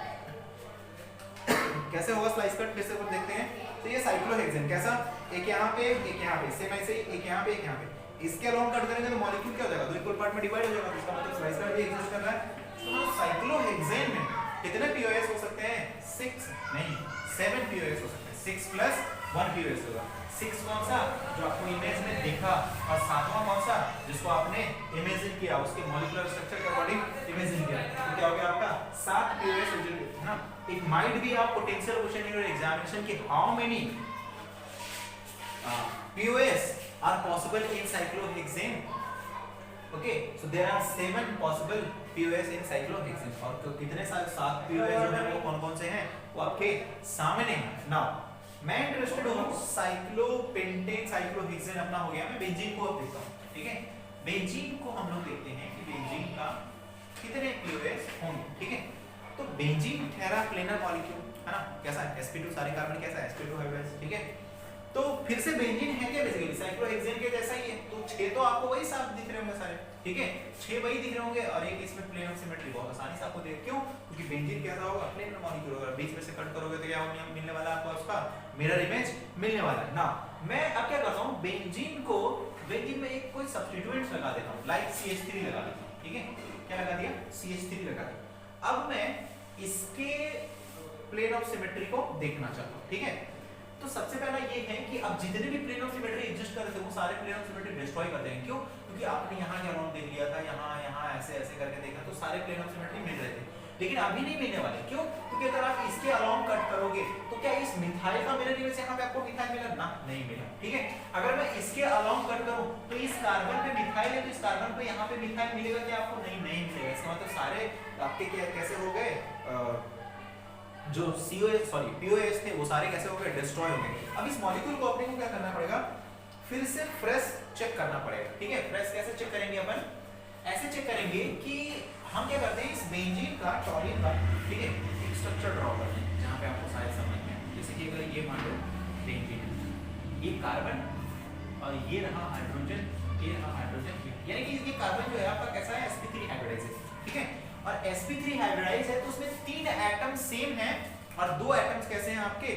कैसे होगा स्लाइस कट, फिर से अपन देखते हैं। तो ये साइक्लोहेक्सेन कैसा, एक यहाँ पे एक यहाँ पे, सेम ऐसे ही एक यहाँ पे एक यहाँ पे, इसके अलोंग कट करेंगे तो मॉलिक्यूल क्या हो जाएगा, दो इक्वल पार्ट में डिवाइड हो जाएगा, तो इसका मतलब स्लाइस कट भी एग्जिस्ट कर रहा है। तो साइक्लोहेक्सेन में कितने पीओएस हो सकते हैं, 6 नहीं 7 पीओएस हो सकते हैं, 6 + 1 पीओएस होगा। 6 कौन सा, जो आपको इमेज में देखा, और 7वां कौन सा, जिसको आपने इमेजिन किया, उसके मॉलिक्यूलर स्ट्रक्चर के अकॉर्डिंग इमेजिन किया, तो क्या हो गया आपका 7 पीओएस, है ना। It might be a potential question in your examination कि how many POS are possible in cyclohexane. Okay, so there are 7 possible POS in cyclohexane, और तो कितने सारे 7 पीओएस जो है वो कौन-कौन से हैं, वो आपके सामने हैं। नाउ मैं इंटरेस्टेड हूं साइक्लोपेंटेन साइक्लोहेक्सेन अपना हो गया, मैं बेंजीन को अब देखता हूं, ठीक है। बेंजीन को हम लोग देखते हैं कि बेंजीन का कितने पीओएस होंगे, ठीक है। तो बेंजीन टेरा प्लेनर मॉलिक्यूल, है ना, कैसा है, sp2 सारे कार्बन कैसा है, sp2 हाइब्रिड, ठीक है। तो फिर से बेंजीन है क्या, बेसिकली साइक्लोहेक्सेन के जैसा ही है, तो 6 तो आपको वही साफ दिख रहे होंगे सारे, ठीक है, 6 वही दिख रहे होंगे, और एक इसमें प्लेन ऑफ सिमेट्री बहुत आसानी से आपको देख, क्यों, क्योंकि बेंजीन कैसा होगा, प्लेनर मॉलिक्यूल होगा, बीच में से कट करोगे तो क्या मिलने वाला है आपको, उसका मिरर इमेज मिलने वाला है ना। मैं अब क्या करता हूं, बेंजीन में एक कोई सब्स्टिट्यूएंट्स लगा देता हूं, लाइक CH3 लगा देता हूं, ठीक है, क्या लगा दिया, CH3 लगा दिया। अब मैं इसके प्लेन ऑफ सिमेट्री को देखना चाहता हूं, ठीक है। तो सबसे पहला ये है कि अब जितने भी प्लेन ऑफ सिमेट्री एग्जिस्ट कर रहे थे वो सारे प्लेन ऑफ सिमेट्री डिस्ट्रॉय कर देंगे, क्यों, क्योंकि आपने यहाँ क्या अराउंड देख लिया था, यहाँ ऐसे ऐसे करके देखा, तो सारे प्लेन ऑफ सिमेट्री मिल रहे थे, लेकिन अभी नहीं मिलने वाले, क्यों, क्योंकि अगर आप इसके अलोंग कट करोगे तो क्या इस मिथाइल का मिरर इमेज यहाँ पे आपको मिथाइल मिला ना, नहीं मिला, ठीक है। अगर मैं इसके अलोंग कट करूं तो इस कार्बन पे मिथाइल है, तो इस कार्बन पे यहाँ पे मिथाइल मिलेगा क्या आपको, नहीं मिलेगा। इसका मतलब सारे आपके कैसे हो गए, जो पीओएस थे वो सारे कैसे हो गए, डिस्ट्रॉय हो गए। अब इस मॉलिक्यूल को अपने को क्या करना पड़ेगा, फिर से फ्रेश चेक करना पड़ेगा, ठीक है। फ्रेश कैसे चेक करेंगे अपन, ऐसे चेक करेंगे कि हम क्या करते हैं, इस बेंजीन का टॉलिन का, ठीक है, एक स्ट्रक्चर ड्रॉ करते हैं जहां पे आपको शायद समझ में आए। जैसे कि अगर ये मान लो बेंजीन, ये कार्बन और ये रहा हाइड्रोजन, ये रहा हाइड्रोजन, यानी कि ये कार्बन जो है आपका कैसा है, sp3 हाइब्रिडाइज है, ठीक है। और sp3 हाइब्रिडाइज है तो उसमें 3 एटम सेम हैं और 2 एटम्स कैसे हैं आपके,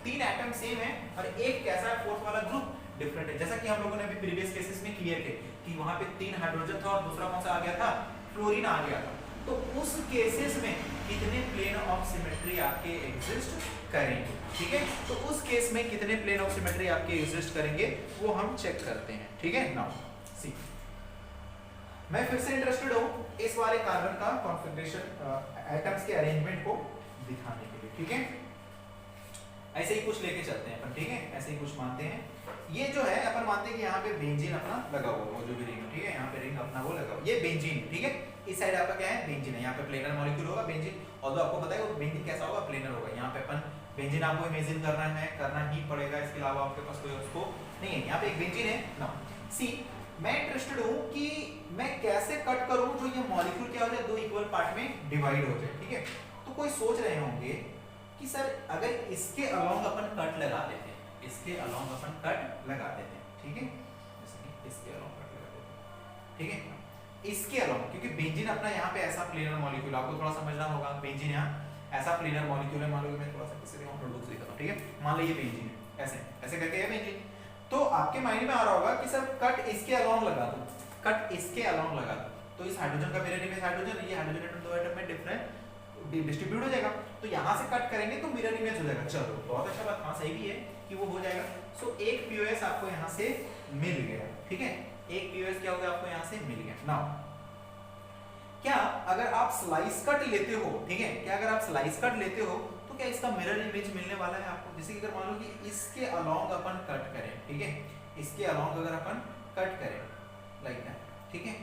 3 एटम सेम हैं और एक कैसा है, फोर्थ वाला ग्रुप डिफरेंट है। जैसा कि हम लोगों ने अभी प्रीवियस केसेस में क्लियर किया कि वहां पे 3 हाइड्रोजन था और दूसरा कौन सा आ गया था, फ्लोरीन आ गया था। तो उस केसेस में कितने प्लेन ऑफ सिमेट्री आपके एग्जिस्ट करेंगे, ठीक है। तो उस केस में कितने प्लेन ऑफ सिमेट्री आपके एग्जिस्ट करेंगे वो हम चेक करते हैं, ठीक है। नाउ सी, मैं फिर से इंटरेस्टेड हूं इस वाले कार्बन का कॉन्फ़िगरेशन, एटम्स के अरेंजमेंट को दिखाने के लिए, ठीक है। ऐसे ही कुछ लेके चलते हैं अपन, ठीक है, ऐसे ही कुछ मानते हैं। ये जो है अपन मानते हैं कि यहाँ पे बेंजीन अपना लगा हुआ है, जो भी रिंग, ठीक है, यहाँ पे रिंग अपना वो लगा हुआ, ये बेंजीन, ठीक है। इस साइड आपका क्या है, बेंजीन है, यहाँ पे प्लेनर मॉलिक्यूल होगा बेंजीन, और आपको पता है वो बेंजीन कैसा होगा, प्लेनर होगा। यहाँ पे अपन बेंजीन आपको इमेजिन करना ही पड़ेगा, इसके अलावा आपके पास कोई उसको नहीं है। यहाँ पे एक बेंजीन है ना। सी, मैं इंटरेस्टेड हूँ कि मैं कैसे कट करूँ जो ये मॉलिक्यूल क्या हो जाए, 2 इक्वल पार्ट में डिवाइड हो जाए, ठीक है। तो कोई सोच रहे होंगे कि सर अगर इसके अलोंग अपन कट लगा देते हैं, इसके अलोंग अपन कट लगा देते हैं, ठीक है, जैसे कि इसके अलोंग कट लगा देते हैं, ठीक है। इसके अलोंग, क्योंकि बेंजीन अपना यहाँ पे ऐसा प्लेनर मॉलिक्यूल, आपको थोड़ा समझना होगा, बेंजीन यहाँ ऐसा प्लेनर मॉलिक्यूल है। मान लो मैं थोड़ा सा किसी को प्रोडक्ट दिखाता हूँ, ठीक है। मान लो ये बेंजीन है, ऐसे ऐसे करके ये बेंजीन, तो आपके माइंड में आ रहा होगा कि सर कट इसके अलोंग लगा दो, कट इसके अलोंग लगा दो, तो इस हाइड्रोजन का मिरर इमेज हाइड्रोजन, ये हाइड्रोजन एटम 2 एटम में डिफरेंट डिस्ट्रीब्यूट हो जाएगा, तो यहाँ से कट करेंगे तो मिरर इमेज हो जाएगा। चलो बहुत अच्छा बात, हाँ सही भी है कि वो हो जाएगा। सो एक पीओएस आपको यहाँ से मिल गया। ठीक है, एक पीओएस क्या हो गया आपको यहाँ से मिल गया। नाउ क्या अगर आप स्लाइस कट लेते हो, ठीक है, क्या अगर आप स्लाइस कट लेते हो तो क्या इसका मिरर इमेज मिलने वाला है आपको? जैसे कि अगर मान लो कि इसके अलोंग अपन कट करें, ठीक है, इसके अलोंग अगर अपन कट करें लाइक दैट, ठीक है,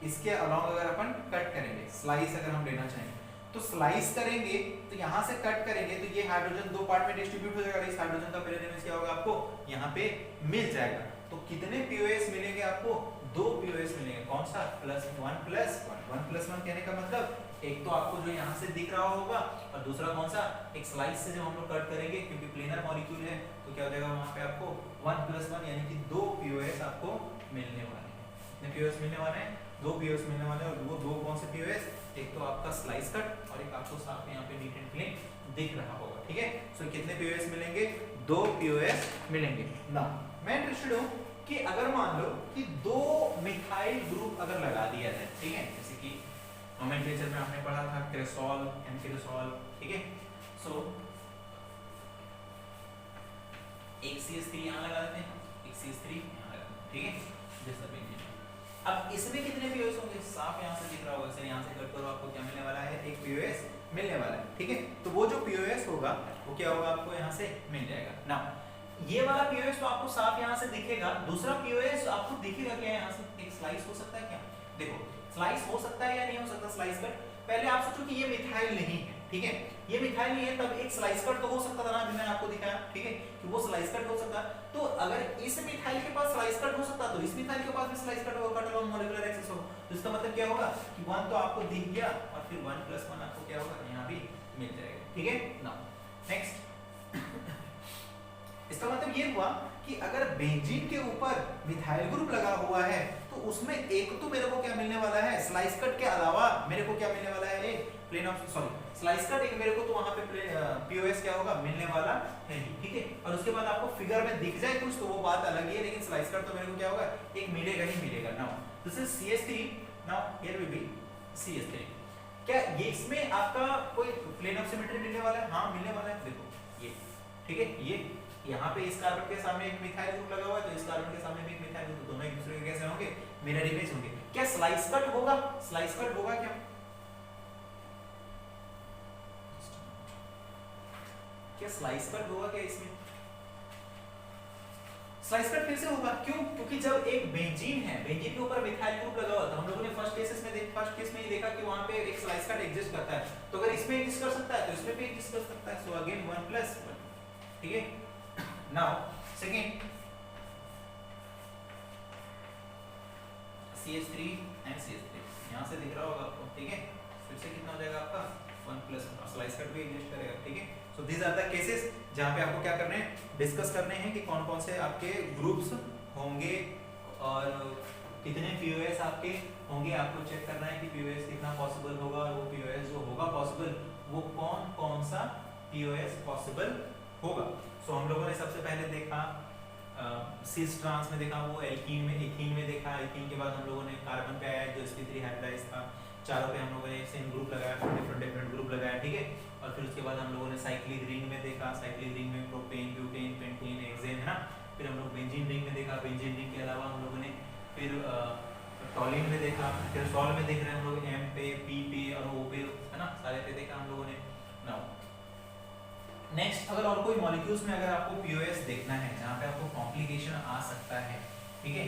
इसके अलोंग अगर अपन कट करेंगे, स्लाइस अगर हम लेना चाहें तो स्लाइस करेंगे तो यहाँ से कट करेंगे तो ये हाइड्रोजन दो पार्ट में डिस्ट्रीब्यूट हो जाएगा, इस हाइड्रोजन का मिरर इमेज क्या होगा आपको यहाँ पे मिल जाएगा। तो कितने पीओएस मिलेंगे आपको? 2 पीओएस मिलेंगे। कौन सा? +1 +1। 1 + 1 कहने का मतलब एक तो आपको जो यहाँ से दिख रहा होगा और दूसरा कौन सा? एक स्लाइस से जब हम लोग कट करेंगे क्योंकि प्लेनर मॉलिक्यूल है तो क्या हो जाएगा वहां पे आपको 1 + 1 यानी कि 2 पीओएस आपको मिलने वाले हैं। कितने पीओएस मिलने वाले हैं? 2 पीओएस मिलने वाले हैं। और वो 2 कौन से पीओएस? एक तो आपका स्लाइस कट और एक आपको साथ में यहाँ पे नीट एंड क्लीन दिख रहा होगा, ठीक है। सो कितने पीओएस मिलेंगे? 2 पीओएस मिलेंगे। ना मैं इंटरेस्टेड हूँ कि अगर मान लो कि 2 मिथाइल ग्रुप अगर लगा दिया जाए, ठीक है, जैसे कि नोमेनक्लेचर में आपने पढ़ा था क्रेसॉल, एम्फिरसॉल, ठीक है। सो एक CH3 यहाँ लगा देते हैं, एक CH3 यहाँ लगा देते हैं, ठीक है, जैसा भी। अब इसमें कितने पीओएस होंगे? साफ यहाँ से दिख रहा होगा, सर यहाँ से कट करो, आपको क्या मिलने वाला है? एक पीओएस मिलने वाला है, ठीक है। तो वो जो पीओएस होगा वो क्या होगा? आपको यहाँ से मिल जाएगा। ना ये वाला पीओएस तो आपको साफ यहाँ से दिखेगा, दूसरा पीओएस आपको दिखेगा क्या यहाँ से? एक स्लाइस हो सकता है क्या? देखो स्लाइस हो सकता है या नहीं हो सकता स्लाइस कट? पहले आप सोचो कि ये मिथाइल नहीं है, ठीक है, ये मिथाइल नहीं है, तब एक स्लाइस कट तो हो सकता था ना, जो मैंने आपको दिखाया, ठीक है, कि वो स्लाइस कट हो सकता। तो अगर इस मिथाइल के पास स्लाइस कट हो सकता तो इस मिथाइल के पास भी स्लाइस कट होगा, कट अलोंग मॉलिक्यूलर एक्सिस हो। तो इसका मतलब क्या होगा कि 1 तो आपको दिख गया और फिर 1 + 1 आपको क्या होगा? यहाँ भी मिल जाएगा, ठीक है। नाउ नेक्स्ट इसका मतलब ये हुआ कि अगर बेंजीन के ऊपर मिथाइल ग्रुप लगा हुआ है तो उसमें एक तो मेरे को क्या मिलने वाला है? स्लाइस कट के अलावा मेरे को क्या मिलने वाला है? एक प्लेन ऑफ स्लाइस कट एक मेरे को तो वहां पे पीओएस क्या होगा? मिलने वाला है, ठीक है। और उसके बाद आपको फिगर में दिख जाए कुछ तो वो बात अलग ही है, लेकिन स्लाइस कट तो मेरे को क्या होगा? एक मिलेगा ही मिलेगा। Now this is CH3, now here will be CH3। क्या ये इसमें आपका कोई प्लेन ऑफ सिमेट्री मिलने वाला है? हां मिलने वाला है, देखो ये, ठीक है, ये यहाँ पे इस कार्बन के सामने एक मिथाइल ग्रुप लगा हुआ है तो इस कार्बन के सामने भी एक मिथाइल ग्रुप, दोनों एक दूसरे के कैसे होंगे? मिरर इमेज होंगे। क्या स्लाइस कट होगा? स्लाइस कट होगा क्या? क्या स्लाइस कट होगा क्या इसमें? स्लाइस कट फिर से होगा, क्यों? क्योंकि जब एक बेंजीन है, बेंजीन के ऊपर मिथाइल ग्रुप लगा हुआ था, हम लोगों ने फर्स्ट केस में ही देखा कि वहां पे एक स्लाइस कट एग्जिस्ट करता है। तो अगर इसमें एग्जिस्ट कर सकता है तो इसमें भी एग्जिस्ट कर सकता है। सो अगेन 1 + 1, ठीक है। Now second CH3 and CH3 यहां से दिख रहा होगा आपको, ठीक है। फिर से कितना हो जाएगा आपका? 1 + 1 और स्लाइस कट भी एग्जिस्ट करेगा, ठीक है। सो दीस आर द केसेस जहां पे आपको क्या करने हैं? डिस्कस करने हैं कि कौन कौन से आपके ग्रुप्स होंगे और कितने पीओएस आपके होंगे। आपको चेक करना है कि पीओएस कितना पॉसिबल होगा और वो पीओएस जो होगा पॉसिबल वो कौन कौन सा पीओएस पॉसिबल होगा। सो हम लोगों ने सबसे पहले देखा सिस ट्रांस में देखा, वो एल्कीन में एथीन में देखा। एथीन के बाद हम लोगों ने कार्बन पे आया जो sp3 हाइब्रिडाइज था, चारों पे हम लोगों ने सेम ग्रुप लगाया, डिफरेंट ग्रुप लगाया, ठीक है। और फिर उसके बाद हम लोगों ने साइक्लिक रिंग में देखा, साइक्लिक रिंग में प्रोपेन, ब्यूटेन, पेंटेन, हेक्सेन, है ना। फिर हम लोग बेंजीन रिंग में देखा, बेंजीन रिंग के अलावा हम लोगों ने फिर टॉलिन में देखा, फिर सॉल में देख रहे हैं हम लोग M पे, P पे और O पे, है ना, सारे पे देखा हम लोगों ने। नाउ नेक्स्ट अगर और कोई मॉलिक्यूल्स में अगर आपको पीओएस देखना है जहां पे आपको कॉम्प्लिकेशन आ सकता है, ठीक है,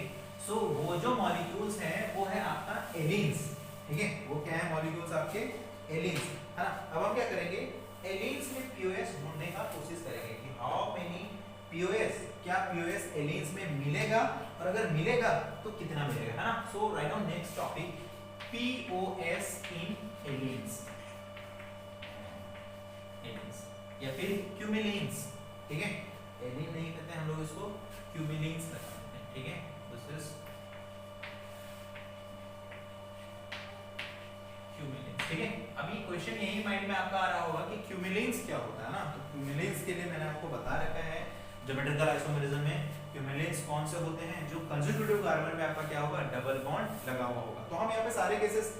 सो वो जो मॉलिक्यूल्स है वो है आपका एलिन्स, ठीक है। वो क्या है मॉलिक्यूल्स? आपके एलिन्स, है ना। अब हम क्या करेंगे? एलिन्स में पीओएस ढूंढने का कोशिश करेंगे कि हाउ मेनी पीओएस, क्या पीओएस एलिन्स में मिलेगा और अगर मिलेगा तो कितना मिलेगा, है ना। So right on next topic POS in allenes या फिर क्यूमिलीन्स, ठीक है। एलिन नहीं कहते हम लोग इसको क्यूमिलीन्स कहते हैं, ठीक है। दिस इज क्यूमिलीन्स, ठीक है। अभी क्वेश्चन यही माइंड में आपका आ रहा होगा कि क्यूमिलीन्स क्या होता है ना। तो क्यूमिलीन्स के लिए मैंने आपको बता रखा है ज्योमेट्रिकल आइसोमेरिज्म में क्यूमिलीन्स कौन से होते हैं? जो कंसेक्यूटिव कार्बन में आपका क्या होगा? डबल बॉन्ड लगा हुआ होगा। तो हम यहाँ पे सारे केसेस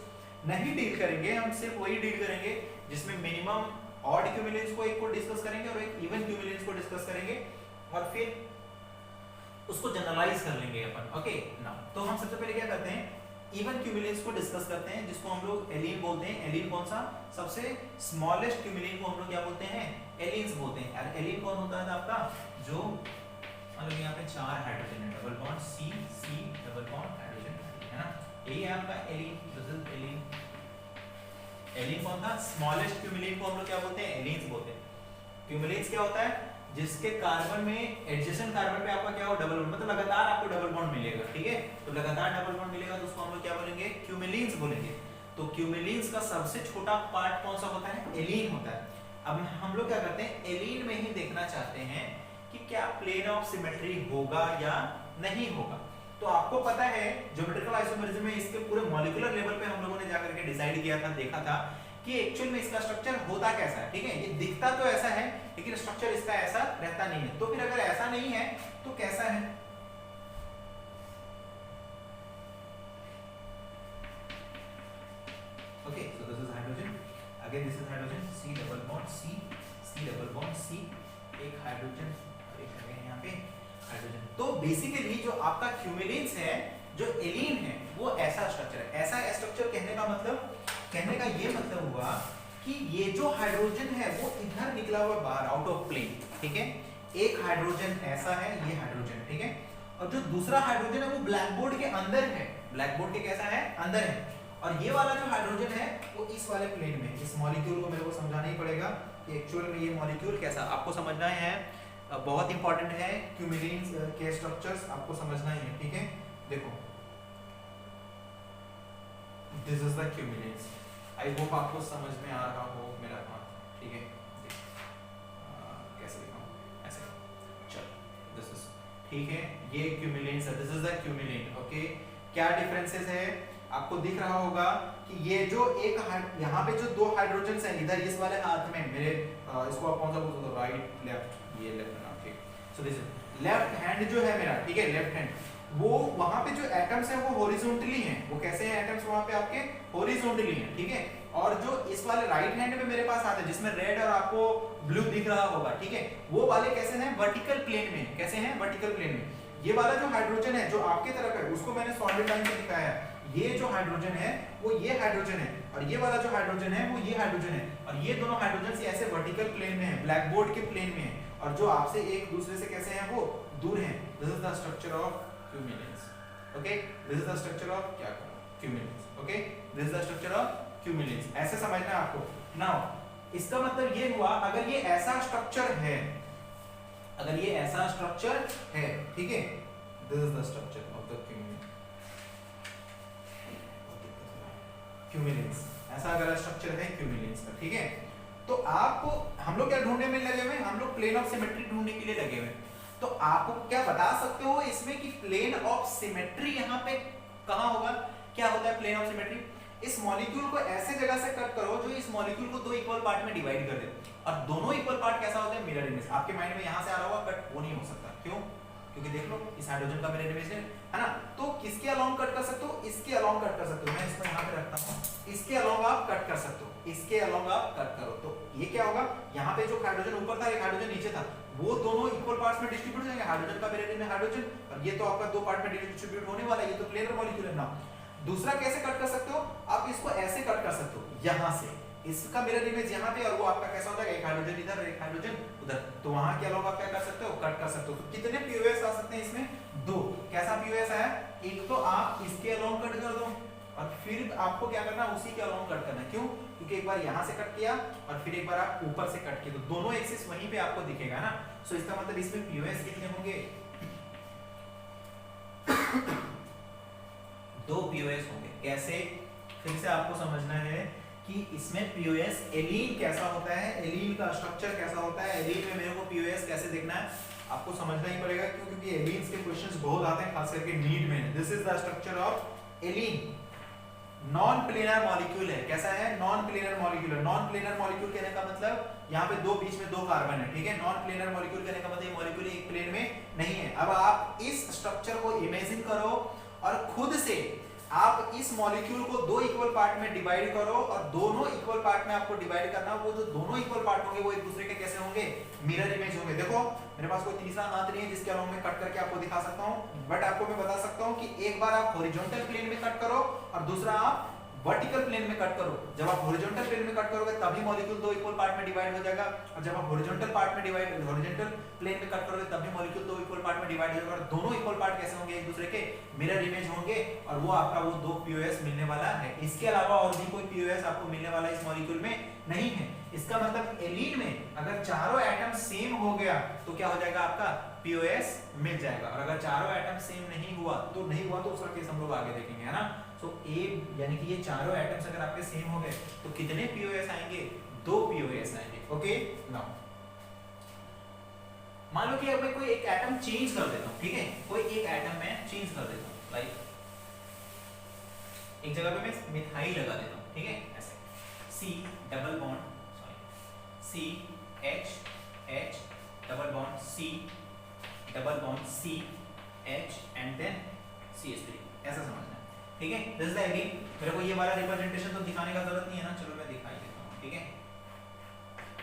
नहीं डील करेंगे, हम सिर्फ वही डील करेंगे जिसमें मिनिमम ऑड क्यूमिलेंस को एक को डिस्कस करेंगे और एक इवन क्यूमिलेंस को डिस्कस करेंगे और फिर उसको जनरलाइज कर लेंगे अपन। ओके ना, तो हम सबसे पहले क्या करते हैं, इवन क्यूमुलेंस को डिस्कस करते हैं, जिसको हम लोग एलीन बोलते हैं। एलीन कौन सा, सबसे स्मॉलेस्ट क्यूमुलेन को हम लोग क्या बोलते हैं, एलीन्स बोलते हैं। और एलीन कौन होता है आपका, जो मतलब यहाँ पे 4 हाइड्रोजन है, double bond C C double bond hydrogen, है ना, यही है आपका एलीन। दिस इज एलीन। एलीन कौन था, स्मॉलेस्ट क्यूमुलेन को हम लोग क्या बोलते हैं, एलीन्स बोलते हैं। क्यूमुलेंस क्या होता है, जिसके कार्बन में एडजेसेंट कार्बन पे आपका क्या हो, डबल बॉन्ड, मतलब लगातार आपको डबल बॉन्ड मिलेगा। ठीक है, तो लगातार डबल बॉन्ड मिलेगा तो उसको हम लोग क्या बोलेंगे, क्यूमुलेंस बोलेंगे। तो क्यूमुलेंस का सबसे छोटा पार्ट कौन सा होता है, एलीन होता है। अब हम लोग क्या करते हैं, एलीन में ही देखना चाहते हैं कि क्या प्लेन ऑफ सिमेट्री होगा या नहीं होगा। तो आपको पता है ज्योमेट्रिकल आइसोमेरिज्म में इसके पूरे मॉलिक्यूलर लेवल पे हम लोगों ने जाकर के डिसाइड किया था, देखा था कि एक्चुअल में इसका स्ट्रक्चर होता कैसा है। ठीक है, ये दिखता तो ऐसा है लेकिन स्ट्रक्चर इसका ऐसा रहता नहीं है। तो फिर अगर ऐसा नहीं है तो कैसा है, okay, so this is hydrogen, again this is hydrogen, C double bond C, C double bond C, एक हाइड्रोजन और एक है यहाँ पे हाइड्रोजन। तो बेसिकली जो आपका क्यूमुलेंस है, जो एलीन है, वो ऐसा स्ट्रक्चर है। ऐसा स्ट्रक्चर कहने का मतलब, कहने का ये मतलब हुआ कि ये जो हाइड्रोजन है वो इधर निकला हुआ बाहर, आउट ऑफ प्लेन। ठीक है, एक हाइड्रोजन ऐसा है, ये हाइड्रोजन, ठीक है, और जो दूसरा हाइड्रोजन है वो ब्लैक बोर्ड के अंदर है, ब्लैक बोर्ड के कैसा है, अंदर है। और ये वाला जो हाइड्रोजन है वो इस वाले प्लेन में। इस मॉलिक्यूल को मेरे को समझाना ही पड़ेगा कि एक्चुअल में ये मॉलिक्यूल कैसा, आपको समझना है, बहुत इंपॉर्टेंट है। क्यूमुलेंस के स्ट्रक्चर्स आपको समझना ही है। ठीक है, देखो this is the cumulenes. I hope आपको समझ में आ रहा हो मेरा बात। ठीक है, कैसे दिखाऊं, ऐसे, चलो दिस इज, ठीक है, ये क्यूमुलेंस है, दिस इज द क्यूमुलेंट। ओके, क्या डिफरेंसेस है आपको दिख रहा होगा कि ये जो एक यहाँ पे जो 2 हाइड्रोजन है इधर इस वाले हाथ में मेरे, इसको आप कौन सा बोलते हो, राइट लेफ्ट, ये लेफ्ट ना, ठीक, सो दिस इज लेफ्ट हैंड जो है मेरा। ठीक है, लेफ्ट हैंड, वो वहां पे जो एटम्स हैं वो हॉरिजॉन्टली हैं। वो कैसे हैं एटम्स वहां पे आपके, हॉरिजॉन्टली हैं। ठीक है, और जो इस वाले राइट हैंड में मेरे पास आता है जिसमें रेड और आपको ब्लू दिख रहा होगा, ठीक है, वो वाले कैसे हैं, वर्टिकल प्लेन में। कैसे हैं, वर्टिकल प्लेन में। ये वाला जो हाइड्रोजन है जो आपके तरफ है उसको मैंने सॉलिड लाइन से दिखाया है। ये जो हाइड्रोजन है वो ये हाइड्रोजन है, और ये वाला जो हाइड्रोजन है वो ये हाइड्रोजन है, और ये दोनों हाइड्रोजन ऐसे वर्टिकल प्लेन में है, ब्लैक बोर्ड के प्लेन में है, और जो आपसे एक दूसरे से कैसे हैं, वो दूर हैं। This is the structure of cumulenes. Okay, this is the structure of क्या, cumulenes. Okay, this is the structure of cumulenes. ऐसे समझना है आपको। नाउ इसका मतलब ये हुआ, अगर ये ऐसा स्ट्रक्चर है, अगर ये ऐसा स्ट्रक्चर है, ठीक है, this is the structure of the cumulenes. ऐसा अगर स्ट्रक्चर है क्यूमुलेंस का, ठीक है, तो आप, हम लोग क्या ढूंढने में लगे हुए, हम लोग प्लेन ऑफ सिमेट्री ढूंढने के लिए लगे हुए। तो आप क्या बता सकते हो इसमें कि प्लेन ऑफ सिमेट्री यहाँ पे कहाँ होगा, क्या होता है प्लेन ऑफ सिमेट्री। इस मॉलिक्यूल को ऐसे जगह से कट करो जो इस मॉलिक्यूल को 2 इक्वल पार्ट में डिवाइड कर दे, और दोनों इक्वल पार्ट कैसा होता है, मिरर इमेज। आपके माइंड में यहाँ से आ रहा होगा कट, वो नहीं हो सकता, क्यों, क्योंकि देख लो इस हाइड्रोजन का मिरर इमेज है ना। तो किसके अलोंग कट कर सकते हो, इसके अलोंग कट कर सकते हो। मैं इसको यहाँ पे रखता हूँ, इसके अलोंग आप कट कर सकते हो, इसके अलोंग आप कट करो। तो ये क्या होगा, यहाँ पे जो हाइड्रोजन ऊपर था, एक हाइड्रोजन नीचे था, वो दोनों इक्वल पार्ट्स में डिस्ट्रीब्यूट हो जाएंगे। हाइड्रोजन का मिरर इमेज हाइड्रोजन, और ये तो आपका 2 पार्ट में डिस्ट्रीब्यूट होने वाला है, ये तो प्लेनर मॉलिक्यूल है ना। दूसरा कैसे कट कर सकते हो, आप इसको ऐसे कट कर सकते हो, यहाँ से इसका मिरर इमेज यहाँ पे, और वो आपका कैसा हो जाएगा, एक हाइड्रोजन इधर एक हाइड्रोजन उधर। तो वहां के अलावा आप क्या कर सकते हो, कट कर सकते हो। तो कितने पीओएस आ सकते हैं इसमें, 2। कैसा पीओएस है, एक तो आप इसके अलोंग कट कर दो, और फिर आपको क्या करना, उसी के अलोंग कट करना। क्यों, क्योंकि एक बार यहाँ से कट किया और फिर एक बार आप ऊपर से कट किया, तो दोनों एक्सिस वहीं पे आपको दिखेगा ना। सो इसका मतलब इसमें पीओएस कितने होंगे, 2 पीओएस होंगे। कैसे, फिर से आपको समझना है कि इसमें पीओएस, एलीन कैसा होता है, एलीन का स्ट्रक्चर कैसा होता है, एलीन में मेरे को पीओएस कैसे देखना है आपको समझना ही पड़ेगा, क्योंकि एलीन्स के क्वेश्चंस बहुत आते हैं, खास करके नीट में। This is the structure of allene. Non planar molecule है, कैसा है, नॉन प्लेनर मॉलिक्यूल है। नॉन प्लेनर मॉलिक्यूल कहने का मतलब यहाँ पे 2 बीच में 2 कार्बन है, ठीक है। नॉन प्लेनर मॉलिक्यूल कहने का मतलब मॉलिक्यूल एक प्लेन में नहीं है। अब आप इस स्ट्रक्चर को इमेजिन करो और खुद से आप इस मॉलिक्यूल को दो इक्वल पार्ट में डिवाइड करो और दोनों इक्वल पार्ट में आपको डिवाइड करना, वो जो दोनों इक्वल पार्ट होंगे वो एक दूसरे के कैसे होंगे, मिरर इमेज होंगे। देखो मेरे पास कोई तीसरा हाथ नहीं है जिसके अलावा मैं कट करके आपको दिखा सकता हूं, बट आपको मैं बता सकता हूं कि एक बार आप हॉरिजॉन्टल प्लेन में कट करो और दूसरा आप वर्टिकल प्लेन में कट करो। जब आप हॉरिजॉन्टल प्लेन में कट करोगे तभी मॉलिक्यूल दो इक्वल पार्ट में डिवाइड हो जाएगा, और जब आप हॉरिजॉन्टल प्लेन में कट करोगे तभी मॉलिक्यूल दो इक्वल पार्ट में डिवाइड हो जाएगा। और दोनों इक्वल पार्ट कैसे होंगे, एक दूसरे के मिरर इमेज होंगे, और वो आपका वो दो पीओएस मिलने वाला है। इसके अलावा और भी कोई पीओएस आपको मिलने वाला इस मॉलिक्यूल में नहीं है। इसका मतलब एलीन में अगर चारों एटम सेम हो गया तो क्या हो जाएगा, आपका पीओएस मिल जाएगा। और अगर चारों एटम सेम नहीं हुआ तो उसका केस हम लोग आगे देखेंगे, है ना। सो ए यानी कि ये चारों एटम्स अगर आपके सेम हो गए तो कितने पीओएस आएंगे, दो पीओएस आएंगे। ओके नाउ मान लो कि अब मैं कोई एक एटम चेंज कर देता हूं, ठीक है, कोई एक एटम मैं चेंज कर देता हूं, लाइक एक जगह पे मैं मिथाइल लगा देता हूं, ठीक है, ऐसे C double bond C H double bond C double bond C H and then CH3, ऐसा समझना है, ठीक है। This is the allene. मेरे को ये वाला रिप्रेजेंटेशन तो दिखाने का जरूरत नहीं है ना, चलो मैं दिखा ही देता हूं, ठीक है।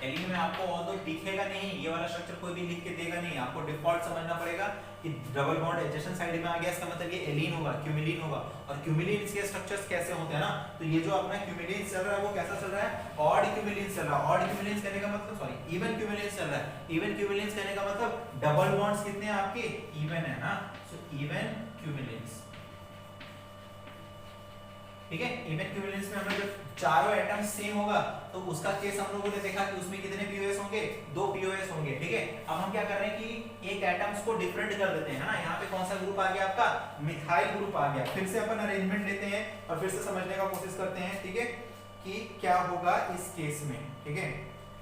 एलीन में आपको ऑल्दो दिखेगा नहीं, ये वाला स्ट्रक्चर कोई भी लिख के देगा नहीं, आपको डिफॉल्ट समझना पड़ेगा कि डबल बॉन्ड एडजेसेंट साइड में आ गया, इसका मतलब ये एलीन होगा, क्यूमिलीन होगा। और क्यूमिलीन के स्ट्रक्चर्स कैसे होते हैं ना, तो ये जो अपना क्यूमिलीन चल रहा है वो कैसा चल रहा है, ऑड क्यूमिलीन चल रहा है। ऑड क्यूमिलीन कहने का मतलब सॉरी इवन क्यूमिलीन चल रहा है। इवन क्यूमिलीन कहने का मतलब डबल बॉन्ड्स कितने हैं आपके, इवन है ना, सो इवन क्यूमिलीन, ठीक है। इवन क्यूमिलेंस में हम लोग जब चारों एटम सेम होगा तो उसका केस हम लोगों ने देखा कि उसमें कितने पीओएस होंगे, दो पीओएस होंगे, ठीक है। अब हम क्या कर रहे हैं कि एक एटम्स को डिफरेंट कर देते हैं, है ना। यहाँ पे कौन सा ग्रुप आ गया आपका, मिथाइल ग्रुप आ गया। फिर से अपन अरेंजमेंट लेते हैं और फिर से समझने का कोशिश करते हैं, ठीक है, कि क्या होगा इस केस में, ठीक है।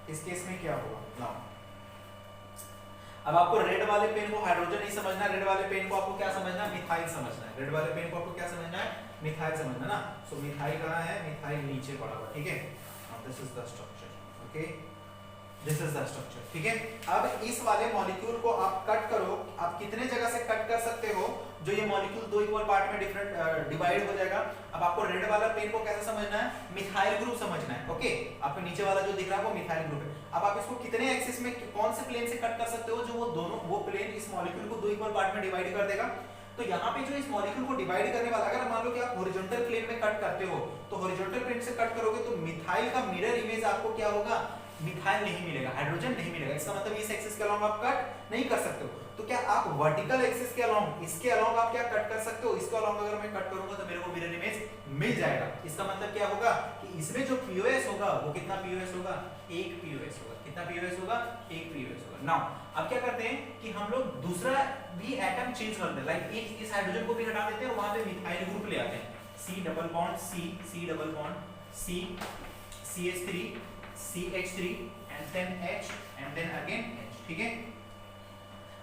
इस केस में क्या होगा नाउ, अब आपको रेड वाले पेन को हाइड्रोजन नहीं समझना, रेड वाले पेन को आपको क्या समझना, मिथाइल समझना है। रेड वाले पेन को आपको क्या समझना है, मिथाइल समझना ना। सो मिथाइल कहां है, मिथाइल नीचे पड़ा हुआ, ठीक है। This is the structure, okay, this is the structure, ठीक है। अब इस वाले मॉलिक्यूल को आप कट करो, आप कितने जगह से कट कर सकते हो जो ये मॉलिक्यूल दो इक्वल पार्ट में डिफरेंट डिवाइड हो जाएगा। अब आपको रेड वाला पेन को कैसे समझना है, मिथाइल ग्रुप समझना है, ओके। आपको नीचे वाला जो दिख रहा है वो मिथाइल ग्रुप है। अब आप इसको कितने एक्सिस में कौन से प्लेन से कट कर सकते हो जो वो प्लेन इस मॉलिक्यूल को दो इक्वल पार्ट में डिवाइड कर देगा। तो यहाँ पे जो इस मॉलिक्यूल को डिवाइड करने वाला, अगर मान लो कि आप हॉरिजॉन्टल प्लेन में कट करते हो तो हॉरिजॉन्टल प्लेन से कट करोगे तो मिथाइल का मिरर इमेज आपको क्या होगा, मिथाइल नहीं मिलेगा, हाइड्रोजन नहीं मिलेगा। इसका मतलब इस एक्सिस के अलोंग आप कट नहीं कर सकते हो। तो क्या आप वर्टिकल एक्सिस के अलोंग, इसके अलोंग आप क्या कट कर सकते हो, इसके अलोंग अगर मैं कट करूंगा तो मेरे को मिरर इमेज मिल जाएगा। इसका मतलब क्या होगा कि इसमें जो पीओएस होगा वो कितना पीओएस होगा, एक पीओएस होगा। कितना पीओएस होगा, एक पीओएस होगा। नाउ अब क्या करते हैं कि हम लोग दूसरा भी एटम चेंज कर देते हैं, लाइक इस हाइड्रोजन को भी हटा देते हैं और वहां पे मिथाइल ग्रुप ले आते हैं, C double bond C double bond C CH3 CH3 and then H and then again H, ठीक है।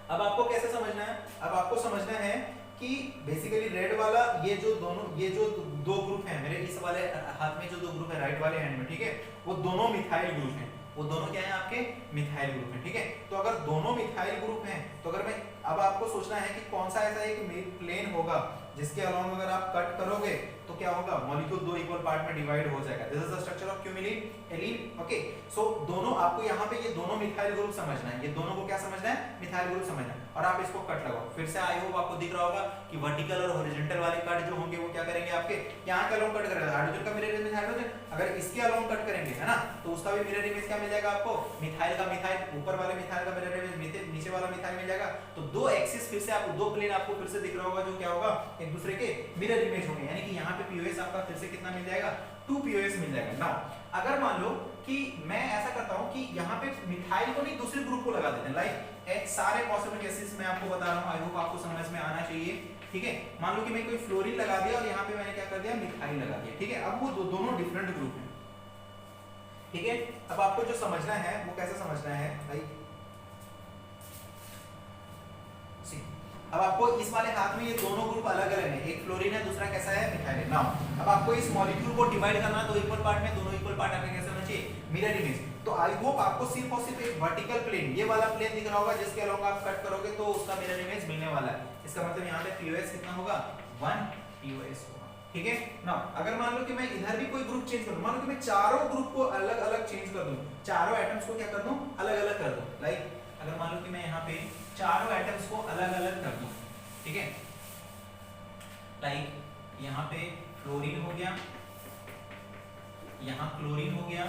अब आपको कैसे समझना है, अब आपको समझना है कि बेसिकली रेड वाला ये जो दो ग्रुप हैं मेरे इस वाले हाथ में, जो दो ग्रुप है राइट वाले हैंड में, ठीक है, वो दोनों मिथाइल ग्रुप हैं। वो दोनों क्या है आपके, मिथाइल ग्रुप हैं, ठीक है। तो अगर दोनों मिथाइल ग्रुप हैं तो अगर मैं, अब आपको सोचना है कि कौन सा ऐसा एक प्लेन होगा जिसके अलोंग अगर आप कट करोगे तो क्या होगा, मॉलिक्यूल दो इक्वल पार्ट में डिवाइड हो जाएगा। This is the structure of cumulene allene, okay. So दोनों आपको यहाँ पे ये दोनों मिथाइल ग्रुप समझना है, ये दोनों को क्या समझना है, मिथाइल ग्रुप समझना है। और आप इसको कट लगाओ, फिर से आई होप आपको दिख रहा होगा कि वर्टिकल और हॉरिजॉन्टल वाले कट जो होंगे वो क्या करेंगे, आपके यहाँ के अलोंग कट करेगा, हाइड्रोजन का मिरर इमेज हाइड्रोजन, अगर इसके अलोंग कट करेंगे, है ना, तो उसका भी मिरर इमेज क्या मिल जाएगा आपको, मिथाइल का मिथाइल, ऊपर वाले मिथाइल का मिरर इमेज नीचे वाला मिथाइल मिल जाएगा। तो दो एक्सिस फिर से आपको, दो प्लेन आपको फिर से दिख रहा होगा जो क्या होगा, एक दूसरे के मिरर इमेज होंगे, यानी कि यहाँ पे पीओएस आपका फिर से कितना मिल जाएगा, 2 पीओएस मिल जाएगा। नाउ अगर मान लो कि मैं ऐसा करता हूं कि यहाँ पे मिथाइल को नहीं दूसरे ग्रुप को लगा देते हैं, लाइक एक सारे पॉसिबल केसेस मैं आपको बता रहा हूं, आई होप आपको समझ में आना चाहिए, ठीक है। मान लो कि मैं कोई फ्लोरीन लगा दिया और यहाँ पे मैंने क्या कर दिया, मिथाइल लगा दिया, ठीक है। अब वो दोनों डिफरेंट ग्रुप हैं, ठीक है। अब आपको जो समझना है वो कैसे समझना है भाई, अब आपको इस वाले हाथ में ये दोनों ग्रुप अलग अलग है, एक फ्लोरीन है दूसरा कैसा है, मिथाइल है। नाउ अब आपको इस मॉलिक्यूल को डिवाइड करना है दो इक्वल पार्ट में, दोनों इक्वल पार्ट आपके कैसे होना चाहिए, मिरर इमेज। तो आई होप आपको सिर्फ और सिर्फ एक वर्टिकल प्लेन, ये वाला प्लेन दिख रहा होगा जिसके अलोंग आप कट करोगे तो उसका मिरर इमेज मिलने वाला है। इसका मतलब यहाँ पे पीओएस कितना होगा, 1 पीओएस होगा, ठीक है ना। अगर मान लो कि मैं इधर भी कोई ग्रुप चेंज कर दूं, मान लो कि मैं चारों ग्रुप को अलग अलग चेंज कर दूं, चारों एटम्स को क्या कर दूं, अलग अलग कर दूं। लाइक अगर मान लो कि मैं यहाँ पे चारों एटम्स को अलग अलग कर दूं, ठीक है, लाइक यहाँ पे फ्लोरीन हो गया, यहाँ क्लोरीन हो गया,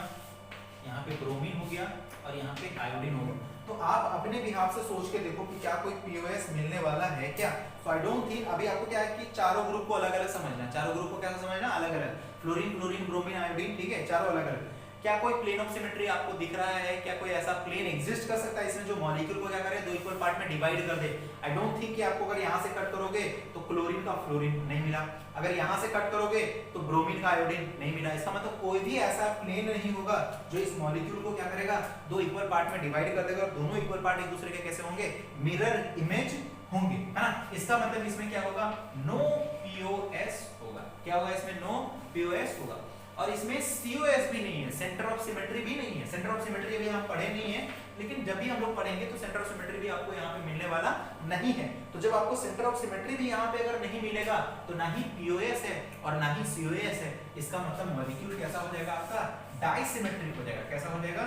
यहाँ पे ब्रोमीन हो गया और यहाँ पे आयोडीन हो गया। तो आप अपने बिहाफ से सोच के देखो कि क्या कोई पीओएस मिलने वाला है क्या। सो आई डोंट थिंक। अभी आपको क्या है कि चारों ग्रुप को अलग अलग समझना है, चारों ग्रुप को कैसे समझना, अलग अलग, फ्लोरीन क्लोरीन ब्रोमीन आयोडीन, ठीक है, चारों अलग अलग। क्या कोई प्लेन ऑफ सिमेट्री आपको दिख रहा है, क्या कोई ऐसा प्लेन एग्जिस्ट कर सकता है इसमें जो मॉलिक्यूल को क्या करे, दो इक्वल पार्ट में डिवाइड कर दे। आई डोंट थिंक कि आपको अगर यहाँ से कट करोगे तो क्लोरीन का फ्लोरीन नहीं मिला, अगर यहाँ से कट करोगे तो ब्रोमीन का आयोडीन नहीं मिला। इसका मतलब कोई भी ऐसा प्लेन नहीं होगा जो इस मॉलिक्यूल को क्या करेगा, दो इक्वल पार्ट में डिवाइड कर देगा और दोनों इक्वल पार्ट एक दूसरे के कैसे होंगे, मिरर इमेज होंगे, है ना। इसका मतलब इसमें क्या होगा, नो पीओएस होगा। क्या होगा इसमें, नो पीओएस होगा। और इसमें सीओएस भी नहीं है, सेंटर ऑफ सिमेट्री भी नहीं है। सेंटर ऑफ सिमेट्री अभी हम पढ़े नहीं है, लेकिन जब भी हम लोग पढ़ेंगे तो सेंटर ऑफ सिमेट्री भी आपको यहाँ पे मिलने वाला नहीं है। तो जब आपको सेंटर ऑफ सिमेट्री भी यहाँ पे अगर नहीं मिलेगा तो ना ही पीओएस है और ना ही सीओएस है। इसका मतलब मॉलिक्यूल कैसा हो जाएगा आपका, डाइसिमेट्रिक हो जाएगा। कैसा हो जाएगा,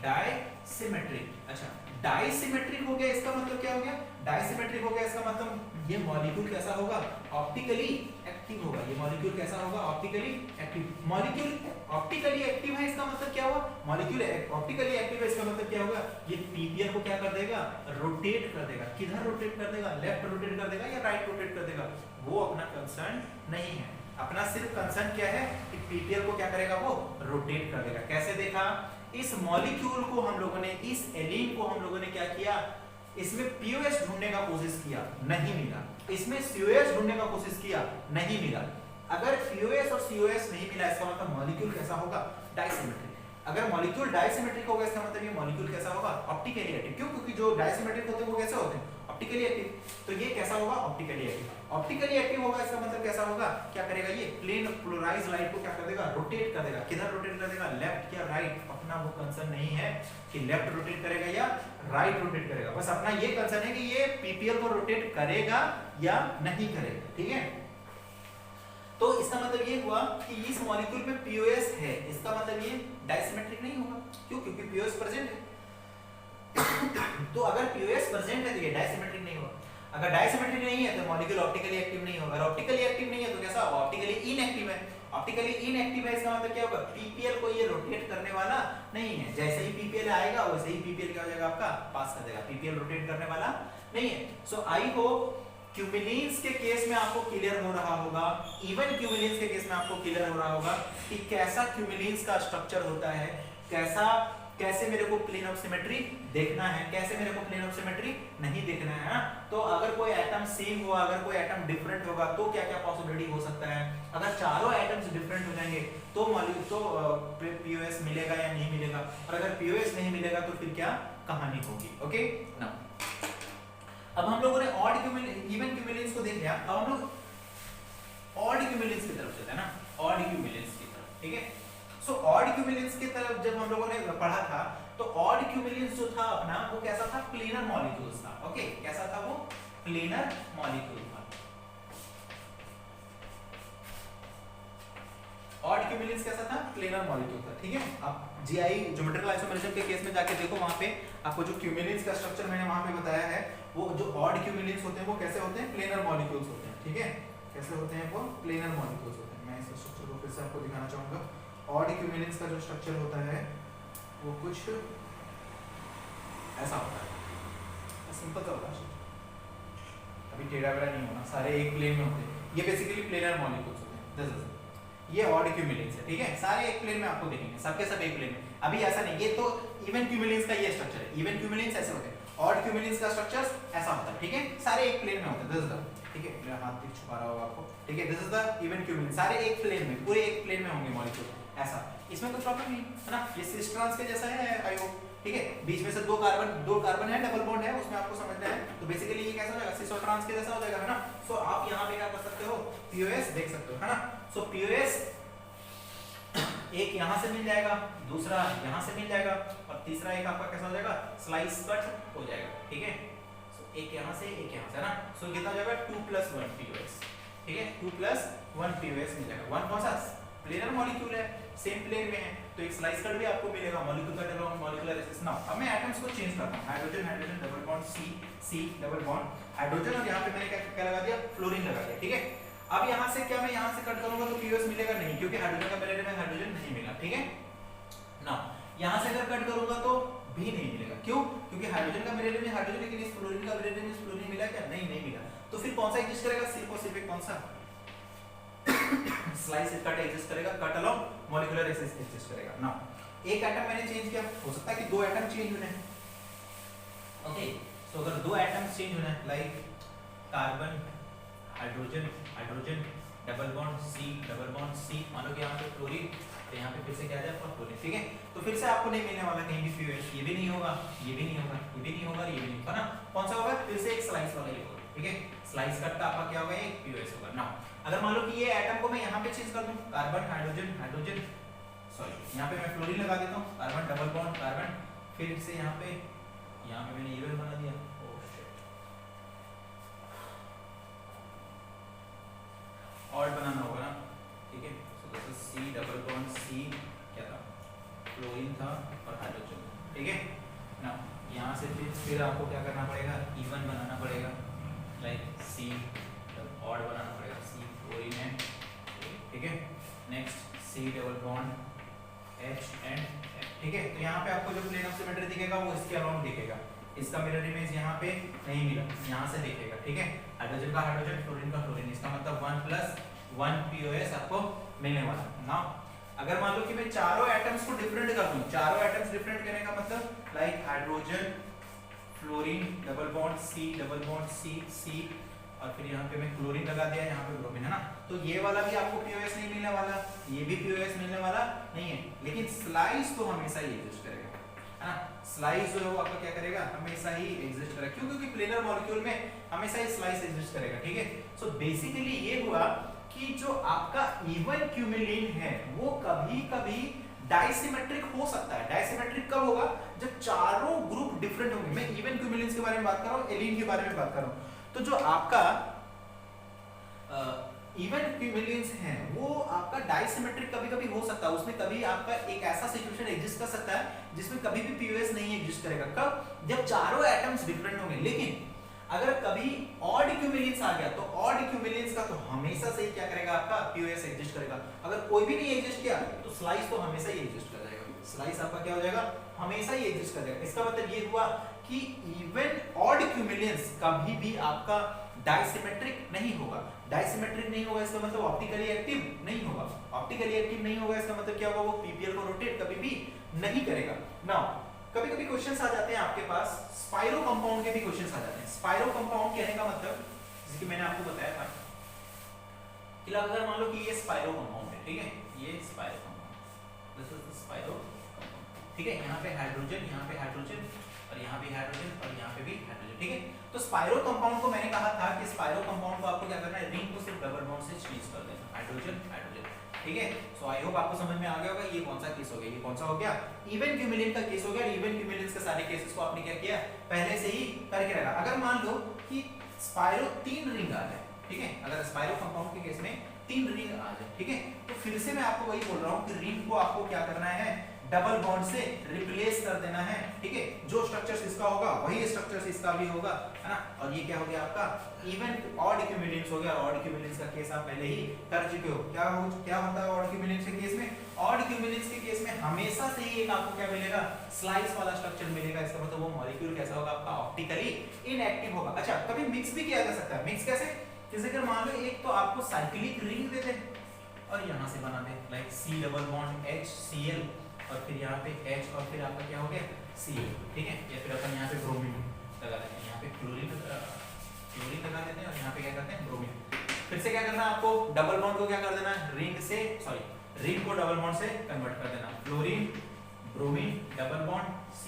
डाइसिमेट्रिक। अच्छा, डाइसिमेट्रिक हो गया, इसका मतलब क्या हो गया, डाइसिमेट्रिक हो गया, इसका मतलब ये मॉलिक्यूल कैसा होगा, ऑप्टिकली एक्टिव होगा। ये मॉलिक्यूल कैसा होगा, optically active. Molecule optically active है, इसका मतलब क्या हुआ, मॉलिक्यूल ऑप्टिकली एक्टिव है, इसका मतलब क्या होगा, ये पीपीआर को क्या कर देगा, रोटेट कर देगा। किधर रोटेट कर देगा, लेफ्ट रोटेट कर देगा या राइट रोटेट कर देगा, वो अपना कंसर्न नहीं है। अपना सिर्फ कंसर्न क्या है कि पीपीआर को क्या करेगा, वो रोटेट कर देगा। कैसे देखा, इस मॉलिक्यूल को हम लोगों ने, इस एलीन को हम लोगों ने क्या किया, इसमें पीओएस ढूंढने का कोशिश किया, नहीं मिला। इसमें सीओएस ढूंढने का कोशिश किया, नहीं मिला। अगर पीओएस और सीओएस नहीं मिला, इसका मतलब मॉलिक्यूल कैसा होगा, डाइसिमेट्रिक। अगर मॉलिक्यूल डाइसिमेट्रिक होगा, इसका मतलब ये मॉलिक्यूल कैसा होगा, ऑप्टिकली एक्टिव। क्यों, क्योंकि जो डाइसिमेट्रिक होते हैं वो कैसे होते हैं, ऑप्टिकली एक्टिव। तो ये कैसा होगा, ऑप्टिकली एक्टिव। ऑप्टिकली एक्टिव होगा, इसका मतलब कैसा होगा, क्या करेगा, ये प्लेन पोलराइज्ड लाइट को क्या कर देगा, रोटेट कर देगा। किधर रोटेट कर देगा, लेफ्ट या राइट। अपना वो कंसर्न नहीं है कि लेफ्ट रोटेट करेगा या राइट रोटेट करेगा, बस अपना ये कंसर्न है कि ये पीपीएल को रोटेट करेगा या नहीं करेगा, ठीक है। तो इसका मतलब ये हुआ कि इस मॉलिक्यूल में पीओएस है, इसका मतलब ये डाइसिमेट्रिक नहीं होगा। क्यों, क्योंकि पीओएस प्रेजेंट है। तो अगर पीओएस प्रेजेंट है तो ये डाइसिमेट्रिक नहीं होगा। अगर डाइसिमेट्रिक नहीं है तो मॉलिक्यूल ऑप्टिकली एक्टिव नहीं होगा। अगर ऑप्टिकली एक्टिव नहीं है तो कैसा होगा, ऑप्टिकली इनएक्टिव है। ऑप्टिकली इनएक्टिव है, इसका मतलब क्या होगा, पीपीएल को ये रोटेट करने वाला नहीं है। जैसे ही पीपीएल आएगा वैसे ही पीपीएल क्या हो जाएगा, आपका पास कर देगा। पीपीएल रोटेट करने वाला नहीं है। सो आई होप क्यूमिलीन्स के केस में आपको क्लियर हो रहा होगा, इवन क्यूमिलीन्स के केस में आपको क्लियर हो रहा होगा कि कैसा क्यूमिलीन्स का स्ट्रक्चर होता है, कैसे मेरे को प्लेन ऑफ सिमेट्री देखना है, कैसे मेरे को प्लेन ऑफ सिमेट्री नहीं देखना है ना। तो अगर कोई एटम सेम हुआ, अगर कोई एटम डिफरेंट होगा तो क्या क्या पॉसिबिलिटी हो सकता है। अगर चारों एटम्स डिफरेंट हो जाएंगे तो पीओएस मिलेगा या नहीं मिलेगा, और अगर पीओएस नहीं मिलेगा तो फिर क्या कहानी होगी। ओके ना, अब हम लोगों ने ऑड इवन क्यूमुलेंस को देख लिया। अब हम लोग ऑड क्यूमुलेंस की तरफ चलते हैं ना, ऑड क्यूमुलेंस की तरफ, ठीक है। सो ऑड क्यूमुलेंस की तरफ जब हम लोगों ने पढ़ा था तो ऑड क्यूमुलेंस जो था अपना वो कैसा था, प्लेनर मॉलिक्यूल्स था। ओके, कैसा था वो, प्लेनर मॉलिक्यूल था। ऑड क्यूमुलेंस कैसा था, प्लेनर मॉलिक्यूल था, ठीक है। आप जीआई ज्योमेट्रिकल आइसोमेरिज्म के केस में जाके देखो, वहां पे आपको जो क्यूमुलेंस का स्ट्रक्चर मैंने वहां पे बताया है, वो जो ऑड क्यूमुलेंस होते हैं वो कैसे होते हैं, प्लेनर मॉलिक्यूल्स होते हैं, ठीक है। कैसे होते हैं वो, प्लेनर मॉलिक्यूल्स होते हैं। मैं इस स्ट्रक्चर को फिर से आपको दिखाना चाहूंगा। ऑड क्यूमुलेंस का जो स्ट्रक्चर होता है वो कुछ ऐसा होता है, सिंपल सा होता है, अभी टेढ़ा वेढ़ा नहीं होना, सारे एक प्लेन में होते हैं। ये बेसिकली प्लेनर मॉलिक्यूल्स होते हैं। ये ऑड क्यूमुलेंस है, ठीक है। सारे एक प्लेन में आपको देखेंगे, सबके सब एक प्लेन में। अभी ऐसा नहीं, ये तो इवन क्यूमुलेंस का ये स्ट्रक्चर है। इवन क्यूमुलेंस ऐसे होते हैं, ऑड क्यूमुलेंस का स्ट्रक्चर ऐसा होता है, ठीक है। सारे एक प्लेन में होते हैं, दिस इज द, ठीक है, मेरा हाथ भी छुपा रहा होगा आपको, ठीक है। दिस इज द इवन क्यूमुलेंस, सारे एक प्लेन में, पूरे एक प्लेन में होंगे मॉलिक्यूल, ऐसा। इसमें कोई प्रॉब्लम नहीं है ना, ये सिस ट्रांस के जैसा है, आई होप, ठीक है। बीच में से दो कार्बन है, डबल बॉन्ड है, उसमें आपको समझना है। तो बेसिकली ये कैसा हो जाएगा, सिस और ट्रांस के जैसा हो जाएगा, है ना। सो आप यहां पे क्या कर सकते हो, पीओएस देख सकते हो, है ना। सो पीओएस एक यहां से मिल जाएगा, दूसरा यहां से मिल जाएगा, और तीसरा एक आपका कैसा हो जाएगा, स्लाइस कट हो जाएगा, ठीक है। सो एक यहां से, एक यहां से, है ना। सो कितना हो जाएगा, 2 + 1 पीओएस, ठीक है, 2 प्लस 1 पीओएस मिलेगा। 1 कौन सा प्लेनर मॉलिक्यूल है, सेम प्लेन में है, तो एक स्लाइस कट भी आपको मिलेगा, molecule cut around molecular acid. Now अब मैं एटम्स को चेंज करता हूं, hydrogen hydrogen double bond C C double bond hydrogen, और यहां पे मैंने क्या लगा दिया, फ्लोरीन लगा दिया, ठीक है। अब यहां से क्या मैं यहां से कट करूंगा तो पीओएस मिलेगा नहीं, क्योंकि हाइड्रोजन का मिलेगा में हाइड्रोजन नहीं मिला, ठीक है। नाउ यहां से अगर कट करूंगा तो भी नहीं मिलेगा, क्यों, क्योंकि हाइड्रोजन का मिलेगा में हाइड्रोजन, लेकिन इस फ्लोरीन का मिलेगा में फ्लोरीन मिला क्या, नहीं मिला। तो फिर कौन सा एग्जिस्ट करेगा, सिर्फ और सिर्फ कौन सा स्लाइस कट एग्जिस्ट करेगा, cut along molecular acid exist करेगा। नाउ एक एटम मैंने चेंज किया, हो सकता है कि दो एटम चेंज होने हैं, ओके। सो अगर दो एटम्स चेंज होने हैं, like carbon hydrogen hydrogen double bond C double bond C, मान लो कि यहाँ पे फ्लोरीन, तो यहाँ पे फिर से क्या आ जाएगा फ्लोरीन, ठीक है। तो फिर से आपको नहीं मिलने वाला कहीं भी पीओएच, ये भी नहीं होगा, ये भी नहीं होगा, ये भी नहीं होगा, ये भी नहीं होगा ना। कौन सा होगा, फिर से एक स्लाइस वाला ही होगा, ठीक है। स्लाइस कट का आपका क्या होगा, एक पीओएच होगा। नाउ अगर मान लो कि ये एटम को मैं यहाँ पे चेंज कर दूं, कार्बन हाइड्रोजन हाइड्रोजन, सॉरी यहाँ पे मैं फ्लोरीन लगा देता हूँ, कार्बन डबल बॉन्ड कार्बन, फिर से यहाँ पे मैंने इवन बना दिया, ओह शिट, ऑड बनाना होगा ना, ठीक है। So this is C double bond C, क्या था, फ्लोरीन था और हाइड्रोजन, ठीक है। नाउ यहाँ से फिर आपको क्या करना पड़ेगा, इवन बनाना पड़ेगा, लाइक सी ऑड बनाना पड़ेगा, सी फ्लोरीन है, ठीक है। Next C double bond H and F, ठीक है। तो यहाँ पे आपको जो प्लेन ऑफ सिमेट्री दिखेगा वो इसके अराउंड दिखेगा, इसका मिरर इमेज यहाँ पे नहीं मिला, यहाँ से दिखेगा, ठीक है। हाइड्रोजन का हाइड्रोजन, फ्लोरीन का फ्लोरीन, इसका मतलब 1 प्लस 1 पीओएस आपको मिलने वाला। नाउ अगर मान लो कि मैं चारों एटम्स को डिफरेंट कर दूं, चारों एटम्स डिफरेंट करने का मतलब like hydrogen fluorine double bond C C, और फिर यहाँ पे मैं क्लोरीन लगा दिया, यहाँ पे ब्रोमीन, है ना। तो ये वाला भी आपको पीओएस नहीं मिलने वाला, ये भी पीओएस मिलने वाला नहीं है, लेकिन स्लाइस तो हमेशा ही एग्जिस्ट करेगा, है ना। स्लाइस जो है वो आपका क्या करेगा, हमेशा ही एग्जिस्ट करेगा, क्यों, क्योंकि प्लेनर मॉलिक्यूल में हमेशा ही स्लाइस एग्जिस्ट करेगा, ठीक है। सो बेसिकली ये हुआ कि जो आपका इवन क्यूमिलिन है वो कभी कभी डाइसिमेट्रिक हो सकता है। डाइसिमेट्रिक कब होगा, जब चारों ग्रुप डिफरेंट होंगे। मैं इवन क्यूमिलिन्स के बारे में बात कर रहा हूँ, एलीन के बारे में बात कर रहा हूँ। तो जो आपका इवन क्यूमिलिन्स हैं वो आपका डाइसिमेट्रिक कभी कभी हो सकता है, उसमें कभी आपका एक ऐसा सिचुएशन एग्जिस्ट कर सकता है जिसमें कभी भी पीओएस नहीं एग्जिस्ट करेगा। कब, जब चारों एटम्स डिफरेंट होंगे। लेकिन अगर कभी ऑड क्यूमिलिन्स आ गया तो ऑड क्यूमिलिन्स का तो हमेशा से ही क्या करेगा, आपका पीओएस एग्जिस्ट करेगा। अगर कोई भी नहीं एग्जिस्ट किया तो स्लाइस तो हमेशा ही एग्जिस्ट कर जाएगा, स्लाइस आपका क्या हो जाएगा, हमेशा ही एग्जिस्ट कर जाएगा। इसका मतलब ये हुआ कि इवन ऑड क्यूमिलिन्स कभी भी आपका डाइसिमेट्रिक नहीं होगा। डाइसिमेट्रिक नहीं होगा इसका मतलब ऑप्टिकली एक्टिव नहीं होगा। ऑप्टिकली एक्टिव नहीं होगा इसका मतलब क्या होगा, वो पीपीएल को रोटेट कभी भी नहीं करेगा। नाउ कभी कभी क्वेश्चंस आ जाते हैं आपके पास, स्पाइरो कंपाउंड के भी क्वेश्चंस आ जाते हैं। स्पाइरो कंपाउंड कहने का मतलब, जैसे कि मैंने आपको बताया था कि अगर मान लो कि ये स्पाइरो कंपाउंड है, ठीक है, ये spiro compound, this is the spiro compound, ठीक है। यहाँ पे हाइड्रोजन, यहाँ पे हाइड्रोजन, और यहाँ भी हाइड्रोजन, और यहाँ पे भी हाइड्रोजन, ठीक है। तो स्पाइरो कंपाउंड को मैंने कहा था कि स्पाइरो कंपाउंड को आपको क्या करना है, रिंग को सिर्फ डबल बॉन्ड से चेंज कर देना, हाइड्रोजन हाइड्रोजन, ठीक है। सो आई होप आपको समझ में आ गया होगा ये कौन सा केस हो गया, ये कौन सा हो गया, इवन क्यूमिलिन का केस हो गया। इवन क्यूमिलिन्स के सारे केसेस को आपने क्या किया, पहले से ही करके रखा। अगर मान लो कि स्पाइरो 3 रिंग आ जाए, ठीक है, अगर स्पाइरो कंपाउंड के केस में 3 रिंग आ जाए, ठीक है, तो फिर से मैं आपको वही बोल रहा हूँ कि रिंग को आपको क्या करना है, डबल बॉन्ड से रिप्लेस कर देना है, ठीक है। जो स्ट्रक्चर्स इसका होगा वही स्ट्रक्चर्स इसका भी होगा, है ना। और ये क्या हो गया आपका इवन ऑड क्यूमिलिन्स हो गया। ऑड क्यूमिलिन्स का केस आप पहले ही कर चुके हो। क्या होता है ऑड क्यूमिलिन्स के केस में, ऑड क्यूमिलिन्स के केस में हमेशा से ही एक आपको क्या मिलेगा, स्लाइस वाला स्ट्रक्चर मिलेगा। इसका मतलब वो मॉलिक्यूल कैसा होगा, आपका ऑप्टिकली इनएक्टिव होगा। अच्छा, कभी मिक्स भी किया जा सकता है। मिक्स कैसे, जैसे कि मान लो एक तो आपको साइक्लिक रिंग दे दे और यहाँ से बना दे, like C double bond HCl, और फिर यहाँ पे H, और फिर आपका क्या हो गया Cl, ठीक है। या फिर अपन यहाँ पे ब्रोमीन लगा देते हैं, यहाँ पे क्लोरीन लगा देते हैं, और यहाँ पे क्या करते हैं ब्रोमीन। फिर से क्या करना है आपको, डबल बॉन्ड को क्या कर देना है, रिंग को डबल बॉन्ड से कन्वर्ट कर देना, fluorine bromine double bond C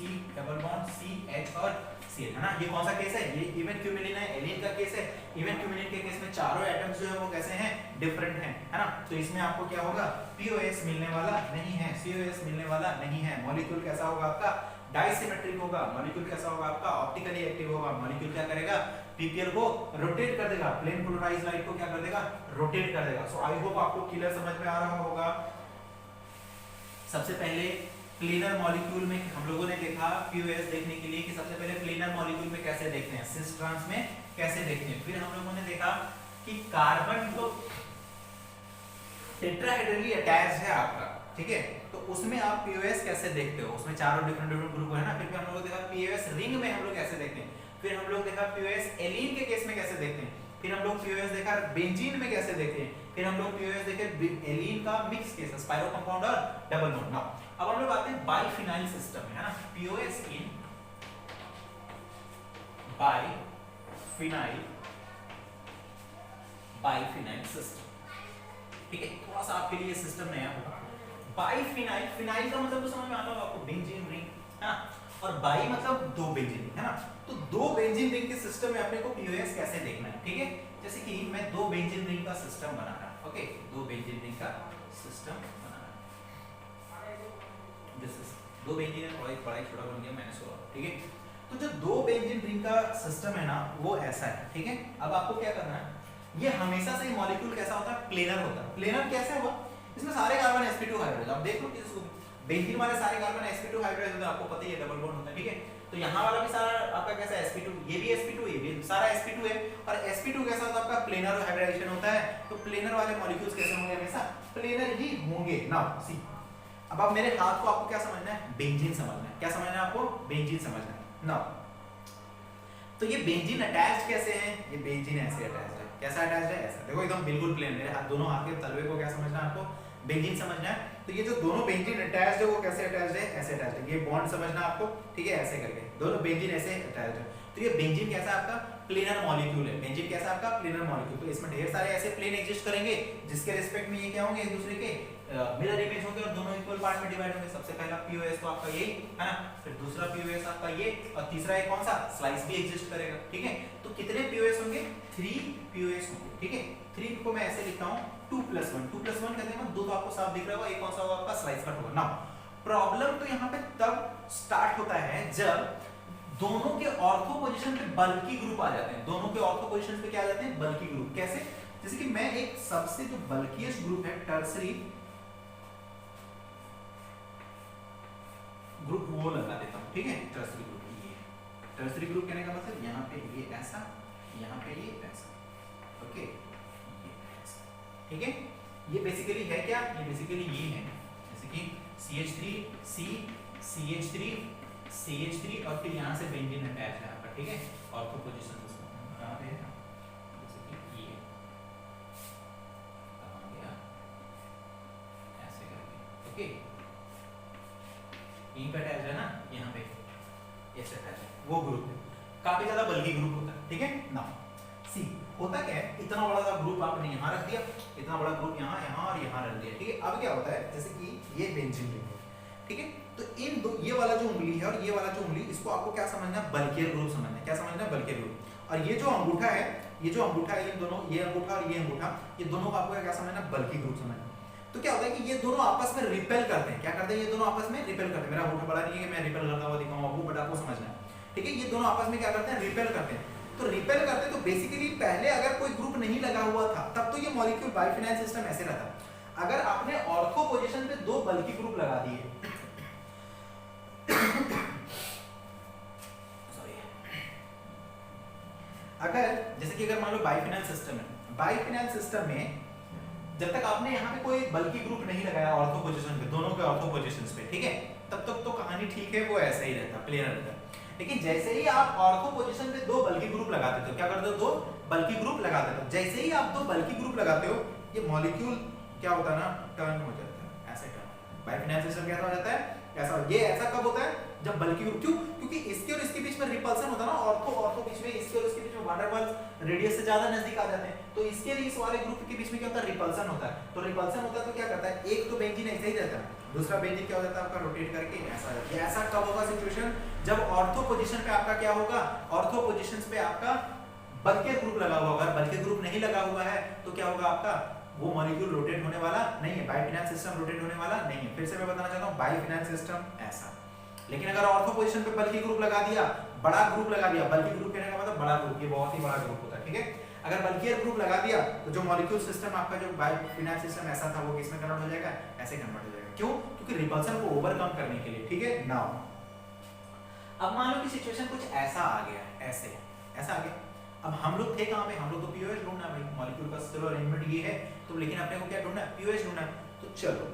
H और Cl, है ना। ये कौन सा केस है, ये इवन क्यूमिलिन है, एलीन का केस है। इवन क्यूमिलिन के केस में चारों एटम्स जो है वो कैसे हैं, डिफरेंट हैं, है ना। तो इसमें आपको क्या होगा, पीओएस मिलने वाला नहीं है, सीओएस मिलने वाला नहीं है। मॉलिक्यूल कैसा होगा आपका, डाइसिमेट्रिक होगा, मॉलिक्यूल कैसा होगा आपका ऑप्टिकली एक्टिव होगा, मॉलिक्यूल क्या करेगा पीपीएल को रोटेट कर देगा, प्लेन पोलराइज्ड लाइट को क्या कर देगा रोटेट कर देगा। सो आई होप आपको क्लियर समझ में आ रहा होगा। सबसे पहले प्लेनर मॉलिक्यूल में हम लोगों ने देखा पीओएस देखने के लिए कि सबसे पहले प्लेनर मॉलिक्यूल में कैसे देखते हैं, सिस ट्रांस में कैसे देखते हैं। फिर हम लोगों ने देखा कि कार्बन तो टेट्राहेड्रली अटैच्ड है आपका, ठीक है, तो उसमें आप पीओएस कैसे देखते हो, उसमें चारों डिफरेंट ग्रुप है ना। फिर हम लोग देखा पीओएस रिंग में हम लोग कैसे देखते हैं, फिर हम लोग देखा पीओएस एलीन के केस में कैसे देखते हैं, फिर हम लोग पीओएस देखा बेंजीन में कैसे देखते हैं, फिर हम लोग पीओएस देखे एलीन का मिक्स केस स्पाइरो कंपाउंड और डबल बॉन्ड। नाउ अब हम लोग आते हैं बाइफिनाइल सिस्टम में, है ना, पीओएस इन बाइफिनाइल सिस्टम, ठीक है। थोड़ा सा आपके लिए सिस्टम नया होगा। बाइफिनाइल, फिनाइल का मतलब तो समझ में आता होगा आपको, बेंजीन रिंग, है ना, और बाई मतलब दो बेंजीन रिंग, है ना। तो दो बेंजीन रिंग के सिस्टम में अपने को पीओएस कैसे देखना है, ठीक है। जैसे कि मैं दो बेंजीन रिंग का सिस्टम बना रहा हूं, ओके, दो बेंजीन रिंग का सिस्टम बना रहा हूं, दिस इज दो बेंजीन रिंग, बड़ा ही छोटा बन गया मैंने सोचा, ठीक है। तो जो दो बेंजीन रिंग का सिस्टम है ना वो ऐसा है, ठीक है। अब आपको क्या करना है, ये हमेशा से मॉलिक्यूल कैसा होता है प्लेनर होता है। प्लेनर कैसे हुआ, इसमें सारे कार्बन sp2 हाइब्रिड, आप देख लो किसको बेंजीन वाले सारे कार्बन sp2 हाइब्रिड होते हैं, आपको पता ही है डबल बॉन्ड होता है, ठीक है। तो यहाँ वाला भी सारा आपका कैसा है sp2, ये भी sp2, ये भी सारा sp2 है, और sp2 कैसा होता है आपका प्लेनर हाइब्रिडाइजेशन होता है। तो प्लेनर वाले मॉलिक्यूल्स कैसे होंगे, हमेशा प्लेनर ही होंगे। नाउ सी, अब आप मेरे हाथ को आपको क्या समझना है, बेंजीन समझना है, क्या समझना है आपको, बेंजीन समझना है। नाउ तो ये बेंजीन अटैच्ड कैसे है, ये बेंजीन ऐसे अटैच्ड है, कैसा अटैच्ड है, ऐसा देखो एकदम बिल्कुल प्लेन, मेरे हाथ दोनों हाथ के तलवे को क्या समझना है आपको, बेंजीन समझना है। तो ये जो दोनों बेंजीन अटैच्ड है वो कैसे अटैच्ड है, ऐसे अटैच्ड है, ये बॉन्ड समझना आपको, ठीक है, ऐसे करके दोनों बेंजीन ऐसे अटैच्ड है। तो ये बेंजीन कैसा आपका प्लेनर मॉलिक्यूल है, बेंजीन कैसा आपका प्लेनर मॉलिक्यूल। तो इसमें ढेर सारे ऐसे प्लेन एग्जिस्ट करेंगे जिसके रिस्पेक्ट में ये क्या होंगे, एक दूसरे के मिरर इमेज होंगे और दोनों इक्वल पार्ट में डिवाइड होंगे। सबसे पहला पीओएस तो आपका यही है ना, फिर दूसरा पीओएस आपका ये, और तीसरा एक कौन सा स्लाइस भी एग्जिस्ट करेगा, ठीक है। तो कितने पीओएस होंगे, 3 पीओएस होंगे, ठीक है। 3 को मैं ऐसे लिखता हूं 2 + 1, 2 + 1 कहते हैं ना, दो तो आपको साफ दिख रहा होगा, एक कौन सा होगा आपका स्लाइस कट होगा। नाउ प्रॉब्लम तो यहाँ पे तब स्टार्ट होता है जब दोनों के ऑर्थो पोजीशन पे बल्की ग्रुप आ जाते हैं, दोनों के ऑर्थो पोजीशन पे क्या आ जाते हैं, बल्की ग्रुप। कैसे, जैसे कि मैं एक सबसे जो बल्कीएस्ट ग्रुप है टर्सरी ग्रुप वो लगा देता हूं, ठीक है, टर्सरी ग्रुप। ये टर्सरी ग्रुप कहने का मतलब यहाँ पे ये ऐसा, यहाँ पे ये ऐसा, ओके, ये ऐसा, ठीक है। ये बेसिकली है क्या, ये बेसिकली ये है, जैसे कि CH3 C CH3 CH3 और फिर यहाँ से बेंजीन अटैच है आपका, ठीक है, ऑर्थो पोजीशन यहाँ पे है, जैसे कि ये कहाँ गया, ऐसे करके, ओके, यहीं पे अटैच है ना, यहाँ पे ऐसे अटैच है, वो ग्रुप है, काफी ज्यादा बल्की ग्रुप होता है, ठीक है। नाउ सी होता क्या है, इतना बड़ा सा ग्रुप आपने यहाँ रख दिया, इतना बड़ा ग्रुप यहाँ यहाँ और यहाँ रख दिया, ठीक है। अब क्या होता है, जैसे कि ये बेंजीन रिंग है, ठीक है, तो इन दो, ये वाला जो उंगली है और ये वाला जो उंगली, इसको आपको क्या समझना है, बल्कियर ग्रुप समझना है, क्या समझना है, बल्कियर ग्रुप। और ये जो अंगूठा है, ये जो अंगूठा है, इन दोनों, ये अंगूठा और ये अंगूठा, ये दोनों को आपको क्या समझना है, बल्की ग्रुप समझना है। तो क्या होता है कि ये दोनों आपस में रिपेल करते हैं, क्या करते हैं, ये दोनों आपस में रिपेल करते हैं। मेरा अंगूठा बड़ा नहीं है कि मैं रिपेल करता हुआ दिखाऊंगा, वो बट आपको समझना है, ठीक है। ये दोनों आपस में क्या करते हैं, रिपेल करते हैं। तो रिपेल करते हैं, तो बेसिकली पहले अगर कोई ग्रुप नहीं लगा हुआ था तब तो ये मॉलिक्यूल बाइफिनाइल सिस्टम ऐसे रहता। अगर आपने ऑर्थो पोजीशन पे दो बल्की ग्रुप लगा दिए, अगर जैसे कि अगर मान लो बाइफिनाइल सिस्टम है, बाइफिनाइल सिस्टम में जब तक आपने यहाँ पे कोई बल्की ग्रुप नहीं लगाया ऑर्थो पोजीशन पे, दोनों के ऑर्थो पोजीशंस पे, ठीक है, तब तक तो कहानी ठीक है, वो ऐसा ही रहता, प्लेनर रहता। लेकिन जैसे ही आप ऑर्थो पोजीशन पे दो बल्की ग्रुप लगाते हो, क्या करते हो, दो बल्की ग्रुप लगाते हो, जैसे ही आप दो बल्की ग्रुप लगाते हो, ये मॉलिक्यूल क्या होता है ना, टर्न हो जाता है, ऐसे टर्न। बाइफिनाइल सिस्टम कैसा हो जाता है, ऐसा। ये ऐसा कब होता है, जब बल्की ग्रुप, क्यों, क्योंकि इसके और इसके बीच में रिपल्सन होता है ना, ऑर्थो बीच में, इसके और इसके बीच में वान डेर वाल्स रेडियस से ज्यादा नजदीक आ जाते हैं, तो इसके लिए इस वाले ग्रुप के बीच में क्या होता है, रिपल्सन होता है। तो रिपल्सन होता है तो क्या करता है, एक तो बेंजीन ऐसे ही रहता है, दूसरा बेंजीन क्या हो जाता है आपका, रोटेट करके ऐसा। ये ऐसा कब होगा सिचुएशन, जब ऑर्थो पोजीशन पे आपका क्या होगा, ऑर्थो पोजीशंस पे आपका बल्की ग्रुप लगा हुआ होगा। बल्की ग्रुप नहीं लगा हुआ है तो क्या होगा आपका, वो मॉलिक्यूल रोटेट होने वाला नहीं है, बाइफिनाइल सिस्टम रोटेट होने वाला नहीं है। फिर से मैं बताना चाहता हूं, बाइफिनाइल सिस्टम ऐसा, लेकिन अगर ऑर्थो पोजीशन पे बल्कि ग्रुप लगा दिया, बड़ा ग्रुप लगा दिया, बल्कि ग्रुप कहने का मतलब बड़ा ग्रुप, ये बहुत ही बड़ा ग्रुप होता है, ठीक है। अगर बल्कियर ग्रुप लगा दिया तो जो मॉलिक्यूल सिस्टम आपका जो बायोफिनाइल सिस्टम ऐसा था वो किसमें कन्वर्ट हो जाएगा, ऐसे कन्वर्ट हो जाएगा। क्यों? क्योंकि रिपल्सन को ओवरकम करने के लिए, ठीक है। नाउ अब मान लो कि सिचुएशन कुछ ऐसा आ गया, ऐसे ऐसा आ गया। अब हम लोग थे कहां पे, हम लोग तो पीओएच ढूंढना है भाई, मॉलिक्यूल का चलो अरेंजमेंट ये है तो, लेकिन अपने को क्या ढूंढना है, पीओएच ढूंढना है। तो चलो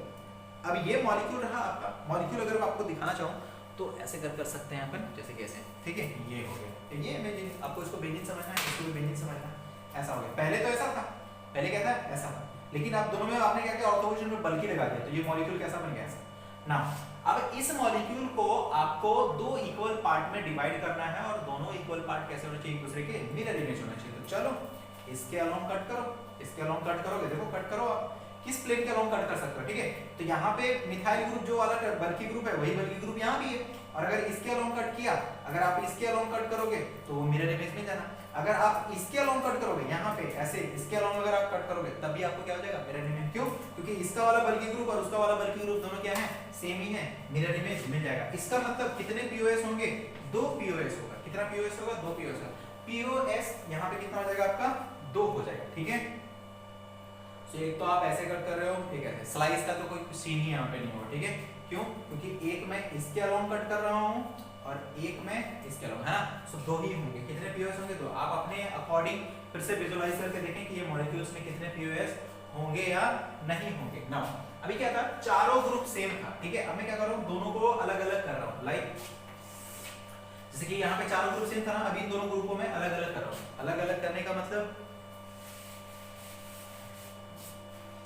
अब ये मॉलिक्यूल रहा आपका, मॉलिक्यूल अगर मैं आपको दिखाना चाहूं तो ऐसे कर सकते हैं अपन, जैसे कैसे, ठीक है, ये हो गया, ये बेंजीन, आपको इसको बेंजीन समझना है, इसको भी बेंजीन समझना है, ऐसा हो गया। पहले तो ऐसा था, पहले क्या था, ऐसा था, लेकिन अब दोनों में आपने क्या किया, ऑर्थो पोजीशन में बल्कि लगा दिया, तो ये मॉलिक्यूल कैसा बन गया, ऐसा ना। अब इस मॉलिक्यूल को आपको दो इक्वल पार्ट में डिवाइड करना है, और दोनों इक्वल पार्ट कैसे होने चाहिए, एक दूसरे के मिरर इमेज होना चाहिए। तो चलो इसके अलोंग कट करो, इसके अलोंग कट करोगे, देखो कट करो आप किस प्लेन के अलोंग कट कर सकते हो, ठीक है। तो यहाँ पे मिथाइल ग्रुप जो वाला बल्कि ग्रुप है वही बल्कि ग्रुप यहाँ भी है, और अगर इसके अलोंग कट किया, अगर आप इसके अलोंग कट करोगे तो वो मिरर इमेज में जाना, अगर आप इसके अलोंग कट करोगे यहाँ पे ऐसे, इसके अलोंग अगर आप कट करोगे तब भी आपको क्या हो जाएगा, मिरर इमेज। क्यों? क्योंकि इसका वाला बल्कि ग्रुप और उसका वाला बल्कि ग्रुप दोनों क्या है, सेम ही है, मिरर इमेज मिल जाएगा। इसका मतलब कितने पीओएस होंगे, दो पीओएस होगा। कितना पीओएस होगा, दो पीओएस होगा। पीओएस यहाँ पे कितना हो जाएगा आपका, दो हो जाएगा, ठीक है। तो एक तो आप ऐसे कट कर रहे हो, एक ऐसे, स्लाइस का तो कोई सीन ही यहाँ पे नहीं होगा, ठीक है। क्यों? क्योंकि एक मैं इसके अलोंग कट कर रहा हूँ और एक मैं इसके अलोंग, है ना। सो दो ही होंगे। कितने पीओएस होंगे, दो। आप अपने अकॉर्डिंग फिर से विजुअलाइज करके देखें कि ये मॉलिक्यूल्स में कितने पीओएस होंगे या नहीं होंगे। नाउ अभी क्या था, चारों ग्रुप सेम था, ठीक है। अब मैं क्या कर रहा हूँ, दोनों को अलग अलग कर रहा हूँ, लाइक जैसे कि यहाँ पे चारों ग्रुप सेम था ना, अभी इन दोनों ग्रुपों में अलग अलग कर रहा हूँ। अलग अलग करने का मतलब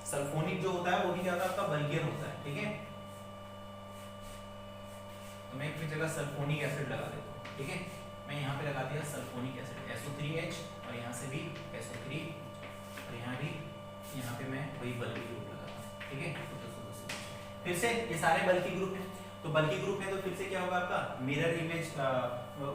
सल्फोनिक जो होता है वो भी क्या होता है आपका, बल्कियर होता है, ठीक है। तो मैं एक जगह सल्फोनिक एसिड लगा देता हूँ, ठीक है। मैं यहाँ पे लगा दिया सल्फोनिक एसिड, SO3H, और यहाँ से भी SO3, और यहाँ भी, यहाँ पे मैं वही बल्कि ग्रुप लगाता हूँ, ठीक है। फिर से ये सारे बल्कि ग्रुप हैं, तो बल्कि ग्रुप है तो फिर से क्या होगा आपका, मिरर इमेज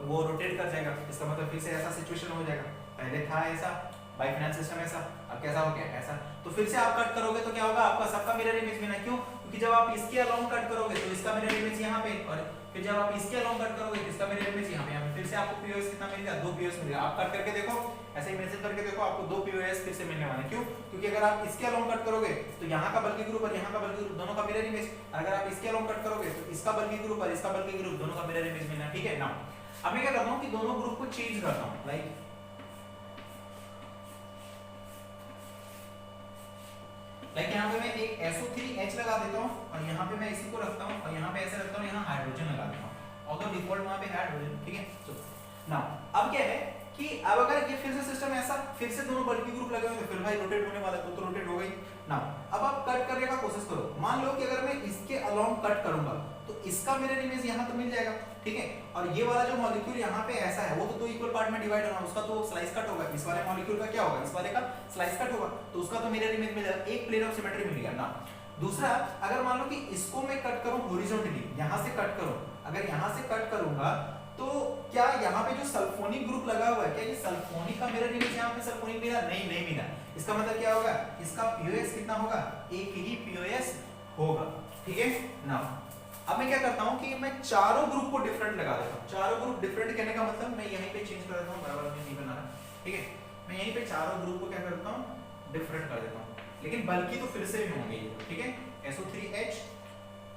वो रोटेट कर जाएगा। इसका मतलब फिर से ऐसा सिचुएशन हो जाएगा, पहले था ऐसा बायोफिनाइल सिस्टम ऐसा, अब कैसा हो गया, ऐसा। तो फिर से आप कट करोगे तो क्या होगा, आपका सबका मिरर इमेज मिलना। क्यों? क्योंकि जब आप इसके अलोंग कट करोगे तो इसका मिरर इमेज यहाँ पे, और फिर जब आप इसके अलोंग कट करोगे तो इसका मिरर इमेज यहाँ पे। फिर से आपको पीओएस कितना मिलेगा, दो पीओएस मिलेगा। आप कट करके देखो, ऐसे इमेजिन करके देखो, आपको दो पीओएस फिर से मिलने वाले। क्यों? क्योंकि अगर आप इसके अलोंग कट करोगे तो यहाँ का बल्कि ग्रुप और यहाँ का बल्कि ग्रुप दोनों का मिरर इमेज, अगर आप इसके अलोंग कट करोगे तो इसका बल्कि ग्रुप और इसका बल्कि ग्रुप दोनों का मिरर इमेज मिलना, ठीक है ना। अब मैं क्या करता हूँ कि दोनों ग्रुप को चेंज करता हूँ, लाइक यहाँ पे मैं एक SO3H लगा देता हूँ, और यहाँ पे मैं इसी को रखता हूँ, और यहाँ पे ऐसे रखता हूँ, यहाँ हाइड्रोजन लगा देता हूँ, और तो डिफॉल्ट वहाँ पे हाइड्रोजन, ठीक है। तो नाउ अब क्या है कि अब अगर ये फिर से सिस्टम ऐसा, फिर से दोनों बल्कि ग्रुप लगे हुए तो फिर भाई रोटेट होने वाला है, तो रोटेट हो गई। नाउ अब आप कट करने का कोशिश करो, मान लो कि अगर मैं इसके अलोंग कट करूंगा तो इसका मिरर इमेज यहाँ तो मिल जाएगा, ठीक है। और ये वाला जो मॉलिक्यूल यहाँ पे ऐसा है वो तो दो इक्वल पार्ट में डिवाइड होना, उसका तो स्लाइस कट होगा। इस वाले मॉलिक्यूल का क्या होगा, इस वाले का स्लाइस कट होगा, तो उसका तो मिरर इमेज मिल जाएगा, एक प्लेन ऑफ सिमेट्री मिल गया ना। दूसरा, अगर मान लो कि इसको मैं कट करूं हॉरिजॉन्टली, यहां से कट करूं, अगर यहां से कट करूंगा तो क्या यहाँ पे जो सल्फोनिक ग्रुप लगा हुआ है, क्या ये सल्फोनिक का मिरर इमेज यहाँ पे सल्फोनिक मिला, नहीं मिला। इसका मतलब क्या होगा, इसका पीओएस कितना होगा, एक ही पीओएस होगा, ठीक है ना। अब मैं क्या करता हूँ कि मैं चारों ग्रुप को डिफरेंट लगा देता हूँ। चारों ग्रुप डिफरेंट कहने का मतलब मैं यहीं पे चेंज कर देता हूँ, बराबर में नहीं बना रहा, ठीक है। मैं यहीं पे चारों ग्रुप को क्या करता हूँ, डिफरेंट कर देता हूँ, लेकिन बल्कि तो फिर से भी होंगे, ठीक है। SO3H,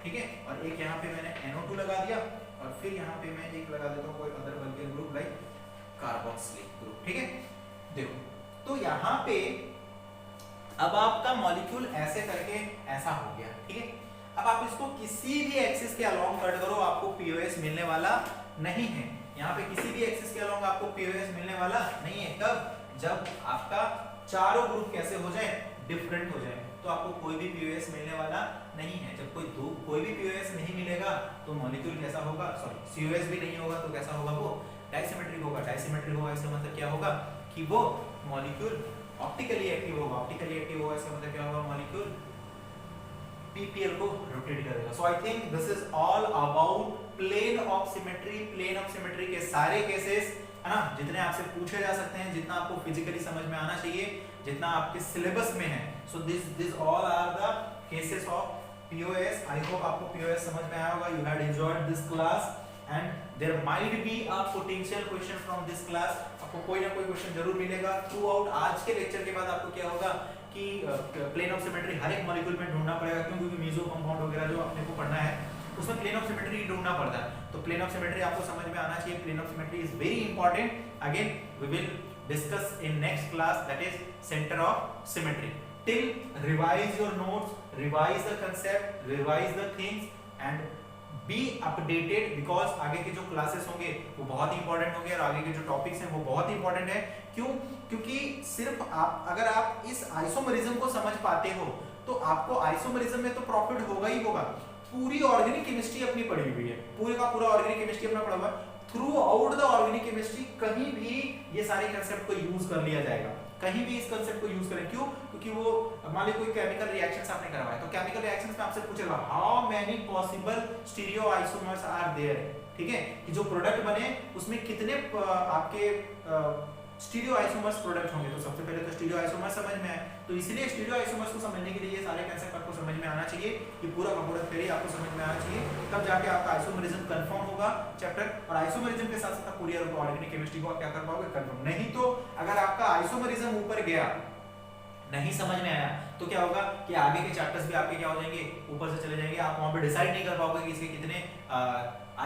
ठीक है, और एक यहाँ पे मैंने NO2 लगा दिया, और फिर यहाँ पे मैं एक लगा देता हूँ कोई अदर बल्कि ग्रुप लाइक कार्बोक्सिलिक ग्रुप, ठीक है। देखो तो यहाँ पे अब आपका मॉलिक्यूल ऐसे करके ऐसा हो गया, ठीक है। अब आप इसको किसी भी एक्सिस के अलोंग कट करो, आपको पीओएस मिलने वाला नहीं है। यहाँ पे किसी भी एक्सिस के अलोंग आपको पीओएस मिलने वाला नहीं है। कब, जब आपका चारों ग्रुप कैसे हो जाए, डिफरेंट हो जाए, तो आपको कोई भी पीओएस मिलने वाला नहीं है। जब कोई भी पीओएस नहीं मिलेगा तो मॉलिक्यूल कैसा होगा, सॉरी सीओएस भी नहीं होगा तो कैसा होगा, वो डाइसिमेट्रिक होगा। डाइसिमेट्रिक होगा इसका मतलब क्या होगा कि वो मॉलिक्यूल ऑप्टिकली एक्टिव होगा। ऑप्टिकली एक्टिव होगा इसका मतलब क्या होगा, मॉलिक्यूल पीपीएल को रोटेट करेगा। So I think this is all about plane of symmetry. Plane of symmetry के सारे केसेस है ना, जितने आपसे पूछे जा सकते हैं, जितना आपको फिजिकली समझ में आना चाहिए, जितना आपके सिलेबस में है। So this all are the cases of POS, I hope आपको POS समझ में आया होगा. You had enjoyed this class and there might be a potential question from this class. आपको कोई ना कोई क्वेश्चन जरूर मिलेगा थ्रू आउट. आज के लेक्चर के बाद आपको क्या होगा कि प्लेन ऑफ सिमेट्री हर एक मॉलिक्यूल में ढूंढना पड़ेगा, क्योंकि मेसो कंपाउंड वगैरह जो अपने को पढ़ना है उसमें प्लेन ऑफ सिमेट्री ढूंढना पड़ता है. तो प्लेन ऑफ सिमेट्री आपको समझ में आना चाहिए. Plane of symmetry is very important. Again we will discuss in next class, that is center of symmetry. Till revise your notes, revise the concept, revise the things and be updated, because आगे के जो क्लासेस होंगे वो बहुत इंपॉर्टेंट होंगे और आगे के जो टॉपिक्स हैं वो बहुत इंपॉर्टेंट है. क्यों? क्योंकि सिर्फ आप अगर आप इस आइसोमरिज्म को समझ पाते हो तो आपको आइसोमरिज्म में तो प्रॉफिट होगा ही होगा. पूरी ऑर्गेनिक केमिस्ट्री अपनी पढ़ी हुई है, पूरे का पूरा ऑर्गेनिक केमिस्ट्री अपना पढ़ा हुआ है. Through out the organic chemistry कहीं भी ये सारे कंसेप्ट को यूज कर लिया जाएगा. कहीं भी इस कंसेप्ट को यूज करें. क्यों? क्योंकि वो मान लीजिए कोई केमिकल रिएक्शंस आपने करवाया तो केमिकल रिएक्शंस में आपसे पूछेगा how many possible stereoisomers are there. ठीक है, कि जो प्रोडक्ट बने उसमें कितने आपके स्टीरियोआइसोमर्स प्रोडक्ट होंगे. तो सबसे पहले तो स्टीरियोआइसोमर्स समझ में आए, तो इसलिए स्टीरियोआइसोमर्स को समझने के लिए ये सारे कंसेप्ट आपको समझ में आना चाहिए. ये पूरा का पूरा थ्योरी आपको समझ में आना चाहिए, तब जाके आपका आइसोमरिज्म कंफर्म होगा चैप्टर. और आइसोमरिज्म के साथ साथ पूरी ऑर्गेनिक केमिस्ट्री को आप क्या कर पाओगे, कंफर्म. नहीं तो अगर आपका आइसोमरिज्म ऊपर गया, नहीं समझ में आया, तो क्या होगा कि आगे के चैप्टर्स भी आपके क्या हो जाएंगे, ऊपर से चले जाएंगे. आप वहां पे डिसाइड नहीं कर पाओगे कि इसके कितने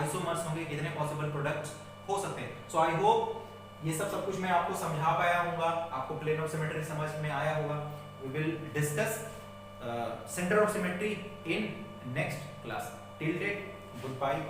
आइसोमर्स होंगे, कितने पॉसिबल प्रोडक्ट्स हो सकते हैं. सो आई होप ये सब कुछ मैं आपको समझा पाया हूँगा, आपको प्लेन ऑफ सिमेट्री समझ में आया होगा. We will discuss centre of symmetry in next class. Till date, good bye.